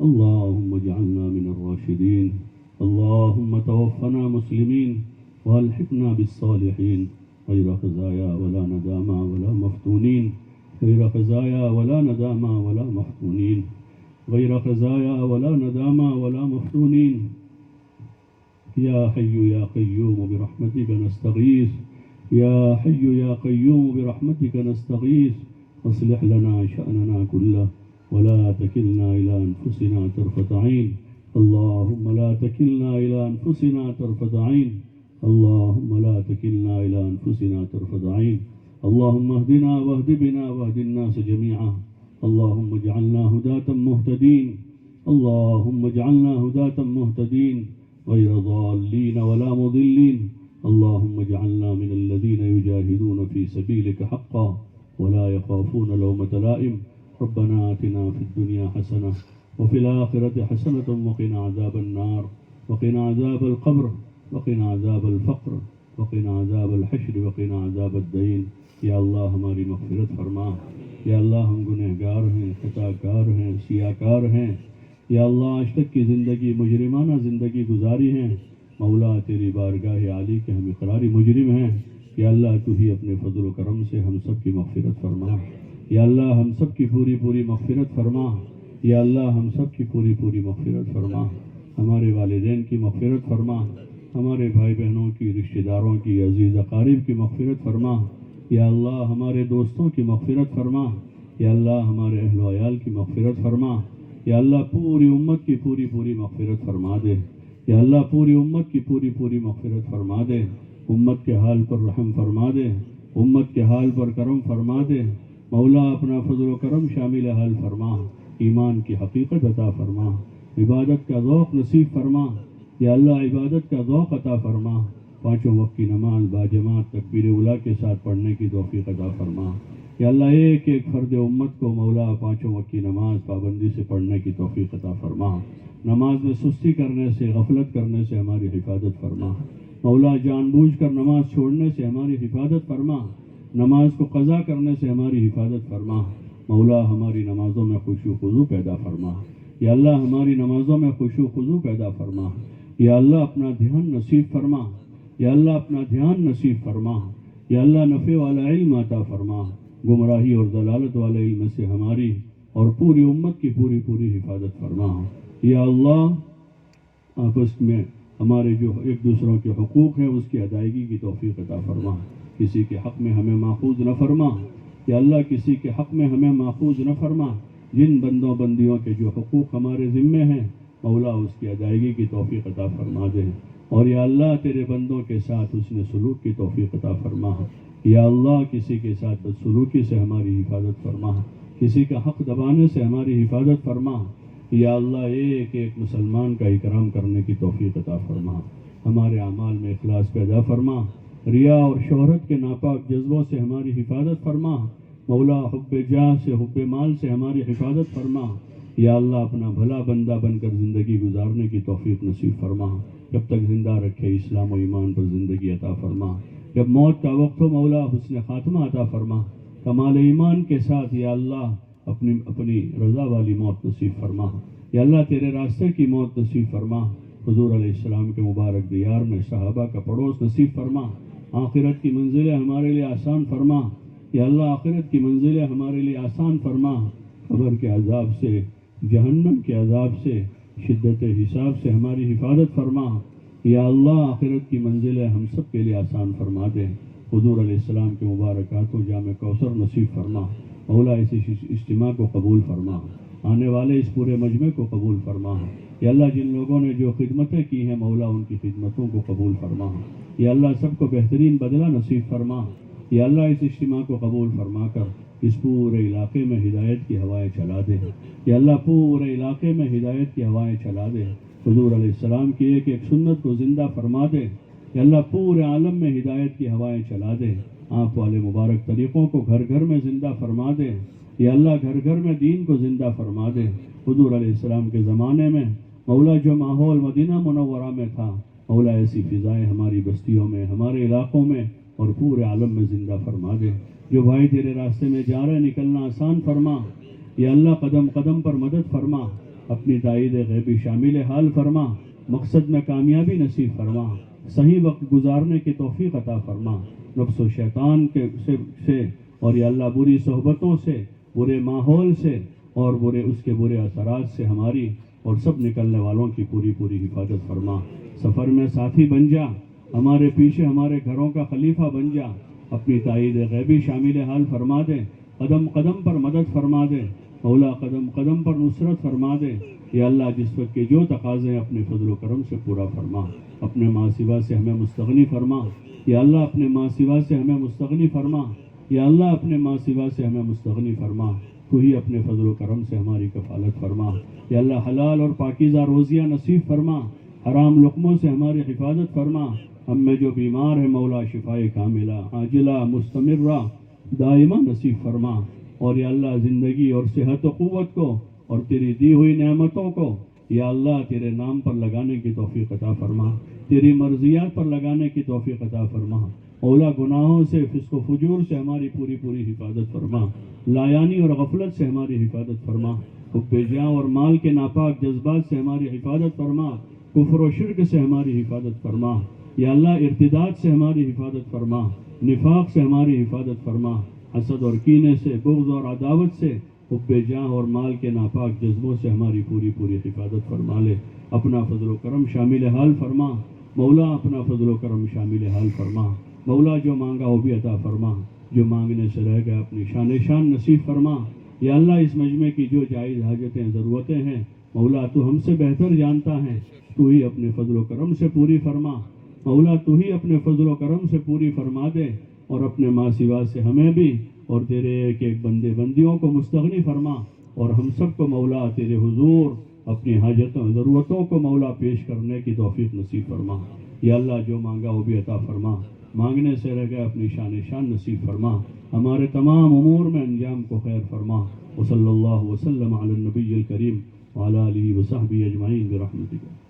Speaker 2: اللهم اجعلنا من الراشدين اللهم توفنا مسلمين والحقنا بالصالحين غير خزايا ولا ندامى ولا مفتونين غير خزايا ولا ندامى ولا مفتونين غير خزايا ولا ندامى ولا مفتونين يا حي يا قيوم برحمتك نستغيث يا حي يا قيوم برحمتك نستغيث اصلح لنا شأننا كله ولا تكلنا إلى أنفسنا طرفة عين اللهم لا تكلنا إلى أنفسنا طرفة عين اللهم لا تكلنا إلى أنفسنا طرفة عين اللهم اهدنا واهد بنا واهد الناس جميعا اللهم اجعلنا هداة مهتدين اللهم اجعلنا هداة مهتدين غير ضالين ولا مضلين اللهم اجعلنا من الذين يجاهدون في سبيلك حقا ولا يخافون لومة لائم ربنا آتنا في الدنيا حسنة وفي الآخرة حسنة وقنا عذاب النار وقنا عذاب القبر وقنا عذاب الفقر وقنا عذاب الحشر وقنا عذاب الدين یا اللہ ہماری مغفرت فرما یا اللہ ہم گنہگار ہیں خطا کار ہیں سیاہ کار ہیں یا اللہ آج تک کی زندگی مجرمانہ زندگی گزاری ہیں مولا تیری بارگاہ عالی کے ہم اقراری مجرم ہیں یا اللہ تو ہی اپنے فضل و کرم سے ہم سب کی مغفرت فرما یا اللہ ہم سب کی پوری پوری مغفرت فرما یا اللہ ہم سب کی پوری پوری مغفرت فرما ہمارے والدین کی مغفرت فرما ہمارے بھائی بہنوں کی رشتہ داروں کی عزیز اقارب کی مغفرت فرما یا اللہ ہمارے دوستوں کی مغفرت فرما یا اللہ ہمارے اہل و عیال کی مغفرت فرما یا اللہ پوری امت کی پوری پوری مغفرت فرما دے یا اللہ پوری امت کی پوری پوری مغفرت فرما دے امت کے حال پر رحم فرما دے امت کے حال پر کرم فرما دے مولا اپنا فضل و کرم شامل حال فرما ایمان کی حقیقت عطا فرما عبادت کا ذوق نصیب فرما یا اللہ عبادت کا ذوق عطا فرما پانچوں وقت کی نماز باجماعت تکبیر اولیٰ کے ساتھ پڑھنے کی توفیق عطا فرما یا اللہ ایک ایک فرد امت کو مولا پانچوں وقت کی نماز پابندی سے پڑھنے کی توفیق عطا فرما نماز میں سستی کرنے سے غفلت کرنے سے ہماری حفاظت فرما مولا جان بوجھ کر نماز چھوڑنے سے ہماری حفاظت فرما نماز کو قضا کرنے سے ہماری حفاظت فرما مولا ہماری نمازوں میں خشوع و خضوع پیدا فرما یا اللہ ہماری نمازوں میں خشوع و خضوع پیدا فرما یا اللہ اپنا دھیان نصیب فرما یا اللہ اپنا دھیان نصیب فرما یا اللہ نفع والا علم عطا فرما گمراہی اور ضلالت والے علم سے ہماری اور پوری امت کی پوری پوری حفاظت فرما یا اللہ آپس میں ہمارے جو ایک دوسروں کے حقوق ہیں اس کی ادائیگی کی توفیق عطا فرما کسی کے حق میں ہمیں ماخوذ نہ فرما یا اللہ کسی کے حق میں ہمیں ماخوذ نہ فرما جن بندوں بندیوں کے جو حقوق ہمارے ذمے ہیں مولا اس کی ادائیگی کی توفیق عطا فرما دے اور یا اللہ تیرے بندوں کے ساتھ حسن سلوک کی توفیق عطا فرما. یا اللہ کسی کے ساتھ بدسلوکی سے ہماری حفاظت فرما، کسی کا حق دبانے سے ہماری حفاظت فرما. یا اللہ ایک ایک مسلمان کا اکرام کرنے کی توفیق عطا فرما. ہمارے اعمال میں اخلاص پیدا فرما. ریا اور شہرت کے ناپاک جذبوں سے ہماری حفاظت فرما. مولا حب جاہ سے، حب مال سے ہماری حفاظت فرما. یا اللہ اپنا بھلا بندہ بن کر زندگی گزارنے کی توفیق نصیب فرما. جب تک زندہ رکھے اسلام و ایمان پر زندگی عطا فرما. جب موت کا وقت ہو مولا حسن خاتمہ عطا فرما. کمال ایمان کے ساتھ یا اللہ اپنی رضا والی موت نصیب فرما. یا اللہ تیرے راستے کی موت نصیب فرما. حضور علیہ السلام کے مبارک دیار میں صحابہ کا پڑوس نصیب فرما. آخرت کی منزلیں ہمارے لیے آسان فرما. یا اللہ آخرت کی منزلیں ہمارے لیے آسان فرما. قبر کے عذاب سے، جہنم کے عذاب سے، شدت حساب سے ہماری حفاظت فرما. یا اللہ آخرت کی منزلیں ہم سب کے لیے آسان فرما دے. حضور علیہ السلام کے مبارک ہاتھوں جام کوثر نصیب فرما. مولا اس اجتماع کو قبول فرما. آنے والے اس پورے مجمع کو قبول فرما. یا اللہ جن لوگوں نے جو خدمتیں کی ہیں مولا ان کی خدمتوں کو قبول فرما. یا اللہ سب کو بہترین بدلہ نصیب فرما. یا اللہ اس اجتماع کو قبول فرما کر اس پورے علاقے میں ہدایت کی ہوائیں چلا دے. یا اللہ پورے علاقے میں ہدایت کی ہوائیں چلا دے. حضور علیہ السلام کی ایک ایک سنت کو زندہ فرما دے. یا اللہ پورے عالم میں ہدایت کی ہوائیں چلا دے. آپ والے مبارک طریقوں کو گھر گھر میں زندہ فرما دے. یا اللہ گھر گھر میں دین کو زندہ فرما دے. حضور علیہ السلام کے زمانے میں مولا جو ماحول مدینہ منورہ میں تھا مولا ایسی فضائیں ہماری بستیوں میں، ہمارے علاقوں میں اور پورے عالم میں زندہ فرما دے. جو بھائی تیرے راستے میں جا رہے نکلنا آسان فرما. یا اللہ قدم قدم پر مدد فرما. اپنی تائید غیبی شامل حال فرما. مقصد میں کامیابی نصیب فرما. صحیح وقت گزارنے کی توفیق عطا فرما. نفس و شیطان سے اور یا اللہ بری صحبتوں سے، برے ماحول سے اور اس کے برے اثرات سے ہماری اور سب نکلنے والوں کی پوری حفاظت فرما. سفر میں ساتھی بن جا. ہمارے پیچھے ہمارے گھروں کا خلیفہ بن جا. اپنی تائید غیبی شامل حال فرما دے. قدم قدم پر مدد فرما دے. مولا قدم قدم پر نصرت فرما دے. یا اللہ جس وقت کے جو تقاضے ہیں اپنے فضل و کرم سے پورا فرما. اپنے ماں سوا سے ہمیں مستغنی فرما. یا اللہ اپنے ماں سوا سے ہمیں مستغنی فرما. یا اللہ اپنے ماں سوا سے ہمیں مستغنی فرما. تو ہی اپنے فضل و کرم سے ہماری کفالت فرما. یا اللہ حلال اور پاکیزہ روزیاں نصیب فرما. حرام لقموں سے ہماری حفاظت فرما. ہم میں جو بیمار ہے مولا شفائے کاملہ عاجلہ مستمرہ دائمہ نصیب فرما. اور یا اللہ زندگی اور صحت و قوت کو اور تیری دی ہوئی نعمتوں کو یا اللہ تیرے نام پر لگانے کی توفیق عطا فرما. تیری مرضیات پر لگانے کی توفیق عطا فرما. مولا گناہوں سے، فسق و فجور سے ہماری پوری حفاظت فرما. لایانی اور غفلت سے ہماری حفاظت فرما. حب جاہ اور مال کے ناپاک جذبات سے ہماری حفاظت فرما. کفر و شرک سے ہماری حفاظت فرما. یا اللہ ارتداد سے ہماری حفاظت فرما. نفاق سے ہماری حفاظت فرما. حسد اور کینے سے، بغض اور عداوت سے، حب جاہ اور مال کے ناپاک جذبوں سے ہماری پوری حفاظت فرما لے. اپنا فضل و کرم شامل حال فرما. مولا اپنا فضل و کرم شامل حال فرما. مولا جو مانگا وہ بھی عطا فرما. جو مانگنے سے رہ گیا اپنی شان نصیب فرما. یا اللہ اس مجمع کی جو جائز حاجتیں ضرورتیں ہیں مولا تو ہم سے بہتر جانتا ہے. تو ہی اپنے فضل و کرم سے پوری فرما. مولا تو ہی اپنے فضل و کرم سے پوری فرما دے. اور اپنے ماں سوا سے ہمیں بھی اور تیرے ایک ایک بندے بندیوں کو مستغنی فرما. اور ہم سب کو مولا تیرے حضور اپنی حاجتوں ضرورتوں کو مولا پیش کرنے کی توفیق نصیب فرما. یا اللہ جو مانگا وہ بھی عطا فرما. مانگنے سے رہ گیا اپنی شان نصیب فرما. ہمارے تمام امور میں انجام کو خیر فرما. وصلی اللہ وسلم علی النبی الکریم وعلی آلہ وصحبہ اجمعین برحمتک.